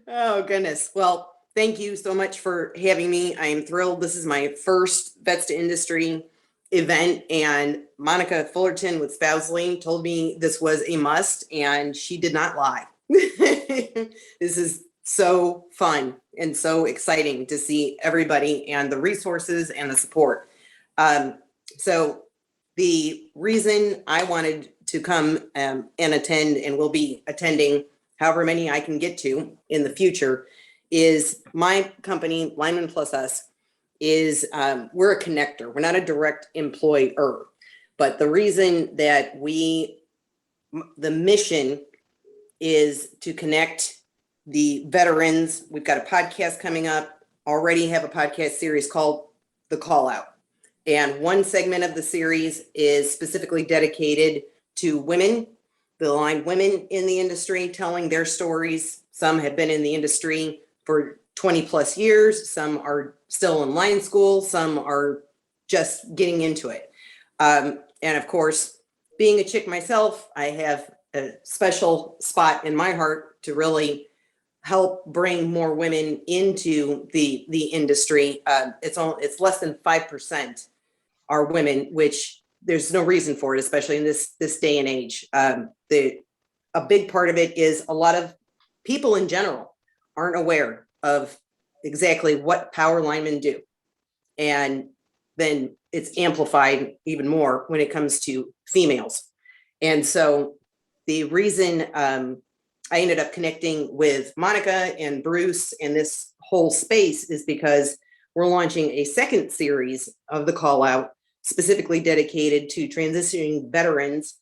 Oh, goodness. Well, thank you so much for having me. I am thrilled. This is my first Vets to Industry. event, and Monica Fullerton with Spouseling told me this was a must, and she did not lie. This is so fun and so exciting to see everybody and the resources and the support. So the reason I wanted to come and attend, and will be attending however many I can get to in the future, is my company, Lineman Plus Us, is we're a connector. We're not a direct employer, but the reason that the mission is to connect the veterans. We've got a podcast coming up, already have a podcast series called The Call Out. And one segment of the series is specifically dedicated to women, the aligned women in the industry, telling their stories. Some have been in the industry for 20 plus years. Some are still in line school. Some are just getting into it. And of course, being a chick myself, I have a special spot in my heart to really help bring more women into the industry. It's less than 5% are women, which there's no reason for it, especially in this day and age. A big part of it is a lot of people in general aren't aware of exactly what power linemen do. And then it's amplified even more when it comes to females. And so the reason I ended up connecting with Monica and Bruce in this whole space is because we're launching a second series of the Call Out, specifically dedicated to transitioning veterans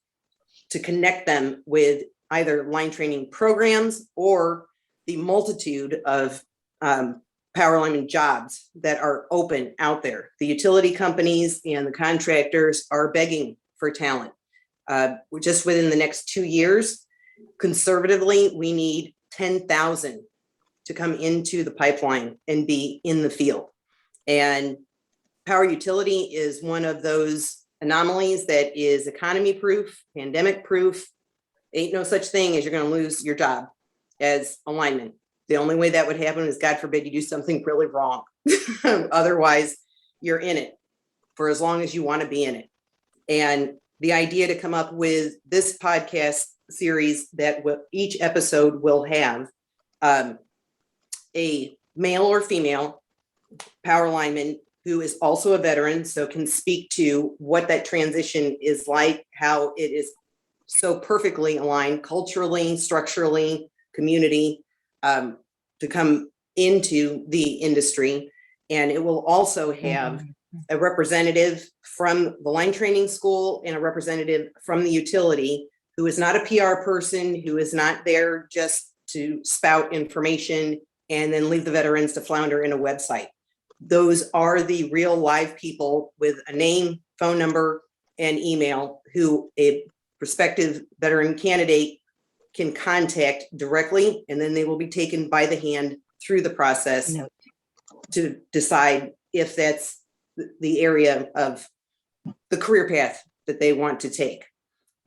to connect them with either line training programs or the multitude of power lineman jobs that are open out there. The utility companies and the contractors are begging for talent. Just within the next 2 years, conservatively, we need 10,000 to come into the pipeline and be in the field. And power utility is one of those anomalies that is economy proof, pandemic proof. Ain't no such thing as you're going to lose your job as a lineman. The only way that would happen is, God forbid, you do something really wrong. Otherwise, you're in it for as long as you want to be in it. And the idea to come up with this podcast series that each episode will have a male or female power lineman who is also a veteran, so can speak to what that transition is like, how it is so perfectly aligned culturally, structurally, community, to come into the industry. And it will also have a representative from the line training school and a representative from the utility who is not a PR person, who is not there just to spout information and then leave the veterans to flounder in a website. Those are the real live people with a name, phone number, and email who a prospective veteran candidate can contact directly, and then they will be taken by the hand through the process to decide if that's the area of the career path that they want to take.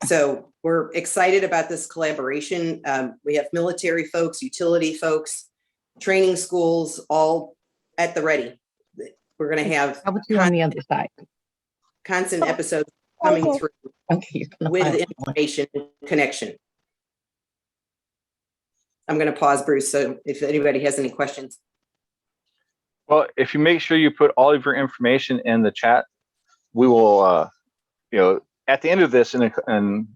So we're excited about this collaboration. We have military folks, utility folks, training schools, all at the ready. We're going to have How about you on the other side? constant episodes coming through with information and connection. I'm going to pause, Bruce, so if anybody has any questions. Well, if you make sure you put all of your information in the chat, we will, at the end of this, in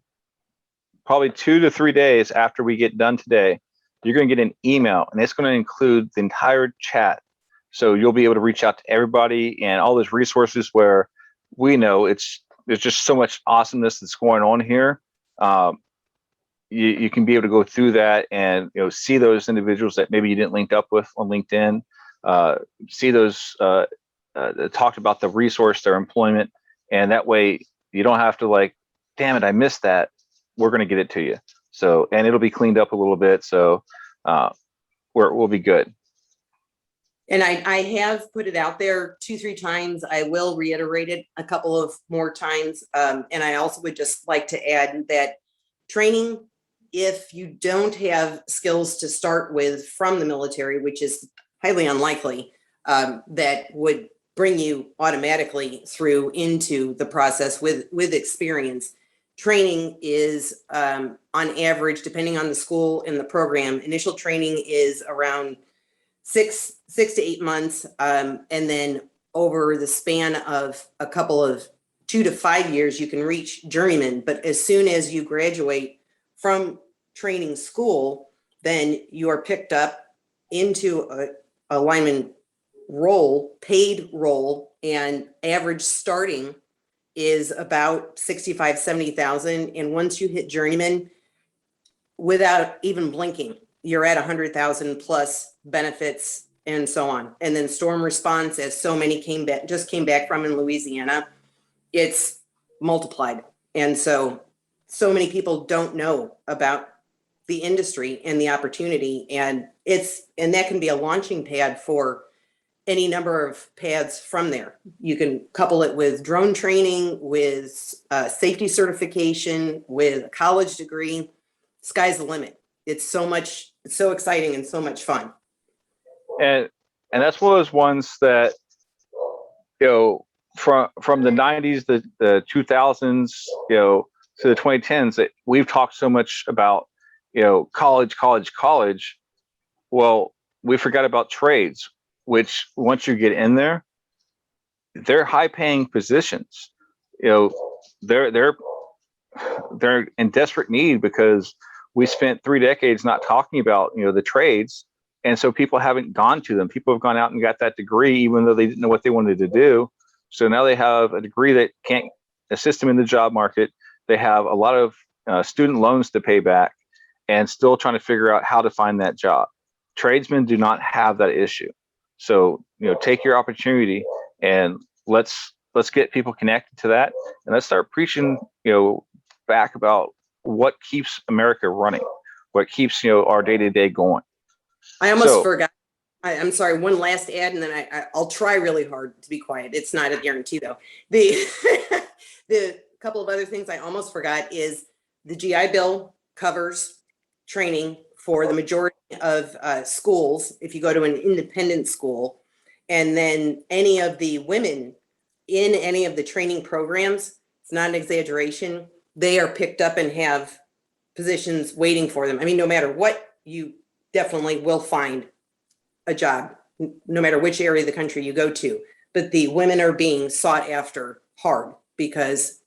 probably 2 to 3 days after we get done today, you're going to get an email, and it's going to include the entire chat. So you'll be able to reach out to everybody and all those resources where we know there's just so much awesomeness that's going on here. You can be able to go through that and see those individuals that maybe you didn't link up with on LinkedIn. See those that talked about the resource, their employment, and that way you don't have to damn it, I missed that. We're going to get it to you. So, and it'll be cleaned up a little bit. So we'll be good. And I have put it out there 2-3 times. I will reiterate it a couple of more times. And I also would just like to add that training, if you don't have skills to start with from the military, which is highly unlikely, that would bring you automatically through into the process with experience. Training is on average, depending on the school and the program, initial training is around 6 to 8 months. And then over the span of a couple of 2 to 5 years, you can reach journeyman. But as soon as you graduate from training school, then you are picked up into a lineman role, paid role, and average starting is about 65, 70,000. And once you hit journeyman, without even blinking, you're at 100,000 plus benefits and so on. And then storm response, as so many came back from in Louisiana, it's multiplied. And so many people don't know about the industry and the opportunity. And that can be a launching pad for any number of paths from there. You can couple it with drone training, with safety certification, with a college degree. Sky's the limit. It's so exciting and so much fun. And that's one of those ones that, from the 90s, the 2000s, to the 2010s, that we've talked so much about, college. Well, we forgot about trades, which once you get in there, they're high paying positions. They're in desperate need because we spent 3 decades not talking about, the trades. And so people haven't gone to them. People have gone out and got that degree, even though they didn't know what they wanted to do. So now they have a degree that can't assist them in the job market. They have a lot of student loans to pay back and still trying to figure out how to find that job. Tradesmen do not have that issue. So, take your opportunity and let's get people connected to that. And let's start preaching, back about what keeps America running, what keeps, our day-to-day going. I almost forgot. I'm sorry, one last ad, and then I'll try really hard to be quiet. It's not a guarantee, though. The couple of other things I almost forgot is the GI Bill covers training for the majority of schools if you go to an independent school. And then any of the women in any of the training programs, it's not an exaggeration, they are picked up and have positions waiting for them. I mean, no matter what, you definitely will find a job, no matter which area of the country you go to. But the women are being sought after hard because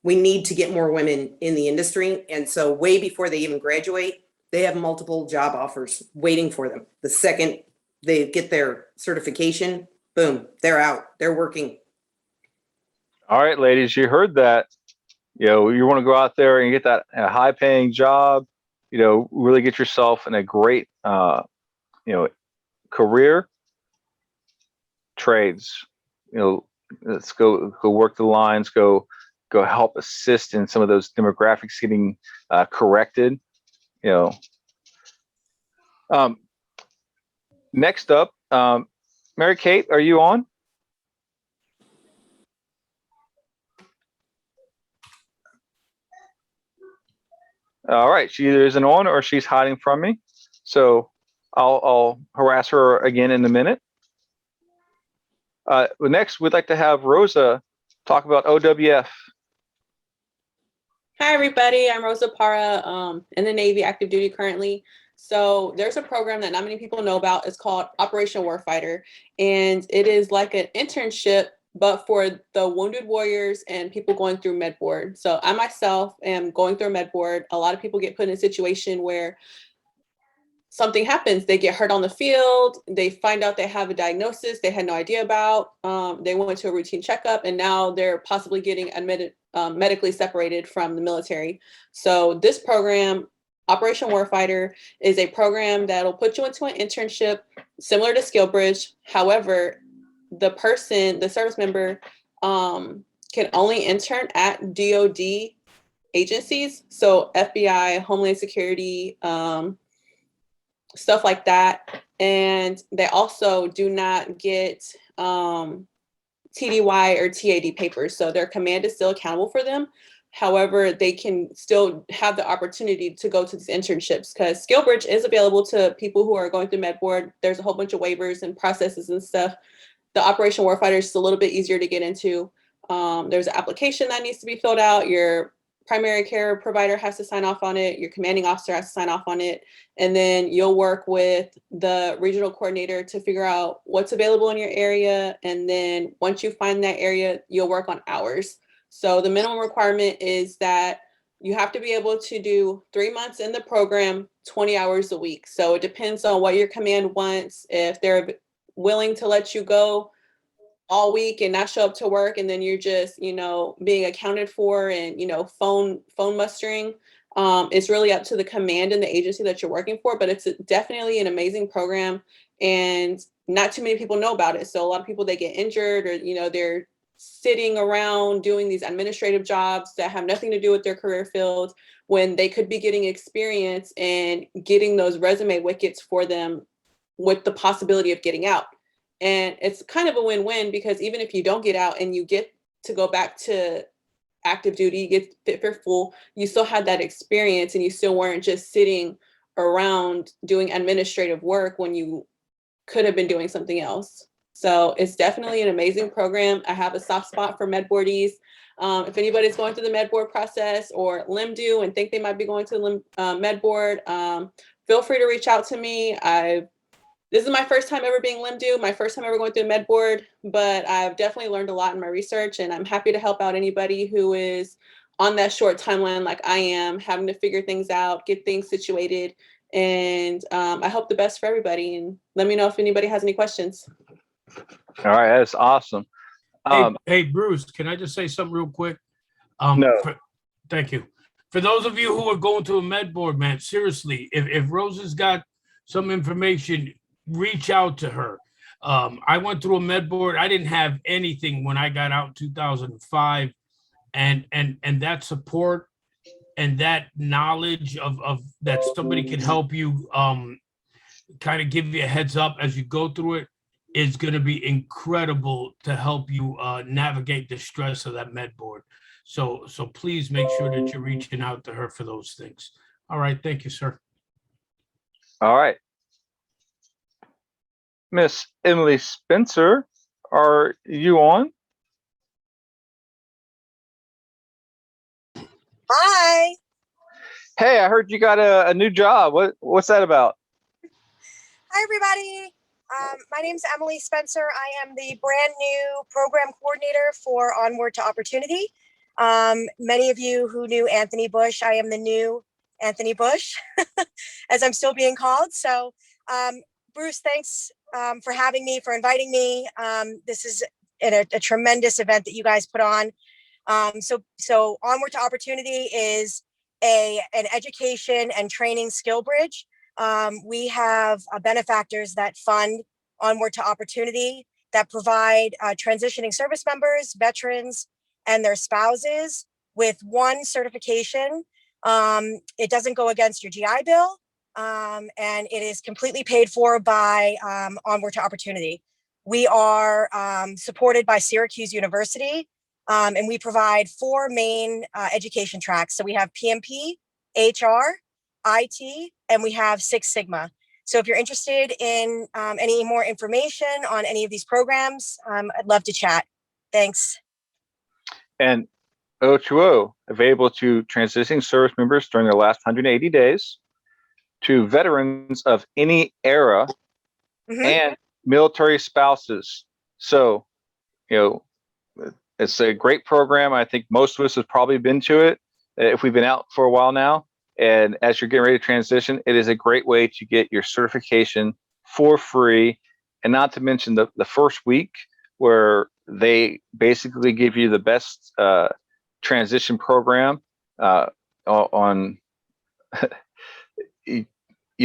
we need to get more women in the industry. And so way before they even graduate, they have multiple job offers waiting for them. The second they get their certification, boom, they're out, they're working. All right, ladies, you heard that. You want to go out there and get that high paying job, really get yourself in a great, career. Trades, let's go work the lines, go help assist in some of those demographics getting corrected. Next up, Mary Kate, are you on? All right, she either isn't on or she's hiding from me. So I'll harass her again in a minute. Next, we'd like to have Rosa talk about OWF. Hi, everybody. I'm Rosa Parra, in the Navy, active duty currently. So there's a program that not many people know about. It's called Operation Warfighter, and it is like an internship, but for the wounded warriors and people going through med board. So I myself am going through a med board. A lot of people get put in a situation where something happens. They get hurt on the field. They find out they have a diagnosis they had no idea about. They went to a routine checkup, and now they're possibly getting admitted, medically separated from the military. So this program, Operation Warfighter, is a program that'll put you into an internship similar to SkillBridge. However, the service member, can only intern at DoD agencies. So FBI, Homeland Security, stuff like that. And they also do not get TDY or TAD papers. So their command is still accountable for them. However, they can still have the opportunity to go to these internships because SkillBridge is available to people who are going through MedBoard. There's a whole bunch of waivers and processes and stuff. The Operation Warfighter is a little bit easier to get into. There's an application that needs to be filled out. Your primary care provider has to sign off on it. Your commanding officer has to sign off on it. And then you'll work with the regional coordinator to figure out what's available in your area. And then once you find that area, you'll work on hours. So the minimum requirement is that you have to be able to do 3 months in the program, 20 hours a week. So it depends on what your command wants. If they're willing to let you go all week and not show up to work, and then you're just, being accounted for and, phone mustering. It's really up to the command and the agency that you're working for, but it's definitely an amazing program and not too many people know about it. So a lot of people, they get injured or, they're sitting around doing these administrative jobs that have nothing to do with their career field when they could be getting experience and getting those resume wickets for them with the possibility of getting out. And it's kind of a win-win because even if you don't get out and you get to go back to active duty, you get fit for full, you still had that experience and you still weren't just sitting around doing administrative work when you could have been doing something else. So it's definitely an amazing program. I have a soft spot for MedBoardies. If anybody's going through the MedBoard process or LimDo and think they might be going to MedBoard, feel free to reach out to me. This is my first time ever being LimDo, my first time ever going through MedBoard, but I've definitely learned a lot in my research, and I'm happy to help out anybody who is on that short timeline like I am, having to figure things out, get things situated, and I hope the best for everybody. And let me know if anybody has any questions. All right, that's awesome. Hey, Bruce, can I just say something real quick? No. Thank you. For those of you who are going to a MedBoard, man, seriously, if Rosa's got some information, reach out to her. I went through a MedBoard. I didn't have anything when I got out in 2005, and that support and that knowledge of that somebody can help you kind of give you a heads up as you go through it is going to be incredible to help you navigate the stress of that MedBoard. So please make sure that you're reaching out to her for those things. All right. Thank you, sir. All right. Miss Emily Spencer, are you on? Hi. Hey, I heard you got a new job. What's that about? Hi, everybody. My name's Emily Spencer. I am the brand new program coordinator for Onward to Opportunity. Many of you who knew Anthony Bush, I am the new Anthony Bush, as I'm still being called. So, Bruce, thanks for having me, for inviting me. This is a tremendous event that you guys put on. So Onward to Opportunity is an education and training skill bridge. We have benefactors that fund Onward to Opportunity that provide transitioning service members, veterans, and their spouses with one certification. It doesn't go against your GI Bill, and it is completely paid for by Onward to Opportunity. We are supported by Syracuse University, and we provide 4 main education tracks. So we have PMP, HR, IT, and we have Six Sigma. So if you're interested in any more information on any of these programs, I'd love to chat. Thanks. And O2O, available to transitioning service members during their last 180 days, to veterans of any era, and military spouses. So, it's a great program. I think most of us have probably been to it if we've been out for a while now. And as you're getting ready to transition, it is a great way to get your certification for free. And not to mention the first week where they basically give you the best transition program on. You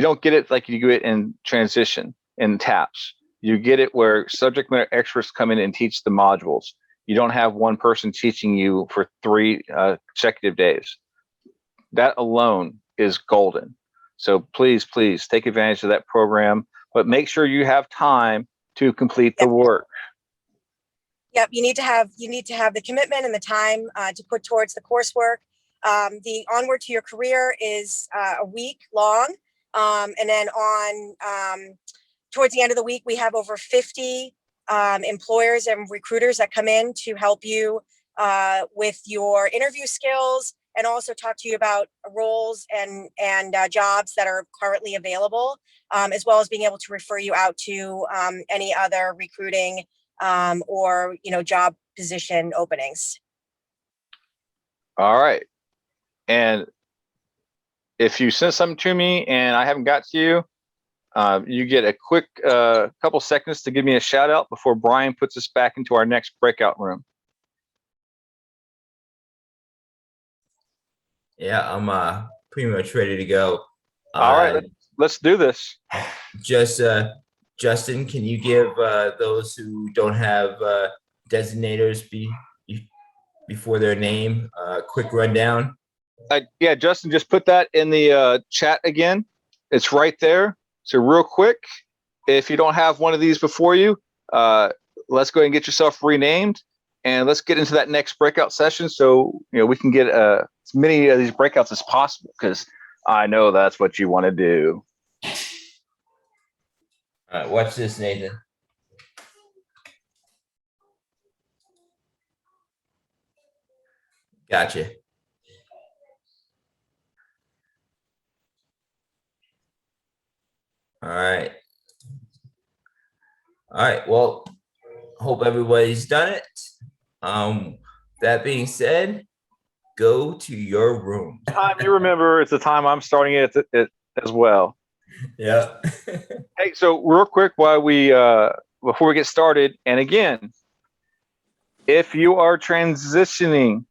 don't get it like you get in transition in TAPS. You get it where subject matter experts come in and teach the modules. You don't have one person teaching you for 3 consecutive days. That alone is golden. So please take advantage of that program, but make sure you have time to complete the work. Yep, you need to have the commitment and the time to put towards the coursework. The Onward to Your Career is a week long, and then on towards the end of the week, we have over 50 employers and recruiters that come in to help you with your interview skills, and also talk to you about roles and jobs that are currently available, as well as being able to refer you out to any other recruiting or job position openings. All right. And if you send something to me and I haven't got to you, you get a quick couple seconds to give me a shout out before Brian puts us back into our next breakout room. Yeah, I'm pretty much ready to go. All right, let's do this. Just Justin, can you give those who don't have designators before their name a quick rundown? Yeah, Justin, just put that in the chat again. It's right there. So real quick, if you don't have one of these before you, let's go ahead and get yourself renamed, and let's get into that next breakout session so we can get as many of these breakouts as possible, because I know that's what you want to do. All right, watch this, Nathan. Gotcha. All right. All right. Well, hope everybody's done it. That being said, go to your room. Time you remember, it's the time I'm starting it as well. Yeah. Hey, so real quick, while we before we get started, and again, if you are transitioning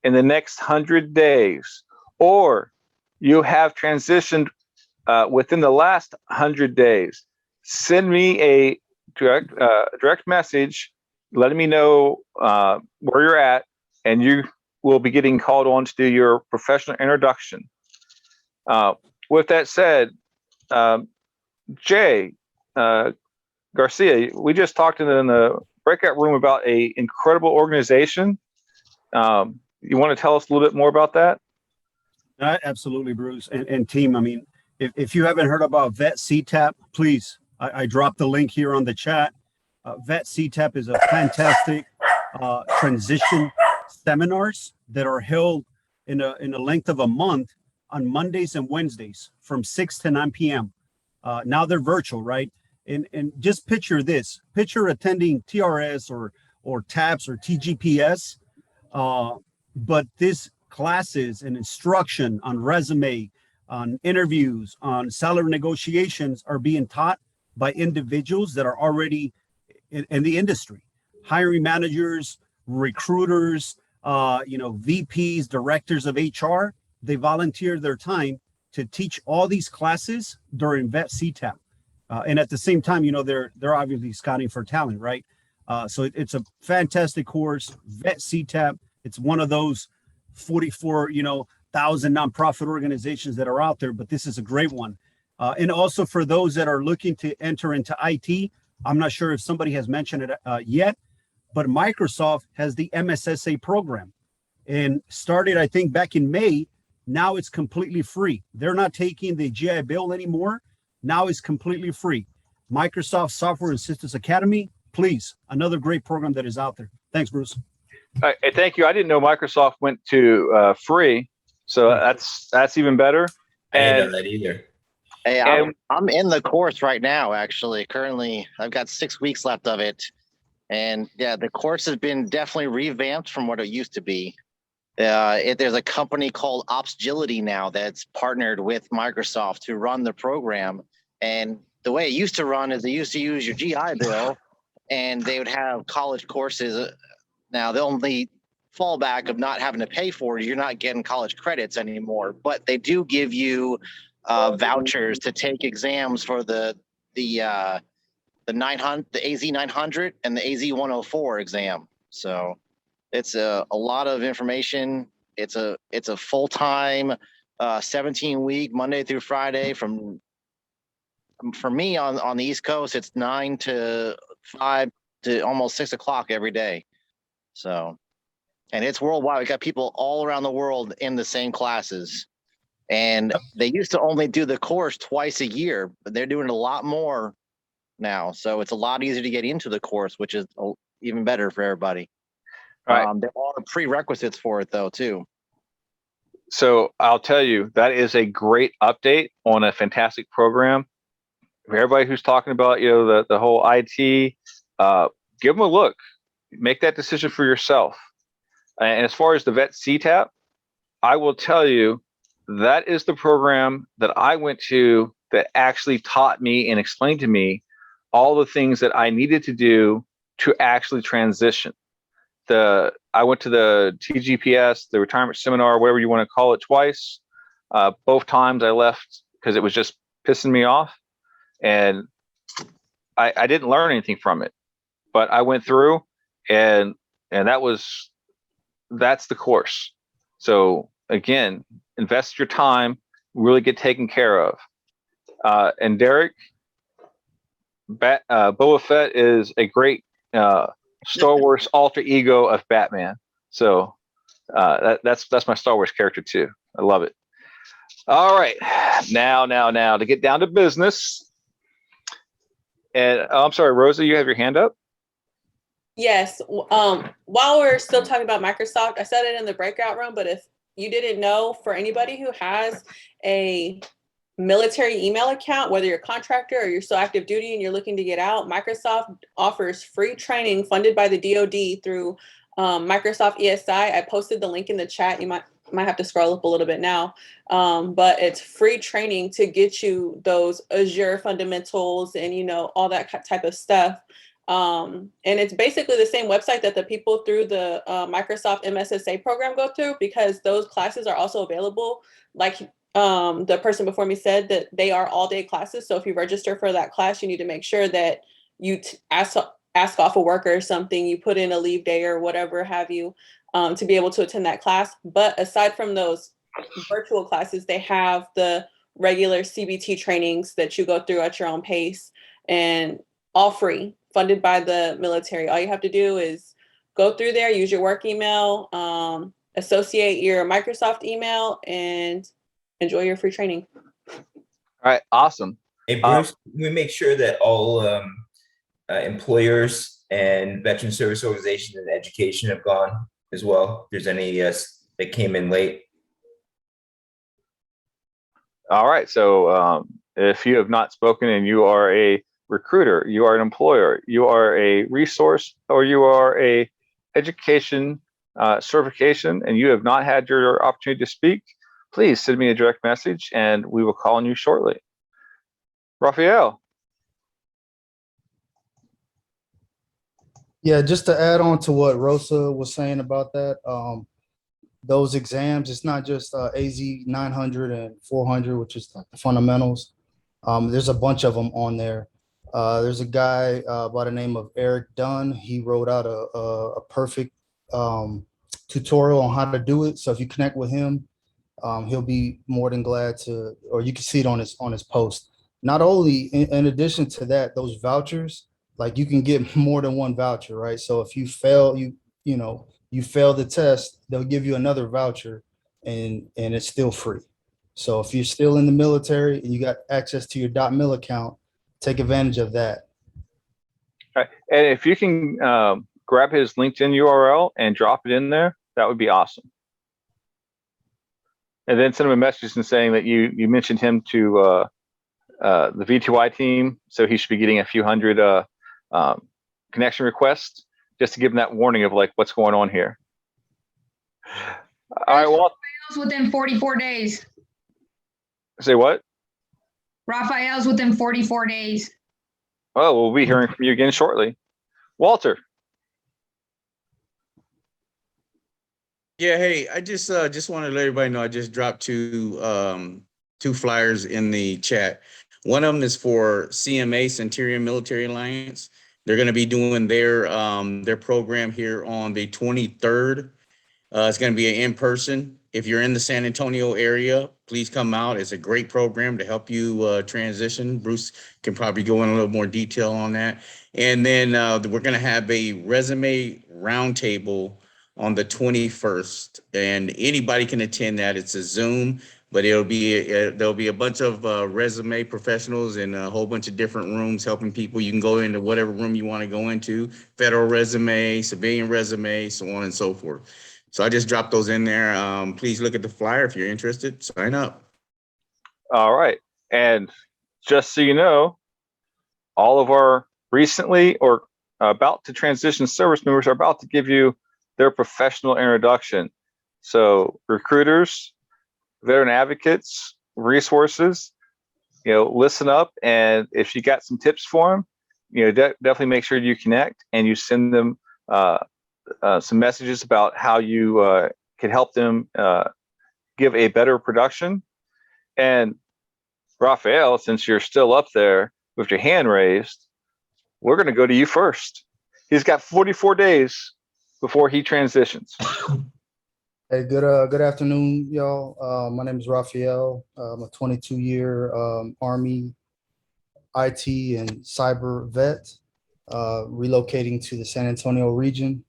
in the next 100 days, or you have transitioned within the last 100 days, send me a direct message letting me know where you're at, and you will be getting called on to do your professional introduction. With that said, Jay Garcia, we just talked in the breakout room about a incredible organization. You want to tell us a little bit more about that? Absolutely, Bruce and team. I mean, if you haven't heard about Vet CTAP, please, I dropped the link here on the chat. Vet CTAP is a fantastic transition seminars that are held in a length of a month on Mondays and Wednesdays from 6 to 9 p.m. Now they're virtual, right? And just picture this. Picture attending TRS or TAPS or TGPS, but this classes and instruction on resume, on interviews, on salary negotiations are being taught by individuals that are already in the industry, hiring managers, recruiters, VPs, directors of HR. They volunteer their time to teach all these classes during Vet CTAP. And at the same time, they're obviously scouting for talent, right? So it's a fantastic course, Vet CTAP. It's one of those 44,000 nonprofit organizations that are out there, but this is a great one. And also for those that are looking to enter into IT, I'm not sure if somebody has mentioned it yet, but Microsoft has the MSSA program, and started, I think, back in May. Now it's completely free. They're not taking the GI Bill anymore. Now it's completely free. Microsoft Software and Systems Academy, please, another great program that is out there. Thanks, Bruce. Thank you. I didn't know Microsoft went to free, so that's even better. I didn't know that either. Hey, I'm in the course right now, actually. Currently, I've got 6 weeks left of it. And yeah, the course has been definitely revamped from what it used to be. There's a company called Opsgility now that's partnered with Microsoft to run the program. And the way it used to run is they used to use your GI Bill, and they would have college courses. Now, the only fallback of not having to pay for it, you're not getting college credits anymore. But they do give you vouchers to take exams for the 900, the AZ 900 and the AZ 104 exam. So it's a lot of information. It's a full-time 17-week Monday through Friday for me on the East Coast. It's 9 to 5 to almost 6 o'clock every day. So, and it's worldwide. We got people all around the world in the same classes. And they used to only do the course twice a year, but they're doing a lot more now. So it's a lot easier to get into the course, which is even better for everybody. Right. There are prerequisites for it though, too. So I'll tell you, that is a great update on a fantastic program. For everybody who's talking about, the whole IT, give them a look. Make that decision for yourself. And as far as the Vet CTAP, I will tell you, that is the program that I went to that actually taught me and explained to me all the things that I needed to do to actually transition. I went to the TGPS, the retirement seminar, whatever you want to call it, twice. Both times I left because it was just pissing me off, and I didn't learn anything from it. But I went through, and that's the course. So again, invest your time, really get taken care of. And Derek, Boba Fett is a great Star Wars alter ego of Batman. So that's my Star Wars character too. I love it. All right, now to get down to business. And I'm sorry, Rosa, you have your hand up. Yes. While we're still talking about Microsoft, I said it in the breakout room, but if you didn't know, for anybody who has a military email account, whether you're a contractor or you're still active duty and you're looking to get out, Microsoft offers free training funded by the DoD through Microsoft ESI. I posted the link in the chat. You might have to scroll up a little bit now, but it's free training to get you those Azure fundamentals and all that type of stuff. And it's basically the same website that the people through the Microsoft MSSA program go through, because those classes are also available. Like the person before me said, that they are all-day classes. So if you register for that class, you need to make sure that you ask off a work or something, you put in a leave day or whatever have you, to be able to attend that class. But aside from those virtual classes, they have the regular CBT trainings that you go through at your own pace, and all free, funded by the military. All you have to do is go through there, use your work email, associate your Microsoft email, and enjoy your free training. All right, awesome. Hey, Bruce, can we make sure that all employers and veteran service organizations and education have gone as well? If there's any that came in late. All right, so if you have not spoken and you are a recruiter, you are an employer, you are a resource, or you are a education certification, and you have not had your opportunity to speak, please send me a direct message and we will call on you shortly. Raphael. Yeah, just to add on to what Rosa was saying about that, those exams, it's not just AZ 900 and 400, which is like the fundamentals. There's a bunch of them on there. There's a guy by the name of Eric Dunn. He wrote out a perfect tutorial on how to do it. So if you connect with him, he'll be more than glad to, or you can see it on his post. Not only, in addition to that, those vouchers, like you can get more than one voucher, right? So if you fail, you fail the test, they'll give you another voucher, and it's still free. So if you're still in the military and you got access to your .mil account, take advantage of that. All right. And if you can grab his LinkedIn URL and drop it in there, that would be awesome. And then send him a message and saying that you mentioned him to the V2I team, so he should be getting a few hundred connection requests, just to give him that warning of like what's going on here. All right, well, within 44 days. Say what? Raphael's within 44 days. Oh, we'll be hearing from you again shortly. Walter. Yeah, hey, I just want to let everybody know I just dropped two flyers in the chat. One of them is for CMA, Centurion Military Alliance. They're going to be doing their program here on the 23rd. It's going to be an in-person. if you're in the San Antonio area, please come out. It's a great program to help you transition. Bruce can probably go in a little more detail on that. And then we're going to have a resume roundtable on the 21st, and anybody can attend that. It's a Zoom, but there'll be a bunch of resume professionals in a whole bunch of different rooms helping people. You can go into whatever room you want to go into, federal resume, civilian resume, so on and so forth. So I just dropped those in there. Please look at the flyer if you're interested. Sign up. All right. And just so you know, all of our recently or about to transition service members are about to give you their professional introduction. So recruiters, veteran advocates, resources, listen up. And if you got some tips for them, definitely make sure you connect and you send them some messages about how you can help them give a better production. And Raphael, since you're still up there with your hand raised, we're going to go to you first. He's got 44 days before he transitions. Hey, good afternoon, y'all. My name is Raphael. I'm a 22-year Army IT and cyber vet, relocating to the San Antonio region.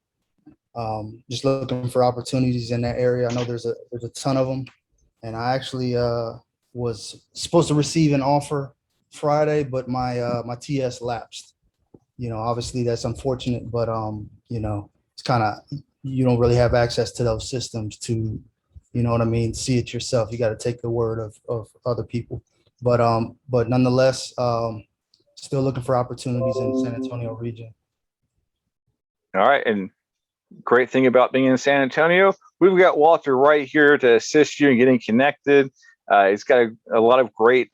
Just looking for opportunities in that area. I know there's a ton of them, and I actually was supposed to receive an offer Friday, but my TS lapsed. Obviously that's unfortunate, but it's kind of, you don't really have access to those systems to, see it yourself. You got to take the word of other people. But nonetheless, still looking for opportunities in the San Antonio region. All right. And great thing about being in San Antonio, we've got Walter right here to assist you in getting connected. He's got a lot of great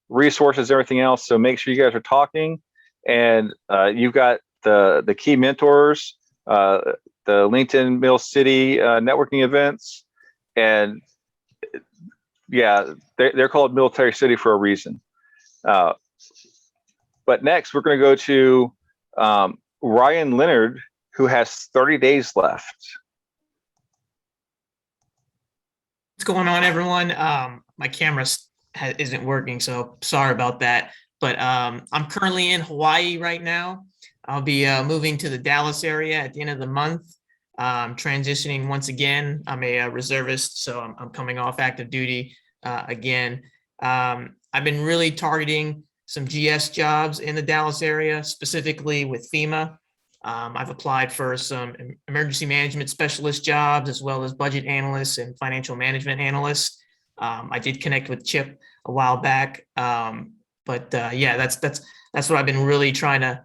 resources, everything else. So make sure you guys are talking. And you've got the key mentors, the LinkedIn Mill City networking events. And yeah, they're called Military City for a reason. But next, we're going to go to Ryan Leonard, who has 30 days left. What's going on, everyone? My camera isn't working, so sorry about that. But I'm currently in Hawaii right now. I'll be moving to the Dallas area at the end of the month. Transitioning once again. I'm a reservist, so I'm coming off active duty again. I've been really targeting some GS jobs in the Dallas area, specifically with FEMA. I've applied for some emergency management specialist jobs, as well as budget analysts and financial management analysts. I did connect with Chip a while back, yeah, that's what I've been really trying to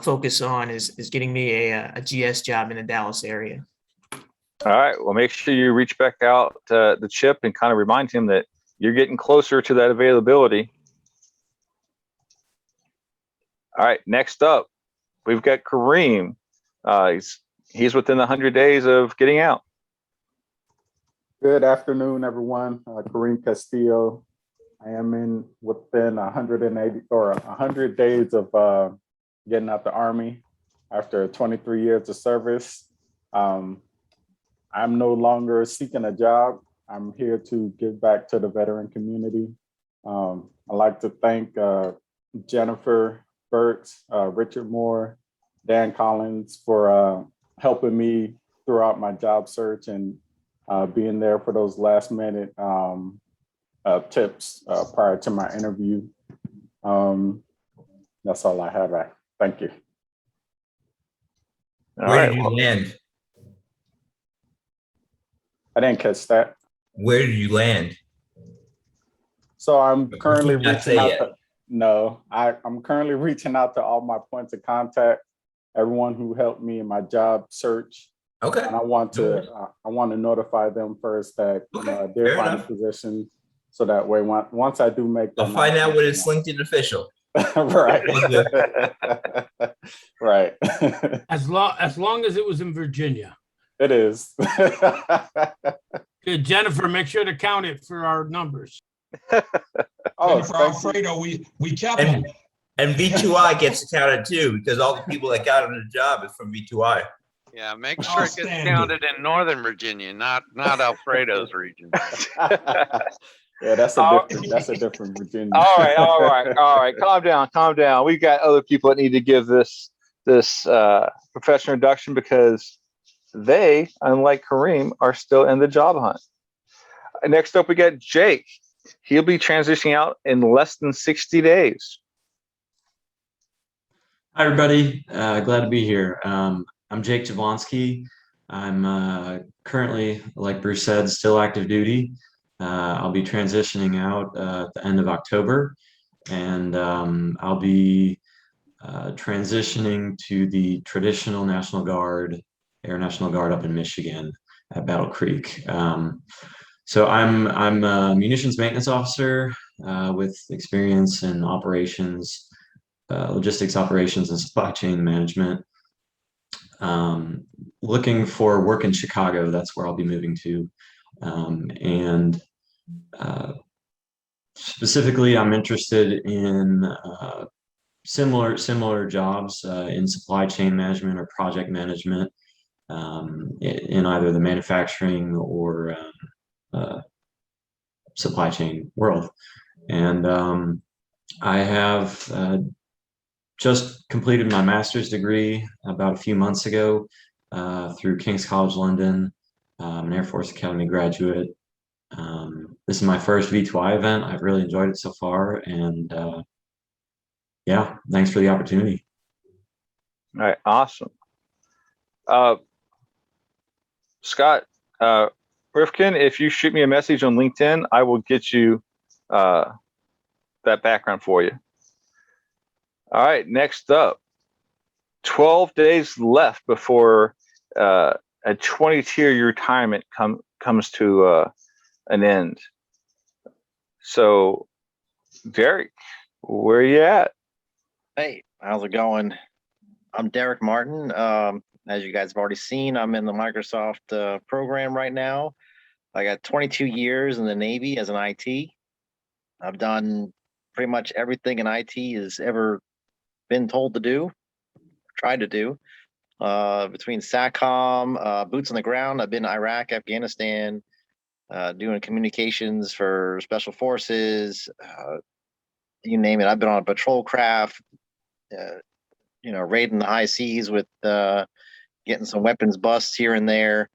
focus on is getting me a GS job in the Dallas area. All right. Well, make sure you reach back out to the Chip and kind of remind him that you're getting closer to that availability. All right. Next up, we've got Kareem. He's within the 100 days of getting out. Good afternoon, everyone. Kareem Castillo. I am within 180 or 100 days of getting out the Army after 23 years of service. I'm no longer seeking a job. I'm here to give back to the veteran community. I'd like to thank Jennifer Burks, Richard Moore, Dan Collins for helping me throughout my job search and being there for those last minute tips prior to my interview. That's all I have. Thank you. Where did you land? I didn't catch that. Where did you land? So I'm currently Not reaching out yet. to, no, I'm currently reaching out to all my points of contact, everyone who helped me in my job search. Okay. And I want to notify them first that I did Fair find enough. a position, so that way once I do make that, I'll find out when it's LinkedIn official. right. Right. As long as it was in Virginia. It is. Good. Jennifer, make sure to count it for our numbers. Jennifer Alfredo, we kept them. And V2I gets counted too, because all the people that got on the job is from V2I. Yeah, make sure it gets counted in Northern Virginia, not Alfredo's region. Yeah, that's a different Virginia. All right. Calm down. We've got other people that need to give this professional introduction because they, unlike Kareem, are still in the job hunt. Next up, we got Jake. He'll be transitioning out in less than 60 days. Hi, everybody. Glad to be here. I'm Jake Jablonski. I'm currently, like Bruce said, still active duty. I'll be transitioning out at the end of October, and I'll be transitioning to the traditional National Guard, Air National Guard up in Michigan at Battle Creek. So I'm a munitions maintenance officer with experience in operations, logistics operations and supply chain management. Looking for work in Chicago, that's where I'll be moving to. And specifically, I'm interested in similar jobs in supply chain management or project management in either the manufacturing or supply chain world. And I have just completed my master's degree about a few months ago through King's College London. I'm an Air Force Academy graduate. This is my first V2I event. I've really enjoyed it so far, and yeah, thanks for the opportunity. All right, awesome. Scott, Rifkin, if you shoot me a message on LinkedIn, I will get you that background for you. All right, next up, 12 days left before a 20-tier retirement comes to an end. So, Derek, where are you at? Hey, how's it going? I'm Derek Martin. As you guys have already seen, I'm in the Microsoft program right now. I got 22 years in the Navy as an IT. I've done pretty much everything an IT has ever been told to do, tried to do. Between SATCOM, boots on the ground, I've been to Iraq, Afghanistan, doing communications for special forces, you name it. I've been on a patrol craft, raiding the high seas with getting some weapons busts here and there.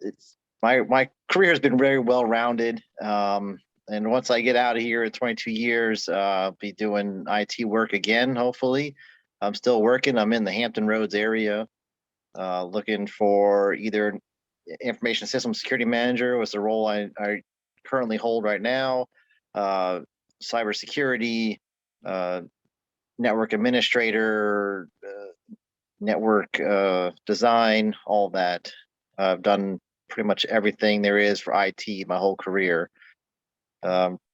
It's my career has been very well rounded. And once I get out of here at 22 years, I'll be doing IT work again, hopefully. I'm still working. I'm in the Hampton Roads area, looking for either information system security manager, was the role I currently hold right now, cybersecurity, network administrator, network design, all that. I've done pretty much everything there is for IT my whole career.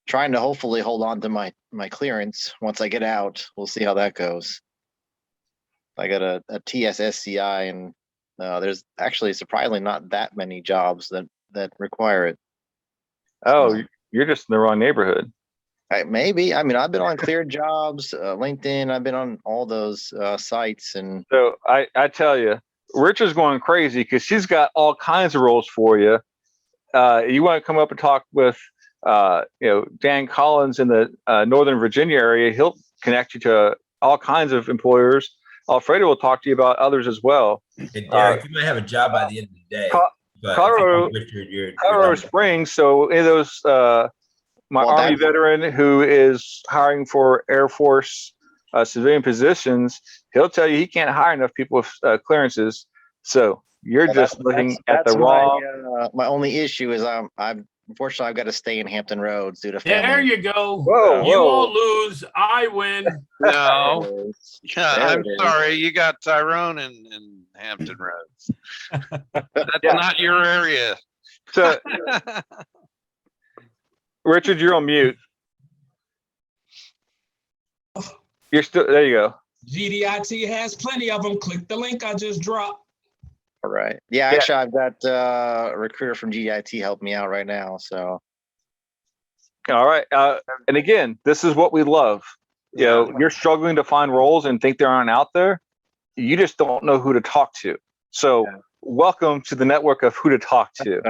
Trying to hopefully hold on to my clearance once I get out. We'll see how that goes. I got a TSSCI, and there's actually surprisingly not that many jobs that require it. Oh, you're just in the wrong neighborhood. Maybe. I mean, I've been on cleared jobs, LinkedIn. I've been on all those sites, and so I tell you, Richard's going crazy because she's got all kinds of roles for you. You want to come up and talk with Dan Collins in the Northern Virginia area? He'll connect you to all kinds of employers. Alfredo will talk to you about others as well. And Derek, you might have a job by the end of the day. Colorado Springs. So in those, Army veteran who is hiring for Air Force civilian positions, he'll tell you he can't hire enough people with clearances. So you're just looking at the wrong. My only issue is unfortunately I've got to stay in Hampton Roads due to family. There you go. Whoa. You won't lose. I win. No. I'm sorry. You got Tyrone in Hampton Roads. That's not your area. So, Richard, you're on mute. You're still there. You go. GDIT has plenty of them. Click the link I just dropped. All right. Yeah, actually, I've got a recruiter from GDIT helping me out right now. So. All right. And again, this is what we love. You know, you're struggling to find roles and think there aren't out there. You just don't know who to talk to. So welcome to the network of who to talk to.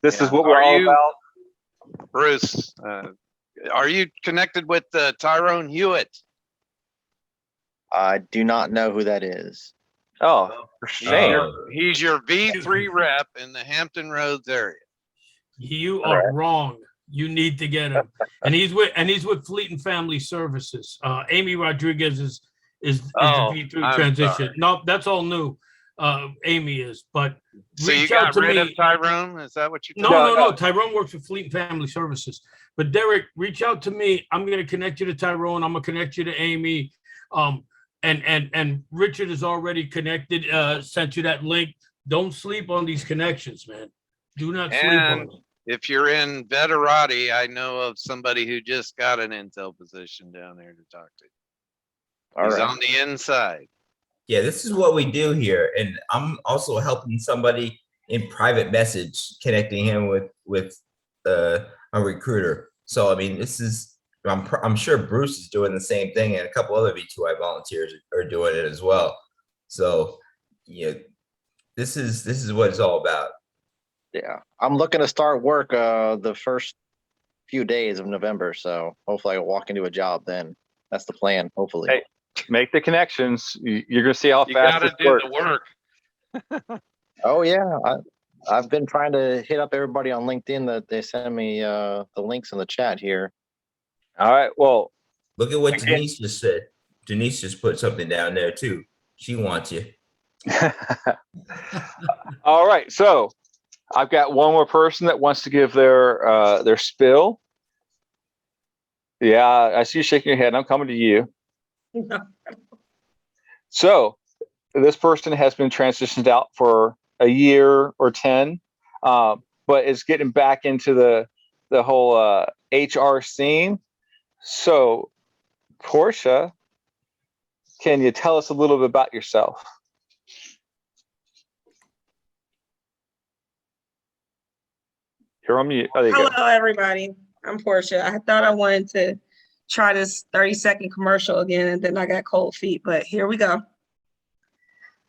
This is what we're Are all you- about. Bruce, are you connected with Tyrone Hewitt? I do not know who that is. Oh, for shame. He's your V3 rep in the Hampton Roads area. You are wrong. You need to get him. And he's with Fleet and Family Services. Amy Rodriguez is the V3 I'm transition. sorry. No, that's all new. Amy is, but So you reach out got to rid me. of Tyrone? Is that what you? No. Tyrone works with Fleet and Family Services. But Derek, reach out to me. I'm going to connect you to Tyrone. I'm going to connect you to Amy. And Richard is already connected. Sent you that link. Don't sleep on these connections, man. Do not sleep on And them. if you're in Veterati, I know of somebody who just got an intel position down there to talk to. He's on the inside. Yeah, this is what we do here, and I'm also helping somebody in private message, connecting him with a recruiter. So I mean, this is I'm sure Bruce is doing the same thing, and a couple other V2I volunteers are doing it as well. So yeah, this is what it's all about. Yeah, I'm looking to start work the first few days of November, so hopefully I can walk into a job then. That's the plan, hopefully. Hey, make the connections. You're gonna see how You fast got to this do works. the work. Oh yeah, I've been trying to hit up everybody on LinkedIn that they send me the links in the chat here. All right. Well, look at what Denise just said. Denise just put something down there too. She wants you. All right. So I've got one more person that wants to give their spill. Yeah, I see you shaking your head. I'm coming to you. So this person has been transitioned out for a year or 10, but is getting back into the whole HR scene. So, Portia, can you tell us a little bit about yourself? You're on mute. Oh, there you go. Hello, everybody. I'm Portia. I thought I wanted to try this 30-second commercial again, and then I got cold feet, but here we go.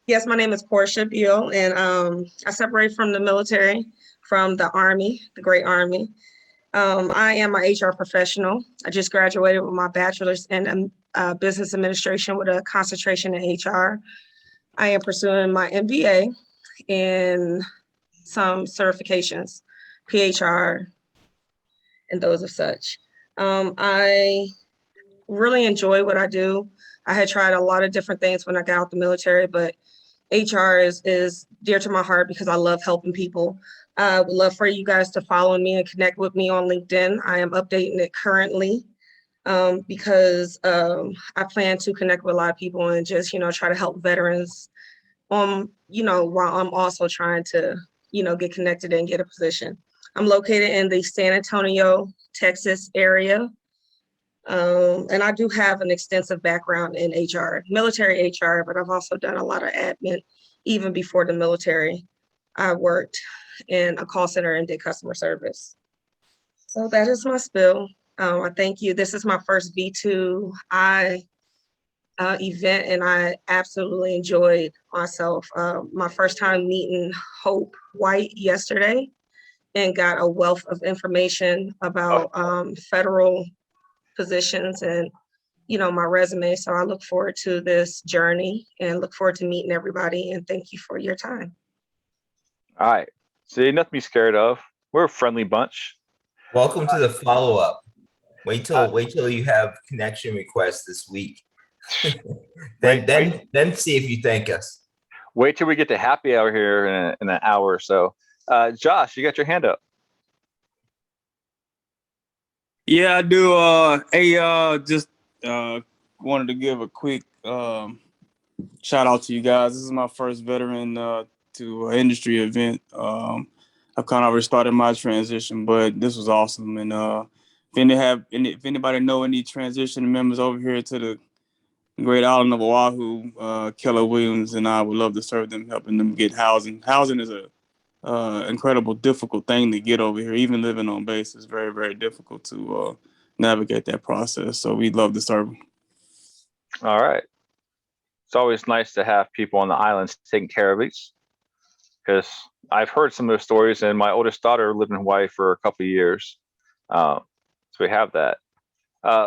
Yes, my name is Portia Beal, and I separated from the military, from the Army, the Great Army. I am an HR professional. I just graduated with my bachelor's in business administration with a concentration in HR. I am pursuing my MBA and some certifications, PHR, and those of such. I really enjoy what I do. I had tried a lot of different things when I got out the military, but HR is dear to my heart because I love helping people. I would love for you guys to follow me and connect with me on LinkedIn. I am updating it currently because I plan to connect with a lot of people and just, try to help veterans while I'm also trying to, get connected and get a position. I'm located in the San Antonio, Texas area. And I do have an extensive background in HR, military HR, but I've also done a lot of admin even before the military. I worked in a call center and did customer service. So that is my spill. I thank you. This is my first V2I event, and I absolutely enjoyed myself. My first time meeting Hope White yesterday, and got a wealth of information about federal positions and my resume. So I look forward to this journey and look forward to meeting everybody, and thank you for your time. All right. See, nothing to be scared of. We're a friendly bunch. Welcome to the follow-up. Wait till you have connection requests this week. then see if you thank us. Wait till we get to happy hour here in an hour or so. Josh, you got your hand up. Yeah, I do. Just wanted to give a quick shout out to you guys. This is my first veteran to an industry event. I've kind of already started my transition, but this was awesome. And if anybody know any transition members over here to the great island of Oahu, Keller Williams and I would love to serve them, helping them get housing. Housing is a incredible, difficult thing to get over here. Even living on base is very, very difficult to navigate that process. So we'd love to serve them. All right. It's always nice to have people on the islands taking care of us. because I've heard some of those stories, and my oldest daughter lived in Hawaii for a couple of years. So we have that.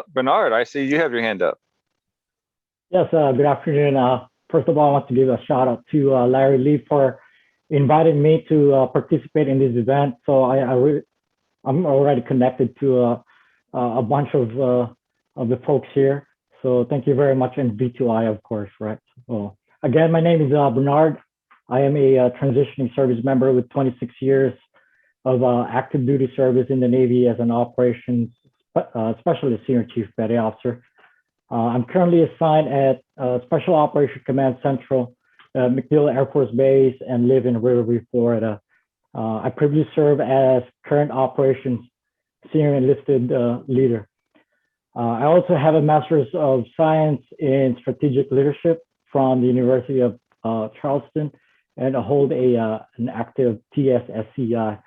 Bernard, I see you have your hand up. Yes, good afternoon. First of all, I want to give a shout out to Larry Lee for inviting me to participate in this event. So I'm already connected to a bunch of the folks here. So thank you very much, and V2I, of course, right? So again, my name is Bernard. I am a transitioning service member with 26 years of active duty service in the Navy as an operations specialist senior chief petty officer. I'm currently assigned at Special Operations Command Central, MacDill Air Force Base, and live in Riverview, Florida. I previously served as current operations senior enlisted leader. I also have a Master's of Science in Strategic Leadership from the University of Charleston, and I hold an active TSSCI.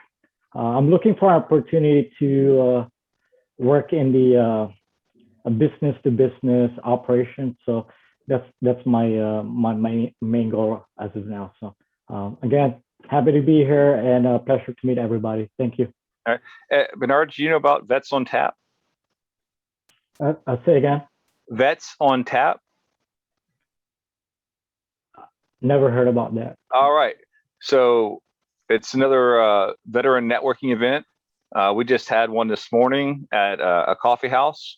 I'm looking for an opportunity to work in the business to business operations. So that's my my main goal as of now. So again, happy to be here, and a pleasure to meet everybody. Thank you. All right. Bernard, do you know about Vets on Tap? I'll say again. Vets on Tap? Never heard about that. All right. So it's another veteran networking event. We just had one this morning at a coffee house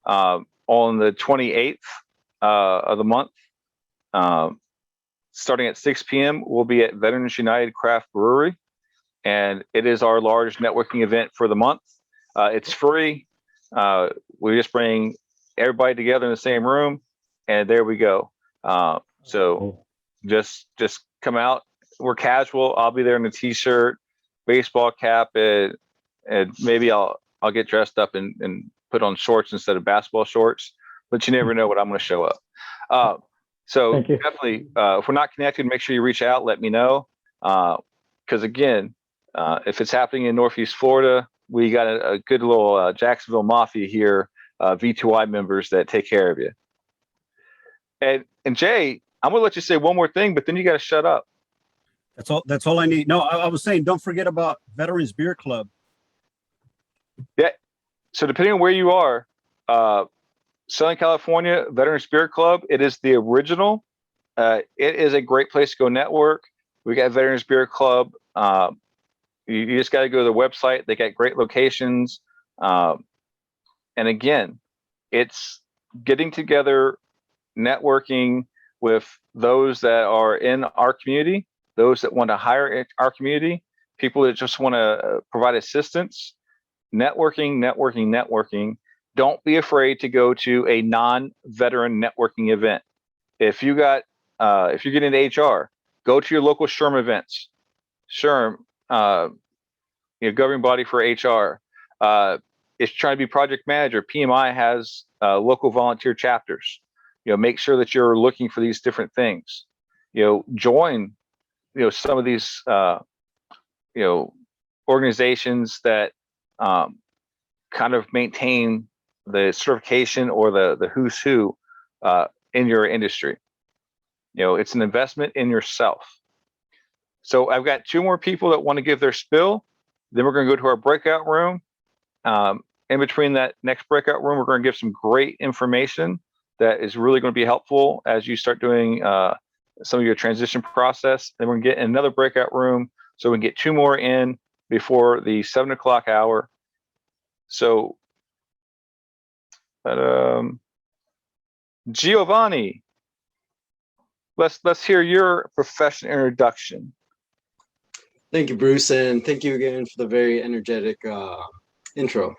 on the 28th of the month. Starting at 6 p.m., we'll be at Veterans United Craft Brewery, and it is our large networking event for the month. It's free. We just bring everybody together in the same room, and there we go. So just come out. We're casual. I'll be there in a t-shirt, baseball cap, and maybe I'll get dressed up and put on shorts instead of basketball shorts. But you never know what I'm going to show up. So definitely, if we're not connected, make sure you reach out. Let me know. Because again, if it's happening in Northeast Florida, we got a good little Jacksonville Mafia here, V2I members that take care of you. And Jay, I'm gonna let you say one more thing, but then you got to shut up. That's all I need. No, I was saying, don't forget about Veterans Beer Club. Yeah. So depending on where you are, Southern California Veterans Beer Club, it is the original. It is a great place to go network. We got Veterans Beer Club. You just got to go to the website. They got great locations. And again, it's getting together, networking with those that are in our community, those that want to hire our community, people that just want to provide assistance. Networking. Don't be afraid to go to a non-veteran networking event. If you're getting into HR, go to your local SHRM events. SHRM, governing body for HR. It's trying to be project manager. PMI has local volunteer chapters. Make sure that you're looking for these different things. Join, some of these, organizations that kind of maintain the certification or the who's who in your industry. It's an investment in yourself. So I've got two more people that want to give their spill. Then we're going to go to our breakout room. In between that next breakout room, we're going to give some great information that is really going to be helpful as you start doing some of your transition process. Then we're going to get in another breakout room so we can get two more in before the 7 o'clock hour. So, Giovanni, let's hear your professional introduction. Thank you, Bruce, and thank you again for the very energetic intro.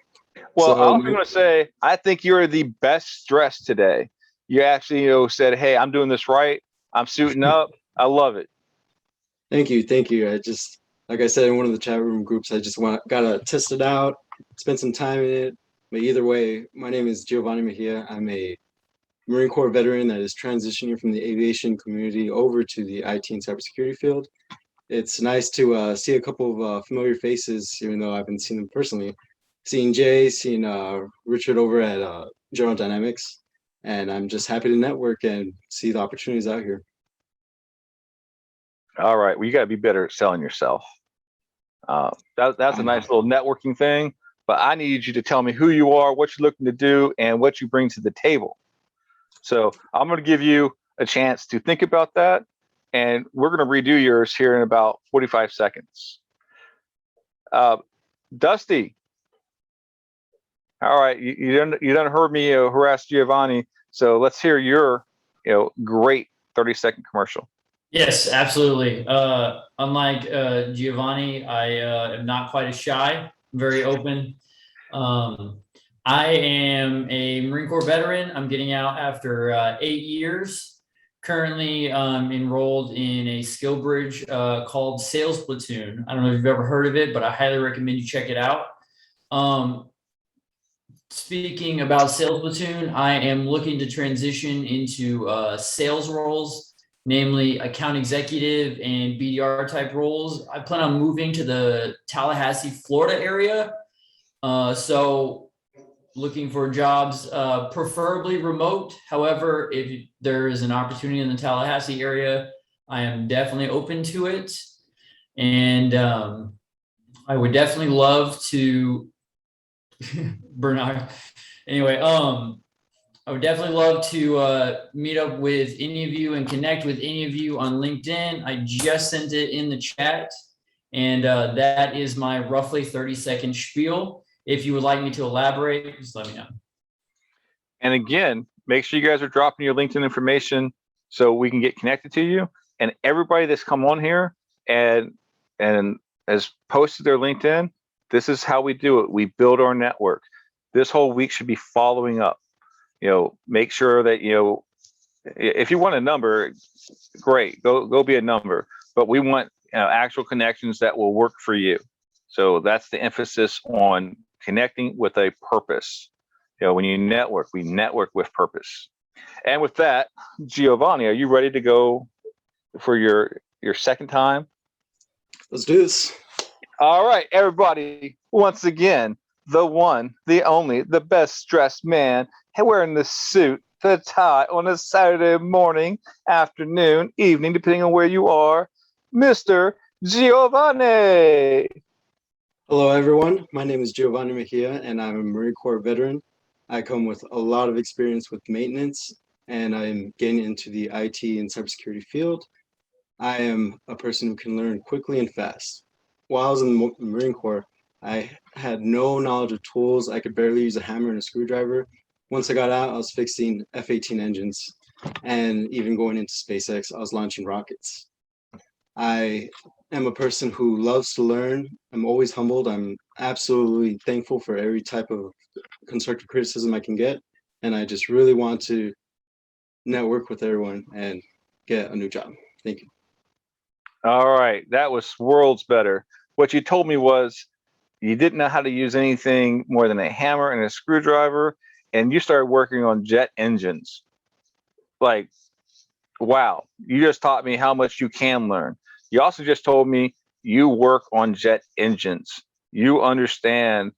Well, So, I'm going to say, I think you're the best dressed today. You actually, said, "Hey, I'm doing this right. I'm suiting up." I love it. Thank you. I just, like I said in one of the chat room groups, I just gotta test it out, spend some time in it. But either way, my name is Giovanni Mejia. I'm a Marine Corps veteran that is transitioning from the aviation community over to the IT and cybersecurity field. It's nice to see a couple of familiar faces, even though I haven't seen them personally. Seeing Jay, seeing Richard over at General Dynamics, and I'm just happy to network and see the opportunities out here. All right. Well, you got to be better at selling yourself. That's a nice little networking thing. But I need you to tell me who you are, what you're looking to do, and what you bring to the table. So I'm going to give you a chance to think about that, and we're going to redo yours here in about 45 seconds. Dusty. All right, you done heard me harass Giovanni, so let's hear your great 30-second commercial. Yes, absolutely. Unlike Giovanni, I am not quite as shy. I'm very open. I am a Marine Corps veteran. I'm getting out after 8 years. Currently enrolled in a skill bridge called Sales Platoon. I don't know if you've ever heard of it, but I highly recommend you check it out. Speaking about Sales Platoon, I am looking to transition into sales roles, namely account executive and BDR type roles. I plan on moving to the Tallahassee, Florida area. So looking for jobs, preferably remote. However, if there is an opportunity in the Tallahassee area, I am definitely open to it. And I would definitely love to Bernard. Anyway, I would definitely love to meet up with any of you and connect with any of you on LinkedIn. I just sent it in the chat, and that is my roughly 30-second spiel. If you would like me to elaborate, just let me know. And again, make sure you guys are dropping your LinkedIn information so we can get connected to you. And everybody that's come on here and has posted their LinkedIn, this is how we do it. We build our network. This whole week should be following up. Make sure that, if you want a number, great, go be a number. But we want actual connections that will work for you. So that's the emphasis on connecting with a purpose. When you network, we network with purpose. And with that, Giovanni, are you ready to go for your second time? Let's do this. All right, everybody. Once again, the one, the only, the best dressed man wearing the suit, the tie on a Saturday morning, afternoon, evening, depending on where you are, Mr. Giovanni. Hello, everyone. My name is Giovanni Mejia, and I'm a Marine Corps veteran. I come with a lot of experience with maintenance, and I'm getting into the IT and cybersecurity field. I am a person who can learn quickly and fast. While I was in the Marine Corps, I had no knowledge of tools. I could barely use a hammer and a screwdriver. Once I got out, I was fixing F-18 engines, and even going into SpaceX, I was launching rockets. I am a person who loves to learn. I'm always humbled. I'm absolutely thankful for every type of constructive criticism I can get. And I just really want to network with everyone and get a new job. Thank you. All right, that was worlds better. What you told me was you didn't know how to use anything more than a hammer and a screwdriver, and you started working on jet engines. Like, wow, you just taught me how much you can learn. You also just told me you work on jet engines. You understand,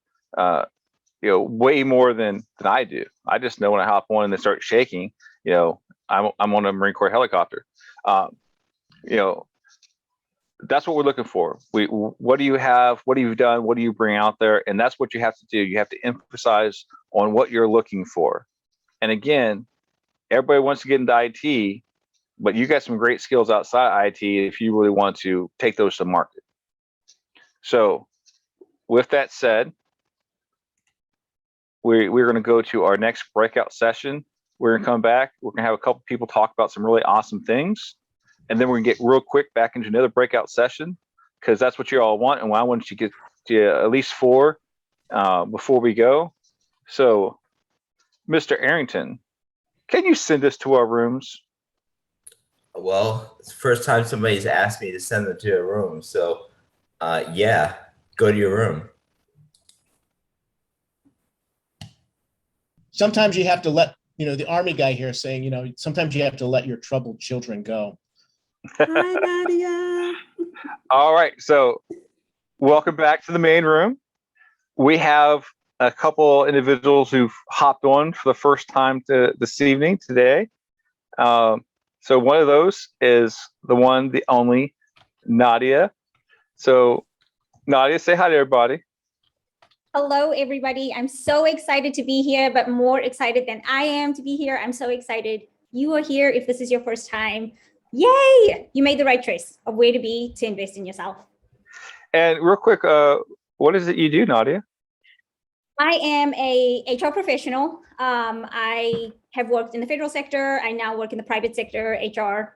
way more than I do. I just know when I hop on and they start shaking, I'm on a Marine Corps helicopter. That's what we're looking for. What do you have? What have you done? What do you bring out there? And that's what you have to do. You have to emphasize on what you're looking for. And again, everybody wants to get into IT, but you got some great skills outside IT if you really want to take those to market. So with that said, we're going to go to our next breakout session. We're going to come back. We're going to have a couple people talk about some really awesome things. And then we're going to get real quick back into another breakout session because that's what you all want. And I want you to get to at least 4 before we go. So, Mr. Arrington, can you send us to our rooms? Well, it's the first time somebody's asked me to send them to a room. So, yeah, go to your room. Sometimes you have to let, the Army guy here saying, sometimes you have to let your troubled children go. Hi, Nadia. All right. So welcome back to the main room. We have a couple individuals who've hopped on for the first time this evening today. So one of those is the one, the only Nadia. So Nadia, say hi to everybody. Hello, everybody. I'm so excited to be here, but more excited than I am to be here. I'm so excited you are here. If this is your first time, yay! You made the right choice of where to be to invest in yourself. And real quick, what is it you do, Nadia? I am a HR professional. I have worked in the federal sector. I now work in the private sector, HR,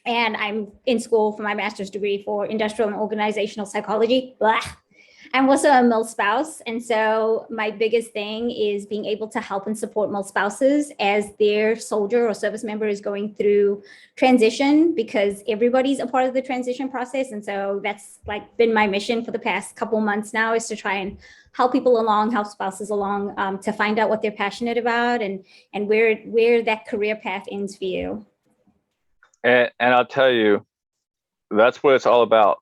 and I'm in school for my master's degree for industrial and organizational psychology. Blah. I'm also a mill spouse. And so my biggest thing is being able to help and support mill spouses as their soldier or service member is going through transition, because everybody's a part of the transition process. And so that's like been my mission for the past couple months now, is to try and help people along, help spouses along, to find out what they're passionate about and where that career path ends for you. And I'll tell you, that's what it's all about.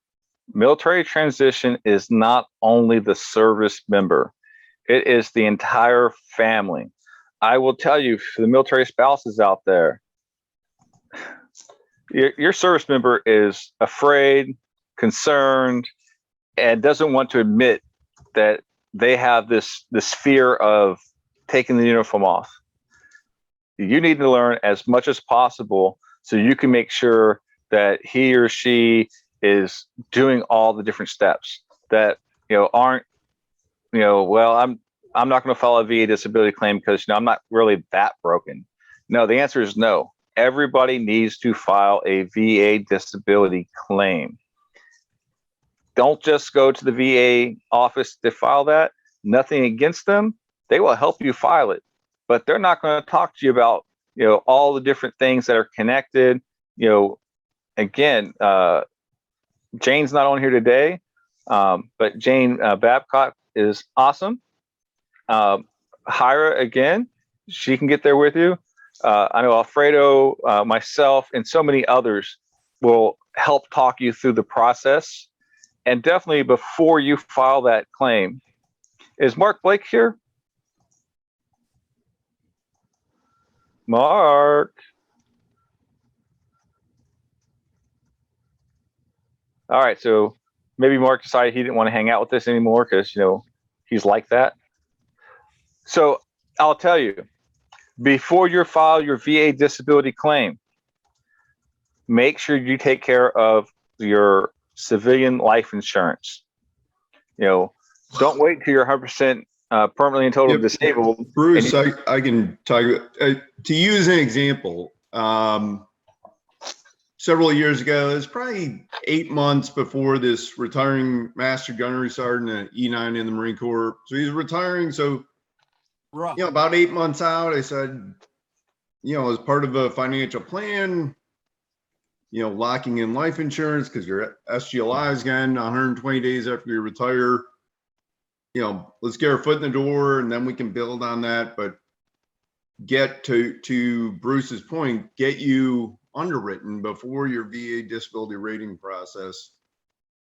Military transition is not only the service member, it is the entire family. I will tell you, for the military spouses out there, your service member is afraid, concerned, and doesn't want to admit that they have this fear of taking the uniform off. You need to learn as much as possible so you can make sure that he or she is doing all the different steps that aren't well, I'm not going to file a VA disability claim because I'm not really that broken. No, the answer is no. Everybody needs to file a VA disability claim. Don't just go to the VA office to file that. Nothing against them. They will help you file it, but they're not going to talk to you about all the different things that are connected. Again, Jane's not on here today, but Jane Babcock is awesome. Hyra, again, she can get there with you. I know Alfredo, myself, and so many others will help talk you through the process. And definitely before you file that claim. Is Mark Blake here? Mark. All right, so maybe Mark decided he didn't want to hang out with us anymore because he's like that. So I'll tell you, before you file your VA disability claim, make sure you take care of your civilian life insurance. Don't wait till you're 100% permanently and totally disabled. Bruce, I can tell you, to use an example, several years ago, it was probably 8 months before this retiring Master Gunnery Sergeant at E9 in the Marine Corps. So he's retiring. So, about 8 months out, I said, as part of a financial plan, locking in life insurance because your SGLI is again 120 days after you retire. Let's get our foot in the door and then we can build on that. But get to Bruce's point, get you underwritten before your VA disability rating process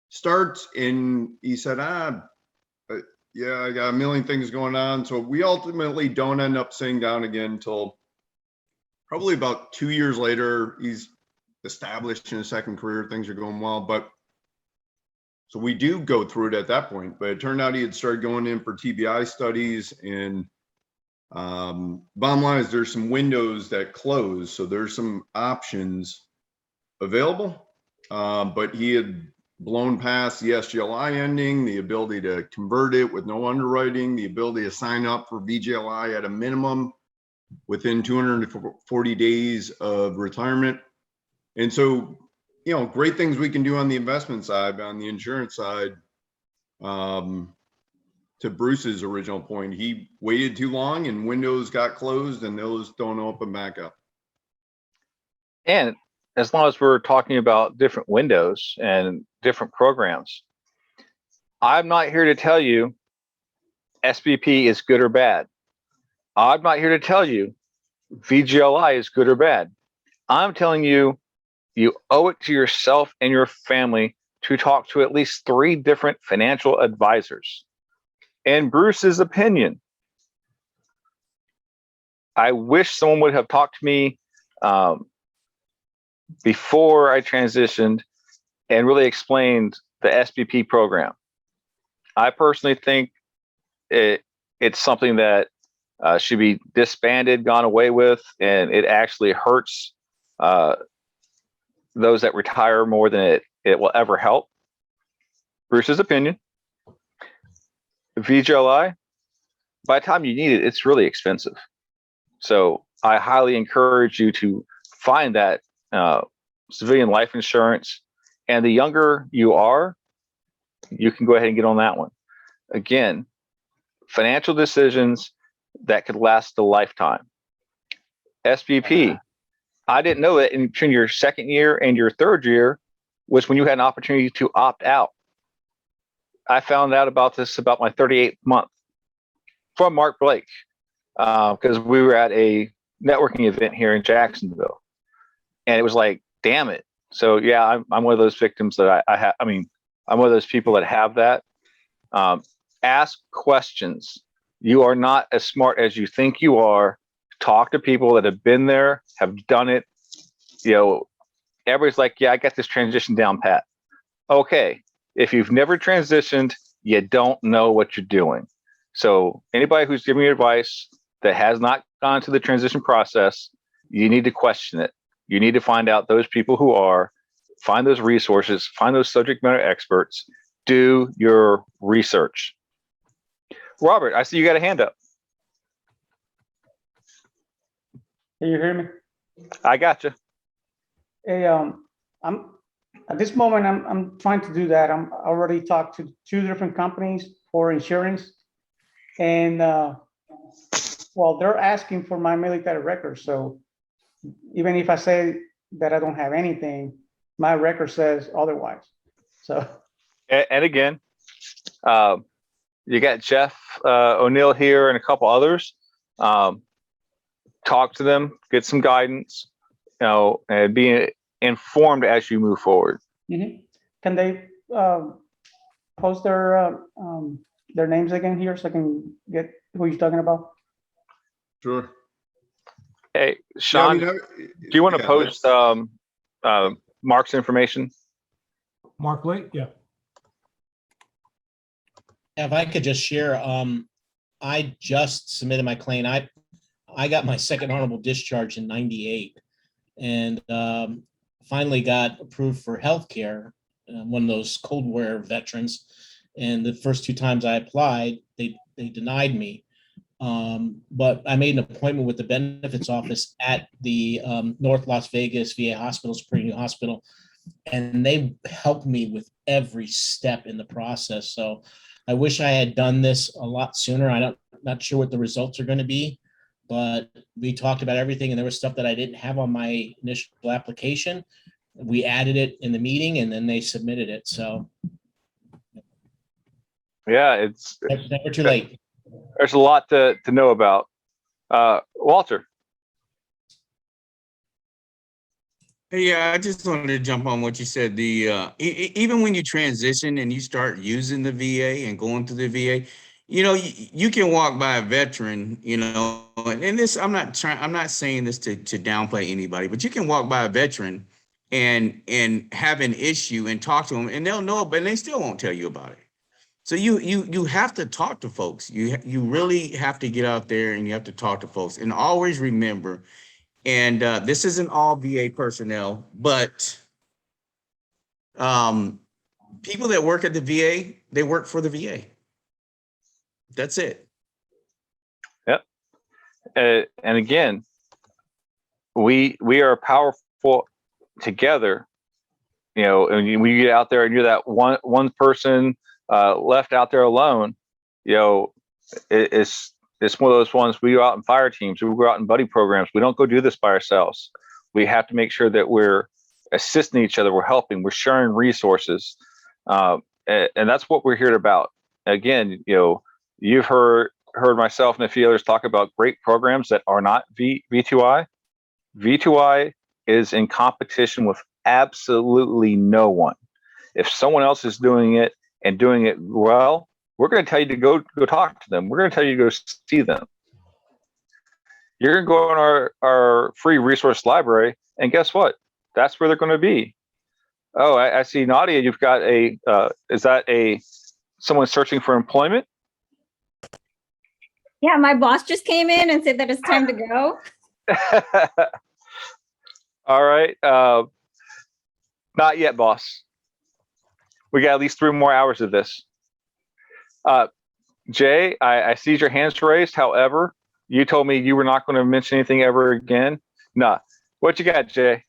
starts. And he said, yeah, I got a million things going on. So we ultimately don't end up sitting down again until probably about 2 years later. He's established in his second career, things are going well. But so we do go through it at that point. But it turned out he had started going in for TBI studies, and bottom line is there's some windows that close. So there's some options available, but he had blown past the SGLI ending, the ability to convert it with no underwriting, the ability to sign up for VGLI at a minimum within 240 days of retirement. And so, great things we can do on the investment side, but on the insurance side, to Bruce's original point, he waited too long and windows got closed and those don't open back up. And as long as we're talking about different windows and different programs, I'm not here to tell you SBP is good or bad. I'm not here to tell you VGLI is good or bad. I'm telling you, you owe it to yourself and your family to talk to at least 3 different financial advisors. In Bruce's opinion, I wish someone would have talked to me before I transitioned and really explained the SBP program. I personally think it's something that should be disbanded, gone away with, and it actually hurts those that retire more than it will ever help. Bruce's opinion. VGLI, by the time you need it, it's really expensive. So I highly encourage you to find that civilian life insurance. And the younger you are, you can go ahead and get on that one. Again, financial decisions that could last a lifetime. SBP, I didn't know that in between your second year and your third year was when you had an opportunity to opt out. I found out about this about my 38th month from Mark Blake, because we were at a networking event here in Jacksonville, and it was like, damn it. So yeah, I'm one of those victims that I have. I mean, I'm one of those people that have that. Ask questions. You are not as smart as you think you are. Talk to people that have been there, have done it. You know, everybody's like, yeah, I got this transition down pat. Okay. If you've never transitioned, you don't know what you're doing. So anybody who's giving you advice that has not gone through the transition process, you need to question it. You need to find out those people who are, find those resources, find those subject matter experts, do your research. Robert, I see you got a hand up. Can you hear me? I got you. Hey, I'm at this moment, I'm trying to do that. I'm already talked to 2 different companies for insurance, and well, they're asking for my military record. So even if I say that I don't have anything, my record says otherwise. So. And again, you got Jeff O'Neill here and a couple others. Talk to them, get some guidance, you know, and be informed as you move forward. Mm-hmm. Can they post their names again here so I can get who you're talking about? Sure. Hey, Sean, Yeah, do you want to post Mark's information? Mark Blake, yeah. If I could just share, I just submitted my claim. I got my second honorable discharge in '98, and finally got approved for healthcare. One of those Cold War veterans, and the first 2 times I applied, they denied me. But I made an appointment with the benefits office at the North Las Vegas VA Hospital, Spring Hospital, and they helped me with every step in the process. So I wish I had done this a lot sooner. Not sure what the results are going to be, but we talked about everything, and there was stuff that I didn't have on my initial application. We added it in the meeting, and then they submitted it. So yeah, it's never too late. There's a lot to know about. Walter. Yeah, I just wanted to jump on what you said. The even when you transition and you start using the VA and going to the VA, you know, you can walk by a veteran, you know, and this, I'm not saying this to downplay anybody, but you can walk by a veteran and have an issue and talk to them, and they'll know, but they still won't tell you about it. So you have to talk to folks. You really have to get out there and you have to talk to folks, and always remember. And this isn't all VA personnel, but people that work at the VA, they work for the VA. That's it. Yep. And again, we are powerful together. You know, and when you get out there and you're that one person left out there alone, you know, it's one of those ones. We go out in fire teams, we go out in buddy programs. We don't go do this by ourselves. We have to make sure that we're assisting each other, we're helping, we're sharing resources, and that's what we're here about. Again, you know, you've heard myself and a few others talk about great programs that are not V2I. V2I is in competition with absolutely no one. If someone else is doing it and doing it well, we're going to tell you to go talk to them. We're going to tell you to go see them. You're going to go on our free resource library, and guess what? That's where they're going to be. Oh, I see, Nadia. You've got a. Is that someone searching for employment? Yeah, my boss just came in and said that it's time to go. All right. Not yet, boss. We got at least 3 more hours of this. Jay, I see your hands raised. However, you told me you were not going to mention anything ever again. Nah. What you got, Jay?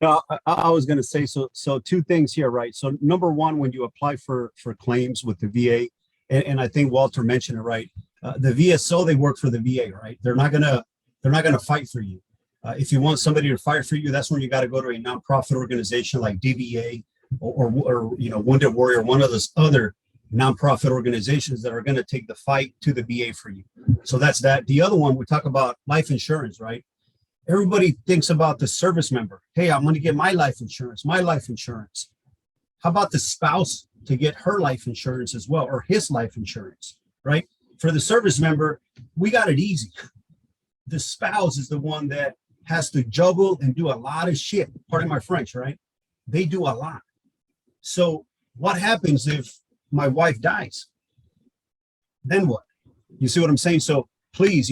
No, I was going to say, so 2 things here, right? So number one, when you apply for claims with the VA, and I think Walter mentioned it, right? The VSO, they work for the VA, right? They're not gonna fight for you. If you want somebody to fight for you, that's when you got to go to a nonprofit organization like DVA or Wounded Warrior, one of those other nonprofit organizations that are going to take the fight to the VA for you. So that's that. The other one, we talk about life insurance, right? Everybody thinks about the service member. Hey, I'm going to get my life insurance. How about the spouse to get her life insurance as well, or his life insurance, right? For the service member, we got it easy. The spouse is the one that has to juggle and do a lot of shit. Pardon my French, right? They do a lot. So what happens if my wife dies? Then what? You see what I'm saying? So please,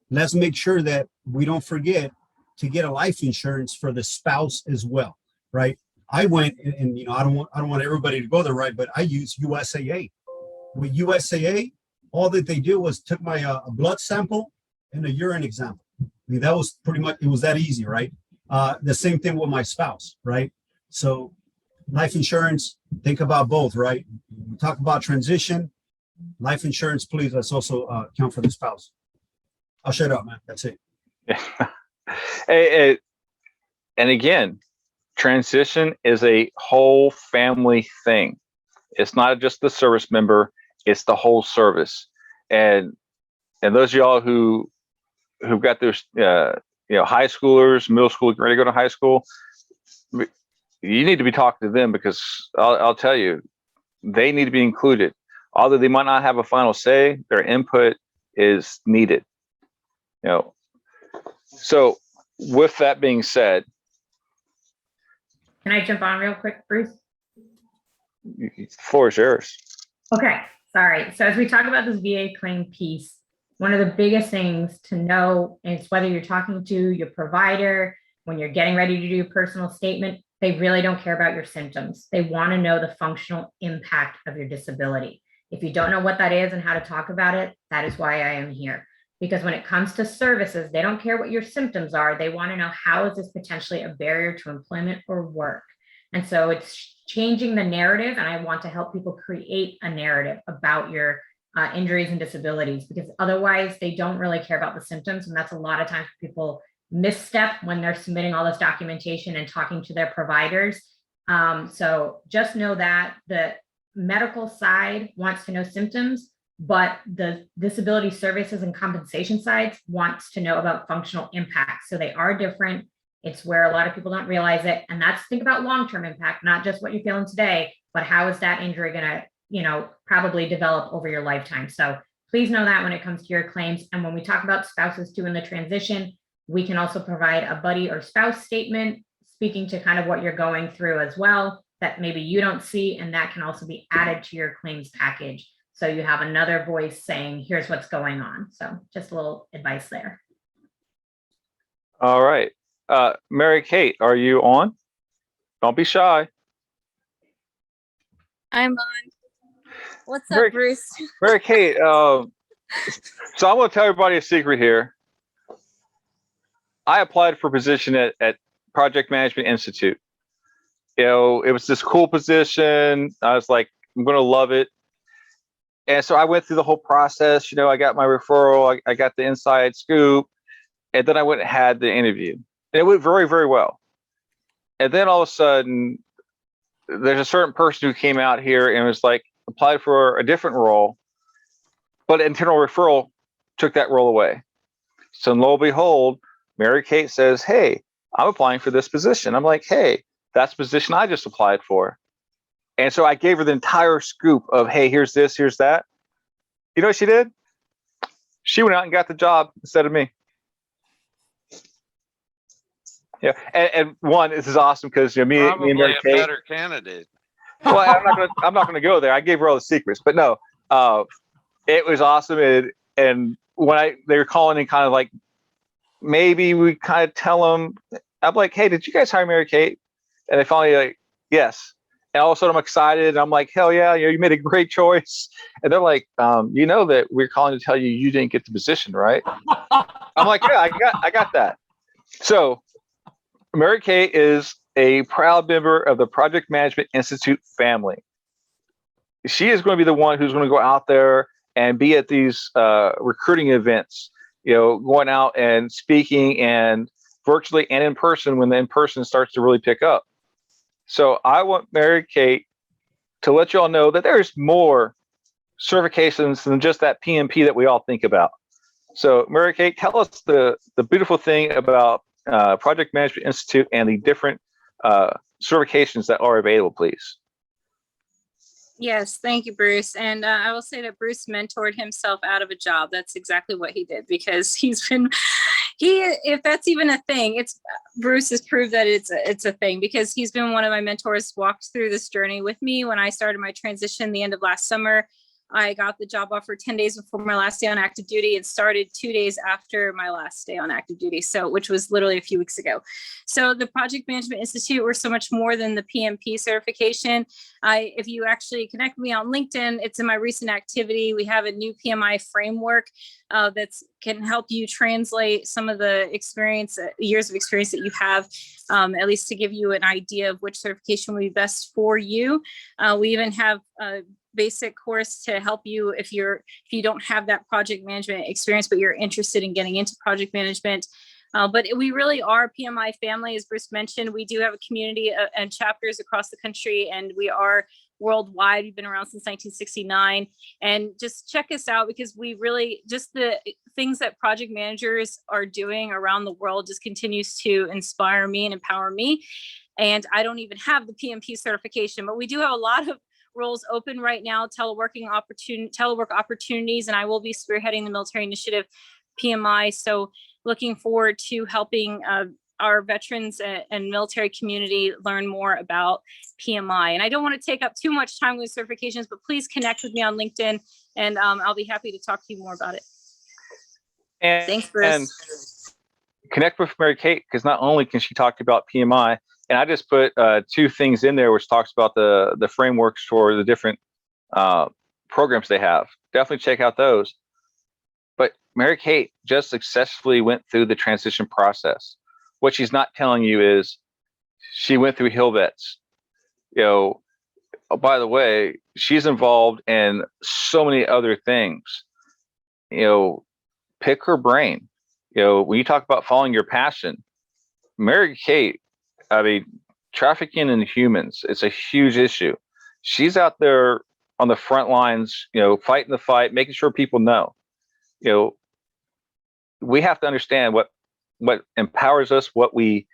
let's make sure that we don't forget to get a life insurance for the spouse as well, right? I went and I don't want everybody to go there, right? But I use USAA. With USAA, all that they did was took my a blood sample and a urine example. I mean, that was pretty much, it was that easy, right? The same thing with my spouse, right? So life insurance, think about both, right? We talk about transition, life insurance, please, let's also count for the spouse. I'll shut up, man. That's it. And again, transition is a whole family thing. It's not just the service member, it's the whole service. And those of y'all who've got those high schoolers, middle school, ready to go to high school, you need to be talking to them, because I'll tell you, they need to be included. Although they might not have a final say, their input is needed. So with that being said, can I jump on real quick, Bruce? the floor is yours. Okay, sorry. So as we talk about this VA claim piece, one of the biggest things to know is whether you're talking to your provider, when you're getting ready to do a personal statement, they really don't care about your symptoms. They want to know the functional impact of your disability. If you don't know what that is and how to talk about it, that is why I am here. Because when it comes to services, they don't care what your symptoms are. They want to know, how is this potentially a barrier to employment or work? And so it's changing the narrative. And I want to help people create a narrative about your injuries and disabilities, because otherwise they don't really care about the symptoms. And that's a lot of times people misstep when they're submitting all this documentation and talking to their providers. So just know that the medical side wants to know symptoms, but the disability services and compensation sides wants to know about functional impact. So they are different. It's where a lot of people don't realize it. And that's, think about long-term impact, not just what you're feeling today, but how is that injury going to, probably develop over your lifetime. So please know that when it comes to your claims. And when we talk about spouses too in the transition, we can also provide a buddy or spouse statement speaking to kind of what you're going through as well, that maybe you don't see, and that can also be added to your claims package. So you have another voice saying, here's what's going on. So just a little advice there. All right. Mary Kate, are you on? Don't be shy. I'm on. What's up, Bruce? Mary Kate, so I'm going to tell everybody a secret here. I applied for a position at Project Management Institute. It was this cool position. I was like, I'm going to love it. And so I went through the whole process. I got my referral. I got the inside scoop. And then I went and had the interview. And it went very, very well. And then all of a sudden, there's a certain person who came out here and was like, applied for a different role, but internal referral took that role away. So lo and behold, Mary Kate says, hey, I'm applying for this position. I'm like, hey, that's the position I just applied for. And so I gave her the entire scoop of, hey, here's this, here's that. You know what she did? She went out and got the job instead of me. Yeah, and one, this is awesome because me and Probably Mary a Kate. better candidate. Well, I'm not gonna go there. I gave her all the secrets, but no, it was awesome. And when they were calling in, kind of like maybe we kind of tell them, I'm like, hey, did you guys hire Mary Kate? And they finally like, yes. And all of a sudden I'm excited. And I'm like, hell yeah, you made a great choice. And they're like, that we're calling to tell you you didn't get the position, right? I'm like, yeah, I got that. So Mary Kay is a proud member of the Project Management Institute family. She is going to be the one who's going to go out there and be at these recruiting events, going out and speaking and virtually and in person when the in-person starts to really pick up. So I want Mary Kate to let you all know that there's more certifications than just that PMP that we all think about. So Mary Kate, tell us the beautiful thing about Project Management Institute and the different certifications that are available, please. Yes, thank you, Bruce. And I will say that Bruce mentored himself out of a job. That's exactly what he did, because if that's even a thing, Bruce has proved that it's a thing, because he's been one of my mentors, walked through this journey with me. When I started my transition the end of last summer, I got the job offer 10 days before my last day on active duty and started 2 days after my last day on active duty. So, which was literally a few weeks ago. So the Project Management Institute, we're so much more than the PMP certification. If you actually connect me on LinkedIn, it's in my recent activity. We have a new PMI framework that can help you translate some of the years of experience that you have, at least to give you an idea of which certification would be best for you. We even have a basic course to help you if you don't have that project management experience, but you're interested in getting into project management. But we really are PMI family, as Bruce mentioned. We do have a community and chapters across the country, and we are worldwide. We've been around since 1969. And just check us out, because we really, just the things that project managers are doing around the world just continues to inspire me and empower me. And I don't even have the PMP certification, but we do have a lot of roles open right now, telework opportunities, and I will be spearheading the military initiative PMI. So looking forward to helping our veterans and military community learn more about PMI. And I don't want to take up too much time with certifications, but please connect with me on LinkedIn, and I'll be happy to talk to you more about it. Thanks, Bruce. And connect with Mary Kate, because not only can she talk about PMI, and I just put 2 things in there which talks about the frameworks for the different programs they have. Definitely check out those. But Mary Kate just successfully went through the transition process. What she's not telling you is she went through Hill Vets. Oh, by the way, she's involved in so many other things. Pick her brain. When you talk about following your passion, Mary Kate, trafficking in humans, it's a huge issue. She's out there on the front lines, fighting the fight, making sure people know. We have to understand what empowers us, how we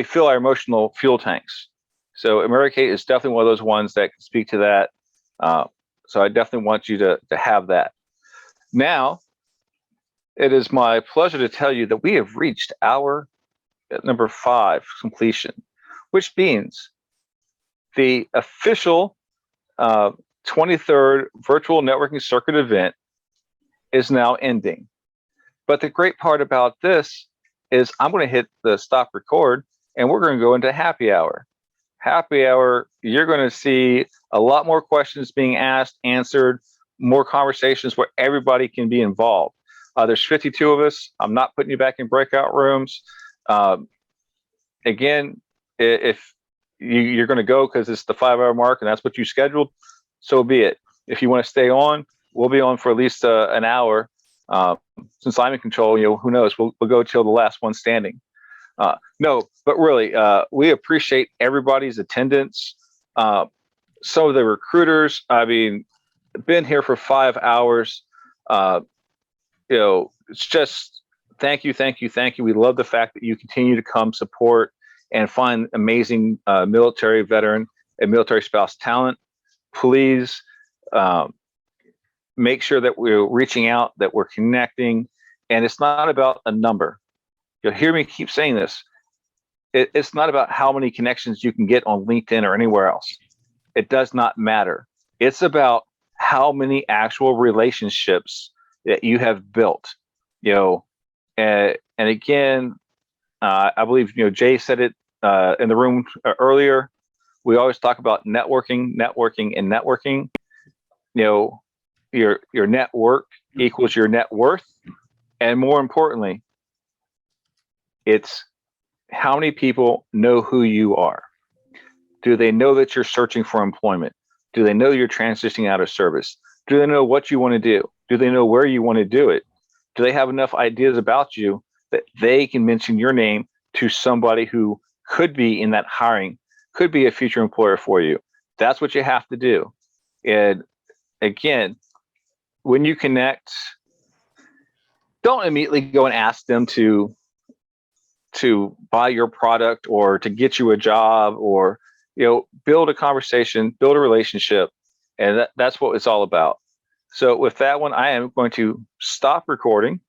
fill our emotional fuel tanks. So Mary Kate is definitely one of those ones that can speak to that. So I definitely want you to have that. Now, it is my pleasure to tell you that we have reached our number 5 completion, which means the official 23rd virtual networking circuit event is now ending. But the great part about this is I'm going to hit the stop record, and we're going to go into happy hour. Happy hour, you're going to see a lot more questions being asked, answered, more conversations where everybody can be involved. There's 52 of us. I'm not putting you back in breakout rooms. Again, if you're going to go because it's the 5-hour mark and that's what you scheduled, so be it. If you want to stay on, we'll be on for at least an hour. Since I'm in control, who knows? We'll go till the last one standing. No, but really, we appreciate everybody's attendance. Some of the recruiters, been here for 5 hours. It's just thank you. We love the fact that you continue to come support and find amazing military veteran and military spouse talent. Please make sure that we're reaching out, that we're connecting, and it's not about a number. You'll hear me keep saying this. it's not about how many connections you can get on LinkedIn or anywhere else. It does not matter. It's about how many actual relationships that you have built, and again, I believe, Jay said it in the room earlier. We always talk about networking, and networking. Your network equals your net worth. And more importantly, it's how many people know who you are. Do they know that you're searching for employment? Do they know you're transitioning out of service? Do they know what you want to do? Do they know where you want to do it? Do they have enough ideas about you that they can mention your name to somebody who could be in that hiring, could be a future employer for you? That's what you have to do. And again, when you connect, don't immediately go and ask them to buy your product or to get you a job, or build a conversation, build a relationship, and that's what it's all about. So with that one, I am going to stop recording.